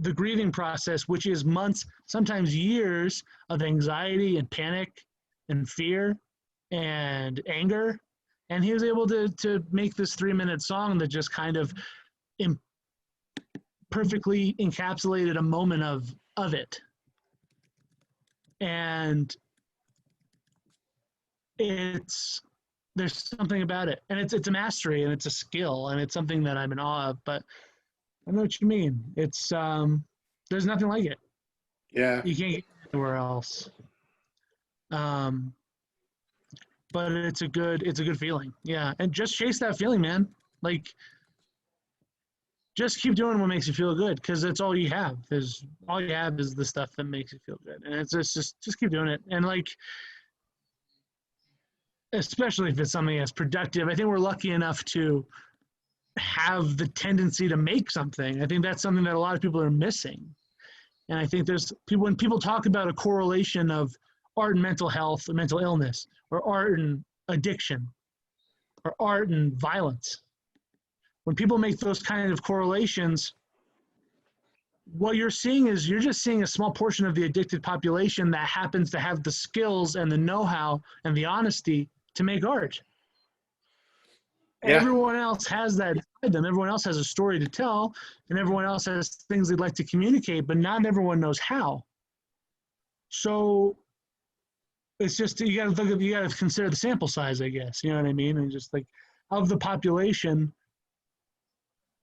S1: the grieving process, which is months, sometimes years of anxiety and panic and fear and anger, and he was able to make this 3-minute song that just kind of perfectly encapsulated a moment of it. and there's something about it, and it's a mastery, and it's a skill, and it's something that I'm in awe of. But I know what you mean. It's there's nothing like it.
S3: Yeah.
S1: You can't get it anywhere else. But it's a good feeling. Yeah, and just chase that feeling, man. Like, just keep doing what makes you feel good, because that's all you have. All you have is the stuff that makes you feel good, and it's just keep doing it. And like, especially if it's something that's productive, I think we're lucky enough to have the tendency to make something. I think that's something that a lot of people are missing. And I think there's people, when people talk about a correlation of art and mental health or mental illness, or art and addiction, or art and violence, when people make those kind of correlations, what you're seeing is you're just seeing a small portion of the addicted population that happens to have the skills and the know-how and the honesty to make art.
S3: Yeah.
S1: Everyone else has that inside them. Everyone else has a story to tell, and everyone else has things they'd like to communicate, but not everyone knows how. So it's just, you got to consider the sample size, I guess. You know what I mean? And just like, of the population,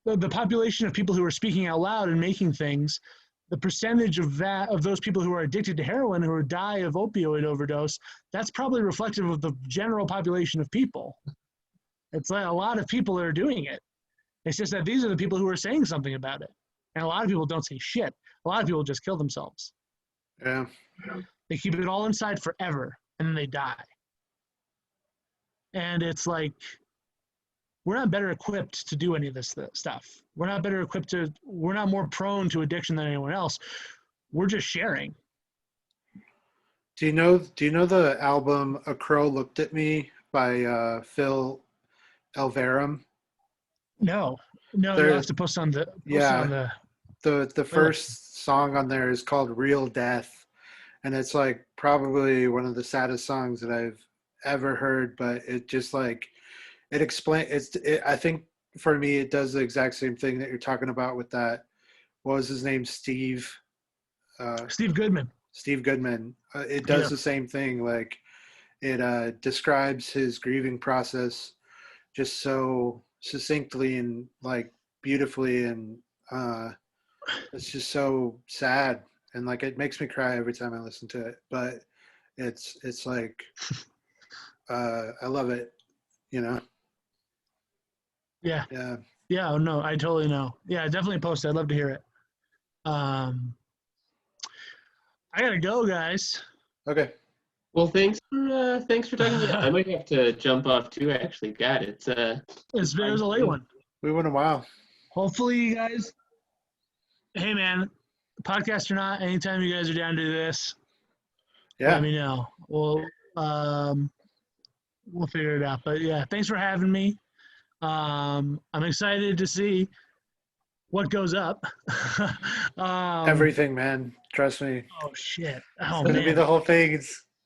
S1: the population of people who are speaking out loud and making things, the percentage of those people who are addicted to heroin, who die of opioid overdose, that's probably reflective of the general population of people. It's like a lot of people are doing it. It's just that these are the people who are saying something about it. And a lot of people don't say shit. A lot of people just kill themselves.
S3: Yeah.
S1: They keep it all inside forever, and then they die. And it's like, we're not better equipped to do any of this stuff. We're not better equipped we're not more prone to addiction than anyone else. We're just sharing.
S3: Do you know the album A Crow Looked at Me by C.H.I.L.L?
S1: No, you'll have to post on the
S3: the first song on there is called Real Death, and it's like probably one of the saddest songs that I've ever heard, but it just like I think for me it does the exact same thing that you're talking about with that, what was his name, Steve
S1: Goodman.
S3: Steve Goodman. It does the same thing. Like, it describes his grieving process just so succinctly and like beautifully, and it's just so sad, and like it makes me cry every time I listen to it. But it's like I love it, you know.
S1: Yeah. Oh, no, I totally know. Yeah, definitely post it. I'd love to hear it. I gotta go, guys.
S3: Okay.
S2: Well, thanks for talking. Yeah, I might have to jump off too. Actually, God, it was
S1: a late one.
S3: We went a while.
S1: Hopefully, you guys. Hey, man, podcast or not, anytime you guys are down to do this, let me know. We'll figure it out. But yeah, thanks for having me. I'm excited to see what goes up.
S3: Everything, man. Trust me.
S1: Oh shit!
S3: It's gonna be the whole thing.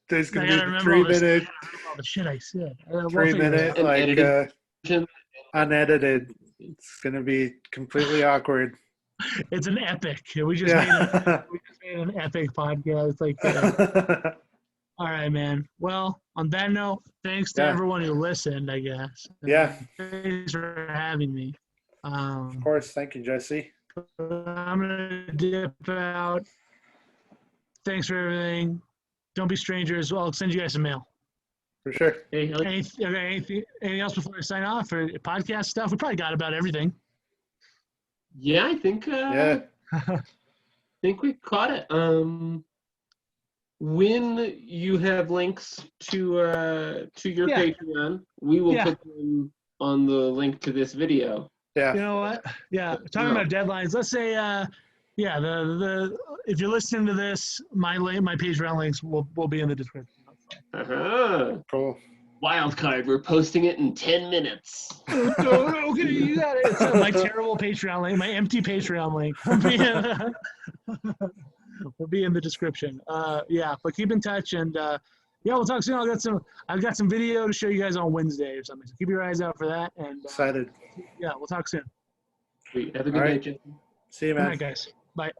S3: There's gonna be 3 minute.
S1: All the shit I said.
S3: 3 minute, like unedited. It's gonna be completely awkward.
S1: It's an epic. We just made an epic podcast. Like, all right, man. Well, on that note, thanks to everyone who listened, I guess.
S3: Yeah.
S1: Thanks for having me.
S3: Of course. Thank you, Jesse.
S1: I'm going to dip out. Thanks for everything. Don't be strangers. I'll send you guys some mail.
S3: For sure.
S1: Anything else before I sign off for podcast stuff? We probably got about everything.
S2: Yeah, I think think we caught it. When you have links to your Patreon, we will put them on the link to this video.
S3: Yeah.
S1: You know what? Yeah. Talking about deadlines, let's say the if you're listening to this, my Patreon links will be in the description.
S3: Cool.
S2: Wildcard, we're posting it in 10 minutes.
S1: Okay, you got it. It's my terrible Patreon link, my empty Patreon link will be in the description. But keep in touch, and we'll talk soon. I've got some video to show you guys on Wednesday or something. So keep your eyes out for that. And
S3: excited.
S1: Yeah, we'll talk soon.
S2: Have a good night, Jason.
S3: See you, man.
S1: Good night, guys. Bye.